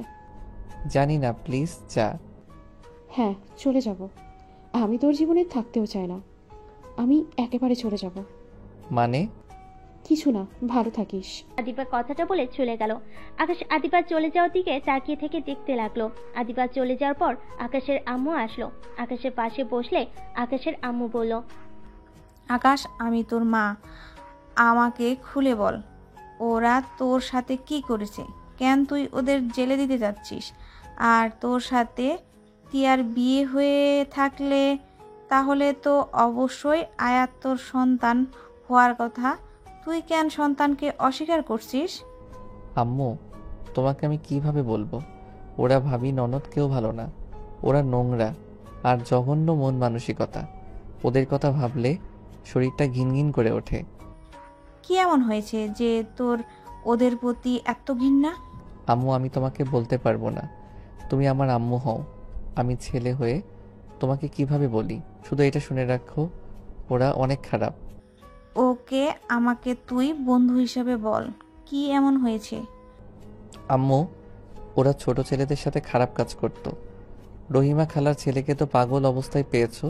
জানি না, প্লিজ যা। হ্যাঁ, চলে যাব। আমি তোর জীবনে থাকতেও চাই না। আমি একেবারে চলে যাব। মানে? কিছু না, ভালো থাকিস। আদিবা কথাটা বলে চলে গেল। আকাশ আদিবার চলে যাওয়ার দিকে তাকিয়ে থেকে দেখতে লাগলো। আদিবা চলে যাওয়ার পর আকাশের আম্মু আসলো। আকাশের পাশে বসলে আকাশের আম্মু বলল, আকাশ, আমি তোর মা, আমাকে খুলে বল, ওরা তোর সাথে কি করেছে? কেন তুই ওদের জেলে দিতে যাচ্ছিস? আর তোর সাথে টিয়ার বিয়ে হয়ে থাকলে তাহলে তো অবশ্যই আয়াত তোর সন্তান হওয়ার কথা। তুই কেন সন্তানকে অস্বীকার করছিস? আম্মু, তোমাকে আমি কিভাবে বলবো? ওরা ভাবি ননদ কেউ ভালো না, ওরা নোংরা আর জঘন্য মন মানসিকতা। ওদের কথা ভাবলে শরীরটা ঘিনঘিন করে ওঠে। কি এমন হয়েছে যে তোর ওদের প্রতি এত ঘৃণা? আম্মু, আমি তোমাকে বলতে পারবো না। তুমি আমার আম্মু হও, আমি ছেলে হয়ে তোমাকে কিভাবে বলি? শুধু এটা শুনে রাখো, ওরা অনেক খারাপ। ওকে আমাকে তুই বন্ধু হিসাবে বল, কি এমন হয়েছে? আম্মু, ওরা ছোট ছেলেদের সাথে খারাপ কাজ করত। রহিমা খালার ছেলেকে তো পাগল অবস্থায় পেয়েছো,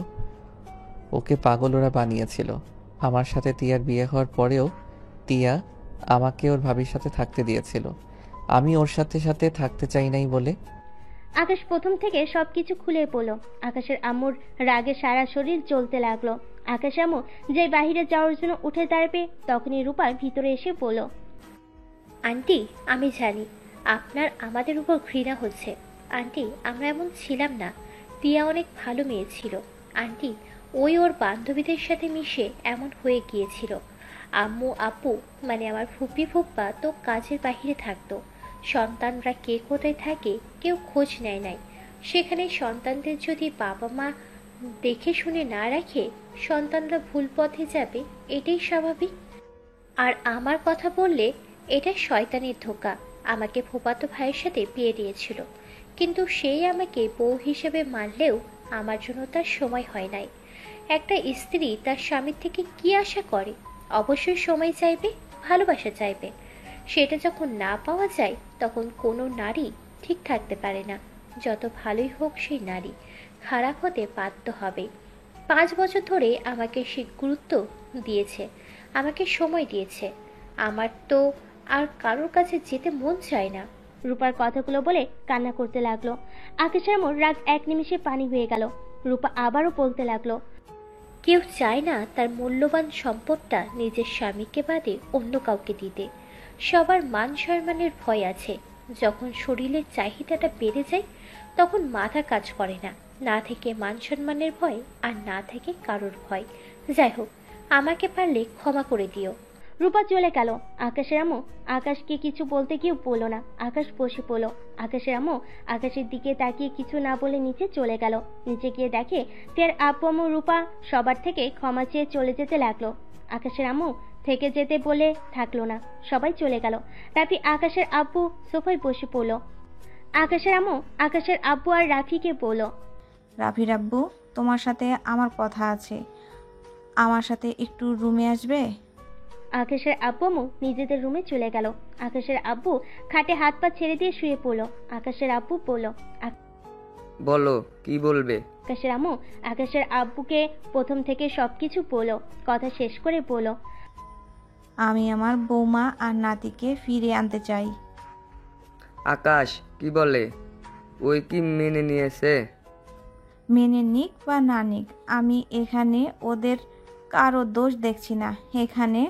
ওকে পাগল ওরা বানিয়েছিল। আমার সাথে টিয়ার বিয়ে হওয়ার পরেও টিয়া আমাকে ওর ভাবির সাথে থাকতে দিয়েছিল, আমি ওর সাথে সাথে থাকতে চাই নাই বলে। আকাশ প্রথম থেকে সবকিছু খুলে পড়ল। আকাশের আম্মুর রাগে সারা শরীর জ্বলতে লাগলো। আকাশ আম্মু যে বাহিরে যাওয়ার জন্য উঠে দাঁড়াবে, তখনই রূপা ভিতরে এসে বলল, আন্টি, আমি জানি আপনার আমাদের উপর ঘৃণা হচ্ছে। আন্টি, আমরা এমন ছিলাম না। টিয়া অনেক ভালো মেয়ে ছিল। আন্টি, ওই ওর বান্ধবীদের সাথে মিশে এমন হয়ে গিয়েছিল। আম্মু আপু মানে আমার ফুপি ফুপ্পা তো কাজের বাহিরে থাকতো। সন্তানরা কে কোথায় থাকে কেউ খোঁজ নেয় নাই। সেখানে সন্তানদের যদি বাবা মা দেখে শুনে না রাখে, সন্তানরা ভুল পথে যাবে, এটাই স্বাভাবিক। আর আমার কথা বললে এটা শয়তানের ধোঁকা। আমাকে ফুপাতো ভাইয়ের সাথে বিয়ে দিয়েছিল, কিন্তু সেই আমাকে বউ হিসেবে মানলেও আমার জন্য তার সময় হয় নাই। একটা স্ত্রী তার স্বামীর থেকে কি আশা করে? অবশ্যই সময় চাইবে, ভালোবাসা চাইবে। সেটা যখন না পাওয়া যায় তখন কোনো নারী ঠিক থাকতে পারে না। যত ভালোই হোক সেই নারী খারাপ হতে বাধ্য হবে। 5 বছর ধরে আমাকে সে গুরুত্ব দিয়েছে, আমাকে সময় দিয়েছে। আমার তো আর কারোর কাছে যেতে মন চায় না। রূপার কথাগুলো বলে কান্না করতে লাগলো। আকাশের আম্মুর রাগ এক নিমিষে পানি হয়ে গেল। রূপা আবারও বলতে লাগলো, কেউ চায় না তার মূল্যবান সম্পদটা নিজের স্বামীকে বাদে অন্য কাউকে দিতে। সবার মান সম্মানের ভয় আছে। যখন শরীরের চাহিদাটা বেড়ে যায় তখন মাথা কাজ করে না, না থেকে মান সম্মানের ভয় আর না থেকে কারোর ভয়। যাই হোক, আমাকে পারলে ক্ষমা করে দিও। রূপা চলে গেল। আকাশের আম্মু আকাশকে কিছু বলতে গিয়েও বলল না। আকাশ বসে পড়ল। আকাশের আম্মু আকাশের দিকে তাকিয়ে কিছু না বলে নিচে চলে গেল। নিচে গিয়ে দেখে তার আব্বু আম্মু রূপা সবার থেকে ক্ষমা চেয়ে চলে যেতে লাগলো। আকাশের আম্মু থেকে যেতে বলে থাকলো না, সবাই চলে গেল। রাফি আকাশের আব্বু সোফায় বসে পড়ল। আকাশের আম্মু আকাশের আব্বু আর রাফিকে বলল, রাফির আব্বু, তোমার সাথে আমার কথা আছে, আমার সাথে একটু রুমে আসবে? আকাশের আব্বু আম্মু নিজেদের রুমে চলে গেল। আকাশের আব্বু খাটে হাত পা ছেড়ে দিয়ে শুয়ে পড়ল। আকাশের আব্বু বলল, বলো, কি বলবে? আকাশের আম্মু আকাশের আব্বুকে প্রথম থেকে সবকিছু বলল। কথা শেষ করে বলল, আমি আমার বৌমা আর নাতিকে ফিরে আনতে চাই। আকাশ কি বলে? ওই কি মেনে নিয়েছে? মেনে নিক বা না নিক, আমি এখানে ওদের কারো দোষ দেখছি না। এখানে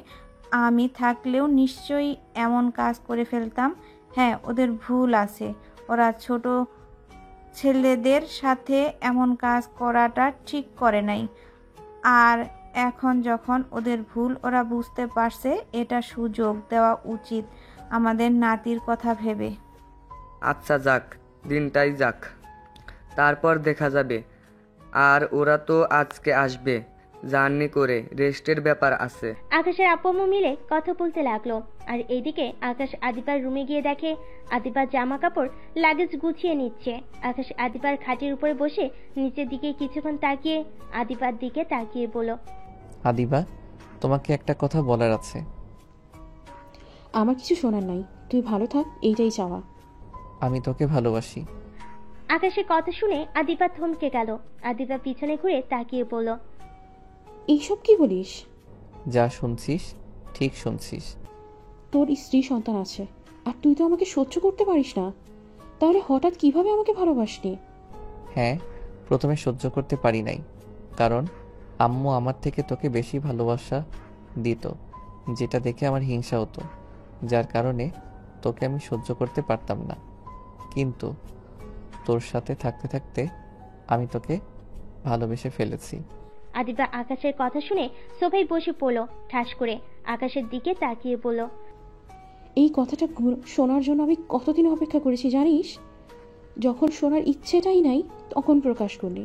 আমি থাকলেও নিশ্চয়ই এমন কাজ করে ফেলতাম। হ্যাঁ, ওদের ভুল আছে। ওরা ছোট ছেলেদের সাথে এমন কাজ করাটা ঠিক করে নাই। আর এখন যখন ওদের ভুল ওরা বুঝতে পারছে, এটা সুযোগ দেওয়া উচিত আমাদের নাতির কথা ভেবে। আচ্ছা যাক, দিনটাই যাক, তারপর দেখা যাবে। আর ওরা তো আজকে আসবে জার্নি করে, রেস্টের ব্যাপার আছে। আকাশের আব্বু আম্মু মিলে কথা বলতে লাগলো। আর এইদিকে আকাশ আদিবার রুমে গিয়ে দেখে আদিবার জামা কাপড় লাগেজ গুছিয়ে নিচ্ছে। আকাশ আদিবার খাটের উপরে বসে নিচের দিকে কিছুক্ষণ তাকিয়ে আদিবার দিকে তাকিয়ে বলল, আদিবা, তোমাকে একটা কথা বলার আছে। আমার কিছু শোনার নাই, তুই ভালো থাক, এইটাই চাওয়া। আমি তোকে ভালোবাসি। আকাশের কথা শুনে আদিবা থমকে গেল। আদিবা পিছনে ঘুরে তাকিয়ে বলল, এইসব কি বলিস? যা শুনছিস ঠিক শুনছিস। তোর স্ত্রী সন্তান আছে, আর তুই তো আমাকে সহ্য করতে পারিস না। তাহলে হঠাৎ কিভাবে আমাকে ভালোবাসলি? হ্যাঁ, প্রথমে সহ্য করতে পারি নাই, কারণ আম্মু আমার থেকে তোকে বেশি ভালোবাসা দিত, যেটা দেখে আমার হিংসা হতো, যার কারণে তোকে আমি সহ্য করতে পারতাম না। কিন্তু তোর সাথে থাকতে থাকতে আমি তোকে ভালোবেসে ফেলেছি। আদিবা আকাশের কথা শুনে সোফায় বসে পড়ল ঠাস করে। আকাশের দিকে তাকিয়ে বলল, এই কথাটা শোনার জন্য আমি কতদিন অপেক্ষা করেছি জানিস? যখন শোনার ইচ্ছেটাই নাই তখন প্রকাশ করলি।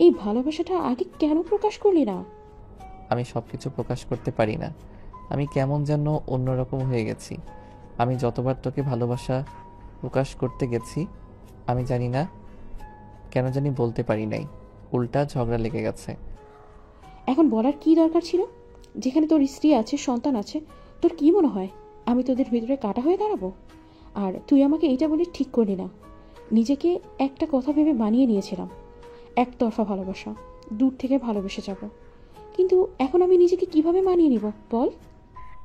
এই ভালোবাসাটা আগে কেন প্রকাশ করলি না? আমি সব কিছু প্রকাশ করতে পারি না, আমি কেমন যেন অন্যরকম হয়ে গেছি। আমি যতবার তোকে ভালোবাসা প্রকাশ করতে গেছি, আমি জানি না কেন জানি বলতে পারি নাই, উল্টা ঝগড়া লেগে গেছে। এখন বলার কি দরকার ছিল? যেখানে তোর স্ত্রী আছে, সন্তান আছে, তোর কি মনে হয় আমি তোদের ভিতরে কাটা হয়ে দাঁড়াবো? আর তুই আমাকে এইটা বলে ঠিক করলি না। নিজেকে একটা কথা ভেবে মানিয়ে নিয়েছিলাম, একতরফা ভালোবাসা, দূর থেকে ভালোবেসে যাব। কিন্তু এখন আমি নিজেকে কিভাবে মানিয়ে নিব বল?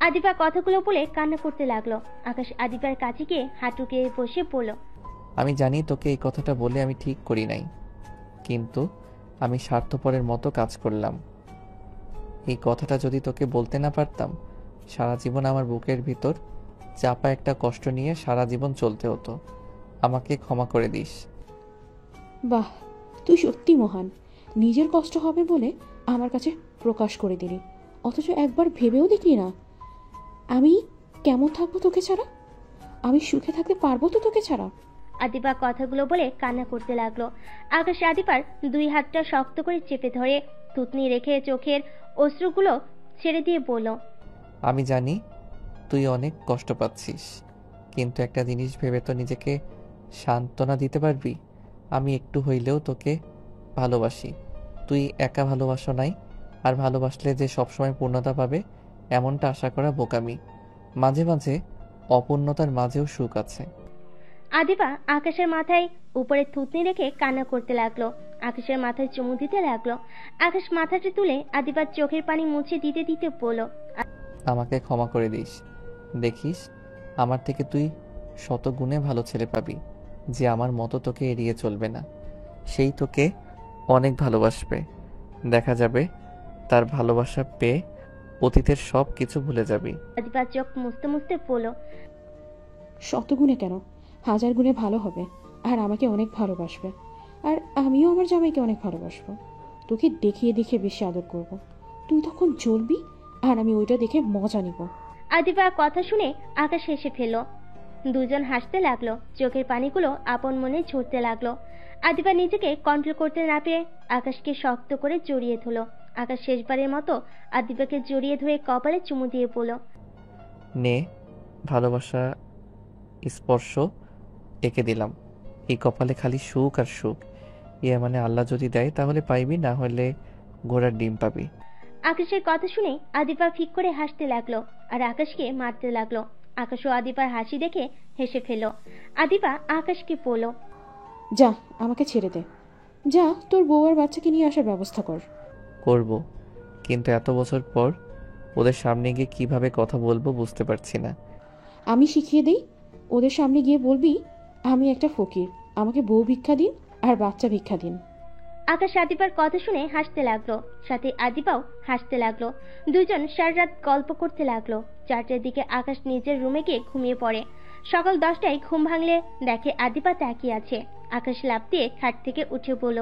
আদিবা কথাগুলো বলে কান্না করতে লাগলো। আকাশ আদিবার কাছে গিয়ে হাঁটুকে বসে পড়ল, আমি জানি তোকে এই কথাটা বলে আমি ঠিক করি নাই, কিন্তু আমি স্বার্থপরের মতো কাজ করলাম। এই কথাটা যদি তোকে বলতে না পারতাম, সারা জীবন আমার বুকের ভিতর চাপা একটা কষ্ট নিয়ে সারা জীবন চলতে হতো। আমাকে ক্ষমা করে দিস। বাহ, তুই সত্যি মহান। নিজের কষ্ট হবে বলে আমার কাছে প্রকাশ করে দিলি, অথচ একবার ভেবেও দেখলি না আমি কেমন থাকবো তোকে ছাড়া। আমি সুখে থাকতে পারবো তো তোকে ছাড়া? আদিবা কথাগুলো বলে কান্না করতে লাগলো। আকাশ আদিবার দুই হাতটা শক্ত করে চেপে ধরে থুতনি রেখে চোখের অশ্রুগুলো ছেড়ে দিয়ে বলল, আমি জানি তুই অনেক কষ্ট পাচ্ছিস, কিন্তু একটা জিনিস ভেবে তো নিজেকে সান্ত্বনা দিতে পারবি। আমি একটু হইলেও তোকে ভালোবাসি। তুই একা ভালোবাসো নাই, আর ভালোবাসলে যে সবসময় পূর্ণতা পাবে এমনটা আশা করা বোকামি। মাঝে মাঝে অপূর্ণতার মাঝেও সুখ আছে। আদিবা আকাশের মাথায় উপরে থুতনি রেখে কান্না করতে লাগলো। আকাশের মাথায় চুমু দিতে লাগলো। আকাশ মাথাটা তুলে আদিবার চোখের পানি মুছে দিতে দিতে বলল, আমাকে ক্ষমা করে দিস। দেখিস আমার থেকে তুই শত গুণে ভালো ছেলে পাবি, যে আমার মতো তোকে এড়িয়ে চলবে না। সেই তোকে অনেক ভালোবাসবে। দেখা যাবে তার ভালোবাসা পেয়ে অতীতের সব কিছু ভুলে যাবি। আদিবা চোখ মুছতে মুছতে বলল, শতগুণে কেন, 1000 গুণে ভালো হবে। আর আমাকে অনেক ভালোবাসবে। আর আমিও আমার জামাইকে অনেক ভালোবাসবো। তোকে দেখিয়ে দেখিয়ে বেশি আদর করব। তুই তখন জ্বলবি আর আমি ওইটা দেখে মজা নিব। আদিবার কথা শুনে আকাশ হেসে ফেলল। দুজন হাসতে লাগলো। চোখের পানিগুলো আপন মনে ঝরতে লাগলো। আদিবা নিজেকে কন্ট্রোল করতে না পেরে আকাশকে শক্ত করে জড়িয়ে ধরল। আকাশ শেষবারের মতো আদিবাকে জড়িয়ে ধরে কপালে চুমু দিয়ে বলল, নে, ভালোবাসা স্পর্শ এঁকে দিলাম। এই কপালে খালি সুখ আর সুখ। মানে আল্লাহ যদি দেয় তাহলে পাইবি, না হলে ঘোড়ার ডিম পাবি। আকাশের কথা শুনে আদিবা ফিক করে হাসতে লাগলো আর আকাশকে মারতে লাগলো। আকাশও আদিবার হাসি দেখে হেসে ফেলল। আদিবা আকাশকে বলল, যা, আমাকে ছেড়ে দে। যা, তোর বউ আর বাচ্চাকে নিয়ে আসার ব্যবস্থা কর। করব, কিন্তু এত বছর পর ওদের সামনে গিয়ে কিভাবে কথা বলবো বুঝতে পারছি না। আমি শিখিয়ে দিই। ওদের সামনে গিয়ে বলবি, আমি একটা ফকির, আমাকে বউ ভিক্ষা দিন আর বাচ্চা ভিক্ষা দিন। আকাশ আদিবার কথা শুনে হাসতে লাগলো, সাথে আদিবাও হাসতে লাগলো। দুজন সারা রাত গল্প করতে লাগলো। 4টার দিকে আকাশ নিজের রুমে গিয়ে ঘুমিয়ে পড়ে। সকাল 10টায় ঘুম ভাঙলে দেখে আদিবা তাকিয়ে আছে। আকাশ লাফ দিয়ে খাট থেকে উঠে বলল,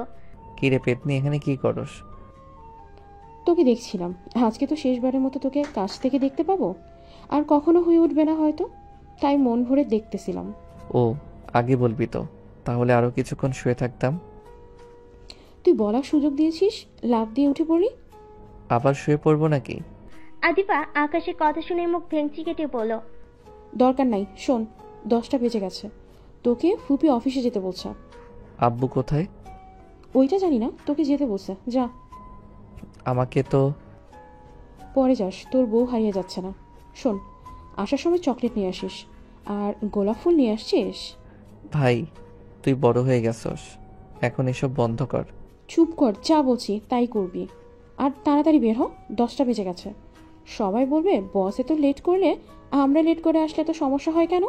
কি রে পেতনি, এখানে কি করস? তোকে দেখছিলাম। আজকে তো শেষবারের মতো তোকে কাছ থেকে দেখতে পাবো, আর কখনো হয়ে উঠবে না হয়তো, তাই মন ভরে দেখতেছিলাম। ও, আগে বলবি তো, তাহলে আরো কিছুক্ষণ শুয়ে থাকতাম। তুই বলার সুযোগ দিয়েছিস, লাফ দিয়ে উঠে পড়লি। আবার শুয়ে পড়বো নাকি? আদিবা আকাশের কথা শুনে মুখ ভেঙচি কেটে বলল, দরকার নাই, শোন, 10টা বেজে গেছে। তোকে ফুপি অফিসে যেতে বলছে। আব্বু কোথায়? ওইটা জানি না, তোকে যেতে বলছে, যা। আমাকে তো পরে যাস, তোর বউ হারিয়ে যাচ্ছে না। শোন, আসার সময় চকলেট নিয়ে আসিস, আর গোলাপ ফুল নিয়ে আসছিস। ভাই, তুই বড় হয়ে গেছস, এখন এসব বন্ধ কর। চুপ কর, যা বলছি তাই করবি। আর তাড়াতাড়ি বের হ, 10টা বেজে গেছে। সবাই বলবে বসে তো লেট করলে, আমরা লেট করে আসলে তো সমস্যা হয় কেন?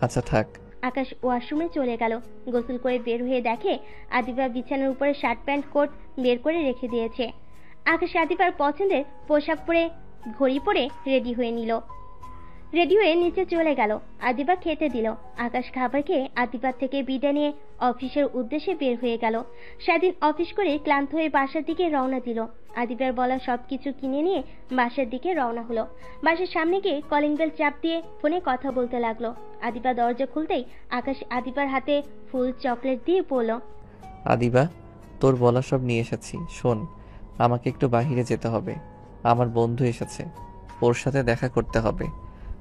আচ্ছা থাক। আকাশ ওয়াশরুমে চলে গেল। গোসল করে বের হয়ে দেখে আদিবা বিছানার উপরে শার্ট প্যান্ট কোট বের করে রেখে দিয়েছে। আকাশ আদিবার পছন্দের পোশাক পরে ঘড়ি পরে রেডি হয়ে নিল। রেডি হয়ে নিচে চলে গেল। আদিবা খেতে দিল। আকাশ খাবার খেয়ে আদিবার থেকে বিদায় নিয়ে অফিসের উদ্দেশ্যে বের হয়ে গেল। সেদিন অফিস করে ক্লান্ত হয়ে বাসার দিকে রওনা দিল। আদিবার বলা সবকিছু কিনে নিয়ে বাসার দিকে রওনা হলো। বাসার সামনে গিয়ে কলিং বেল চাপ দিয়ে ফোনে কথা বলতে লাগলো। আদিবা দরজা খুলতেই আকাশ আদিবার হাতে ফুল চকলেট দিয়ে বলল, আদিবা, তোর বলা সব নিয়ে এসেছি। শোন, আমাকে একটু বাহিরে যেতে হবে। আমার বন্ধু এসেছে, ওর সাথে দেখা করতে হবে।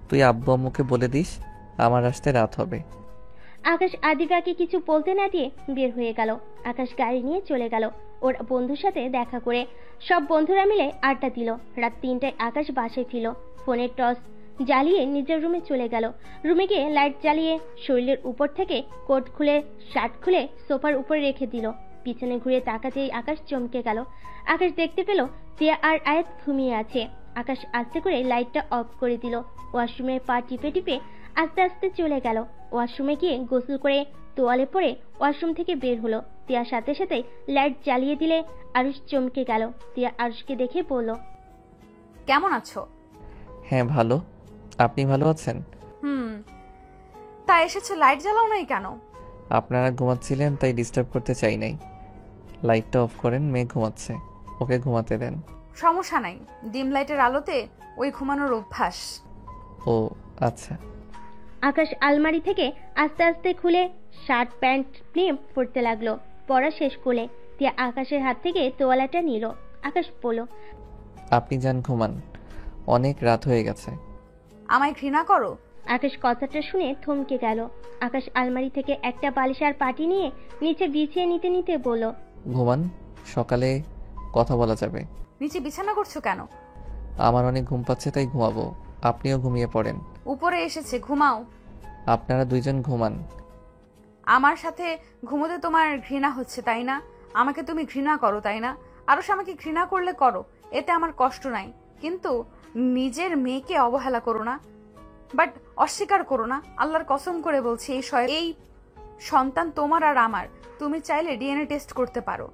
তুই আব্বু আম্মুকে বলে দিস আমার আসতে রাত হবে। আকাশ আদিবাকে কিছু বলতে না দিয়ে বের হয়ে গেল। আকাশ গাড়ি নিয়ে চলে গেল ওর বন্ধুর সাথে দেখা করে। সব বন্ধুরা মিলে আড্ডা দিল। রাত 3টায় আকাশ বাসায় ফিরল। ফোনের টর্চ জ্বালিয়ে নিজের রুমে চলে গেল। রুমে গিয়ে লাইট জ্বালিয়ে শরীরের উপর থেকে কোট খুলে শার্ট খুলে সোফার উপরে রেখে দিল। পিছনে ঘুরে তাকাতেই আকাশ চমকে গেল। আকাশ দেখতে পেল তিয়া আর আয়াত ঘুমিয়ে আছে। আকাশ আস্তে করে লাইটটা অফ করে দিল। ওয়াশরুমে পা টিপে টিপে আস্তে আস্তে চলে গেল। ওয়াশরুমে গিয়ে গোসল করে তোয়ালে পরে ওয়াশরুম থেকে বের হলো। তিয়ার সাথে সাথে লাইট জ্বালিয়ে দিলে আরুষ চমকে গেল। তিয়া আরুষকে দেখে বলল, কেমন আছো? হ্যাঁ ভালো, আপনি ভালো আছেন? তা এসেছো, লাইট জ্বালাও নাই কেন? আপনারা ঘুমাচ্ছিলেন তাই ডিস্টার্ব করতে চাই নাই। লাইটটা অফ করেন, মেয়ে ঘুমাচ্ছে, ওকে ঘুমাতে দেন। সমস্যা নাই, ডিম লাইটের আলোতে ওই ঘুমানোর অভ্যাস। ও আচ্ছা। আকাশ আলমারি থেকে আস্তে আস্তে খুলে শার্ট প্যান্ট নিয়ে পরতে লাগলো। পরা শেষ করে তিয়া আকাশের হাত থেকে তোয়ালাটা নিল। আকাশ বলল, আপনি যান ঘুমান, অনেক রাত হয়ে গেছে। আমায় ঘৃণা করো? আকাশ কথাটা শুনে থমকে গেল। আকাশ আলমারি থেকে একটা বালিশ আর পাটি নিয়ে নিচে বিছিয়ে নিতে নিতে বলল, ঘুমান, সকালে কথা বলা যাবে। নিচে বিছানা করছো কেন? আমার অনেক ঘুম পাচ্ছে তাই ঘুমাবো, আপনিও ঘুমিয়ে পড়েন। উপরে এসেছে, ঘুমাও। আপনারা দুইজন ঘুমান, আমার সাথে ঘুমোতে তোমার ঘৃণা হচ্ছে তাই না? আমাকে তুমি ঘৃণা করো তাই না? আরো আমাকে ঘৃণা করলে করো, এতে আমার কষ্ট নাই, কিন্তু নিজের মেয়েকে অবহেলা করো না, বাট অস্বীকার করো না। আল্লাহর কসম করে বলছি এই সন্তান তোমার আর আমার। তুমি চাইলে ডিএনএ টেস্ট করতে পারো।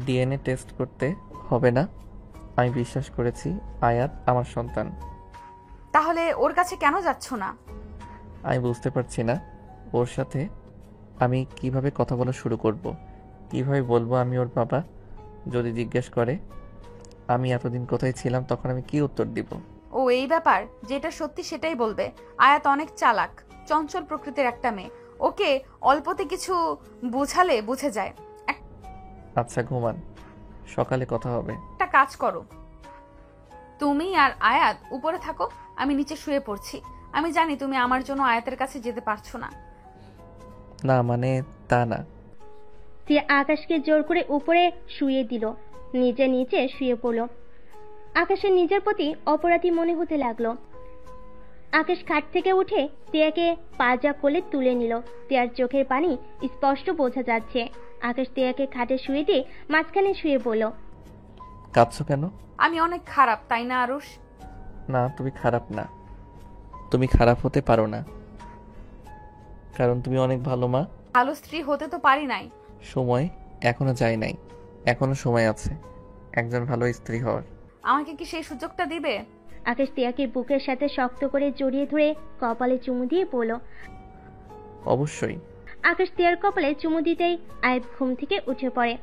ডিএনএ টেস্ট করতে হবে না, আমি বিশ্বাস করেছি আয়াত আমার সন্তান। তাহলে ওর কাছে কেন যাচ্ছ না? আমি বুঝতে পারছি না ওর সাথে আমি কিভাবে কথা বলা শুরু করব, কিভাবে বলবো আমি ওর বাবা। যদি জিজ্ঞেস করে আমি এতদিন কোথায় ছিলাম, তখন আমি কি উত্তর দিব? ও এই ব্যাপার, যেটা সত্যি সেটাই বলবে। আয়াত অনেক চালাক, চঞ্চল প্রকৃতির একটা মেয়ে, ওকে অল্পতে কিছু বুঝালে বুঝে যায়। আচ্ছা ঘুমান, সকালে কথা হবে। একটা কাজ করো, তুমি আর আয়াত উপরে থাকো, আমি নিচে শুয়ে পড়ছি। আমি জানি তুমি আমার জন্য আয়াতের কাছে যেতে পারছো না। না মানে তা না। তিয়া আকাশকে জোর করে উপরে শুয়ে দিল, নিজে নিচে শুয়ে পড়ল। আকাশের নিজের প্রতি অপরাধী মনে হতে লাগলো। আকাশ খাট থেকে উঠে তিয়াকে পাজা কোলে তুলে নিল। তিয়ার চোখের পানি স্পষ্ট বোঝা যাচ্ছে। আকাশ তিয়াকে খাটে শুয়ে দিয়ে মাঝখানে শুয়ে পড়ল। কাঁদছো কেন? আমি অনেক খারাপ তাই না আরুষ? না তুমি খারাপ না, তুমি খারাপ হতে পারো না, কারণ তুমি অনেক ভালো মা। ভালো স্ত্রী হতে তো পারি নাই। সময় এখনো যায় নাই, এখনো সময় আছে একজন ভালো স্ত্রী হওয়ার। আমাকে কি সেই সুযোগটা দিবে? আকাশ তিয়াকে বুকের সাথে শক্ত করে জড়িয়ে ধরে কপালে চুমু দিয়ে পড়ল। অবশ্যই। আকাশ তিয়ার কপালে চুমু দিতেই আয়াত ঘুম থেকে উঠে পড়ে।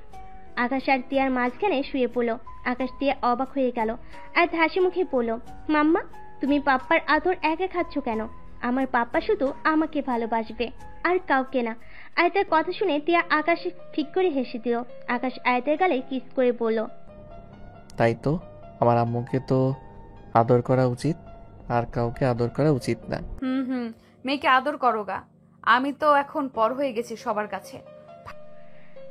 আকাশ আর তিয়ার মাঝখানে শুয়ে পড়ল। আকাশ তিয়া অবাক হয়ে গেল। আয়াত হাসি মুখে পড়ল, মাম্মা তুমি পাপ্পার আদর একা খাচ্ছ কেন? আমার পাপ্পা শুধু আমাকে ভালোবাসবে, আর কাউকে না। আয়াতের কথা শুনে তিয়া আকাশ ঠিক করে হেসে দিল। আকাশ আয়াতের গালে কিস করে বলল, তাই তো, আমার আম্মুকে তো আদর করা উচিত, আর কাউকে আদর করা উচিত না। মেয়েকে আদর করো গা, আমি তো এখন পর হয়ে গেছি সবার কাছে।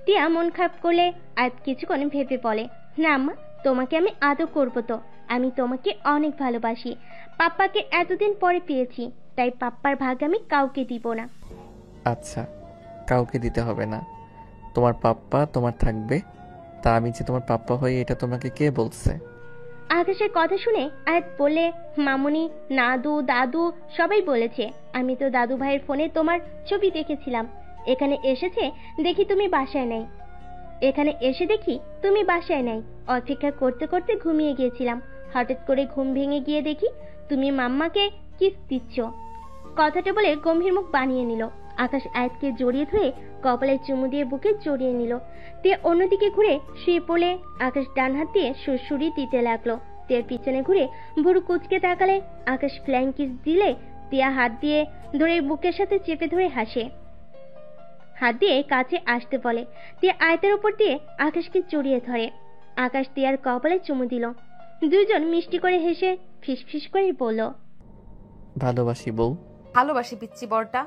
টিয়া মন খারাপ করলে আয়াত কিছুক্ষণ ভেবে বলে, না আম্মা, তোমাকে আমি আদর করবো তো, আমি তোমাকে অনেক ভালোবাসি। পাপ্পাকে এতদিন পরে পেয়েছি, তাই পাপ্পার ভাগ আমি কাউকে দিব না। আচ্ছা, কাউকে দিতে হবে না, তোমার পাপ্পা তোমার থাকবে। তা আমি যে তোমার পাপ্পা হই এটা তোমাকে কে বলছে? আকাশের কথা শুনে আয়াত বলে, মামুনি, নাদু, দাদু সবাই বলেছে। আমি তো দাদু ভাইয়ের ফোনে তোমার ছবি দেখেছিলাম। এখানে এসেছে দেখি তুমি বাসায় নাই। অপেক্ষা করতে করতে ঘুমিয়ে গিয়েছিলাম। হঠাৎ করে ঘুম ভেঙে গিয়ে দেখি তুমি মাম্মাকে কিস দিচ্ছ। কথাটা বলে গম্ভীর মুখ বানিয়ে নিল। আকাশ আয়াতকে জড়িয়ে ধরে কপালে চুমু দিয়ে বুকে জড়িয়ে নিল। টিয়া অন্যদিকে ঘুরে শুয়ে পড়লে আকাশ ডান হাত দিয়ে সুরসুরি দিতে লাগলো। টিয়ার পিছনে ঘুরে ভুরু কুচকে তাকালে আকাশ ফ্ল্যাং কিস দিলে টিয়া হাত দিয়ে ধরে বুকের সাথে চেপে ধরে হাসে। হাত দিয়ে কাছে আসতে বলে। টিয়া আয়াতের উপর দিয়ে আকাশকে জড়িয়ে ধরে। আকাশ টিয়ার কপালে চুমু দিল। দুজন মিষ্টি করে হেসে ফিসফিস করে বলল, ভালোবাসি বউ। ভালোবাসি পিচ্চি বরটা।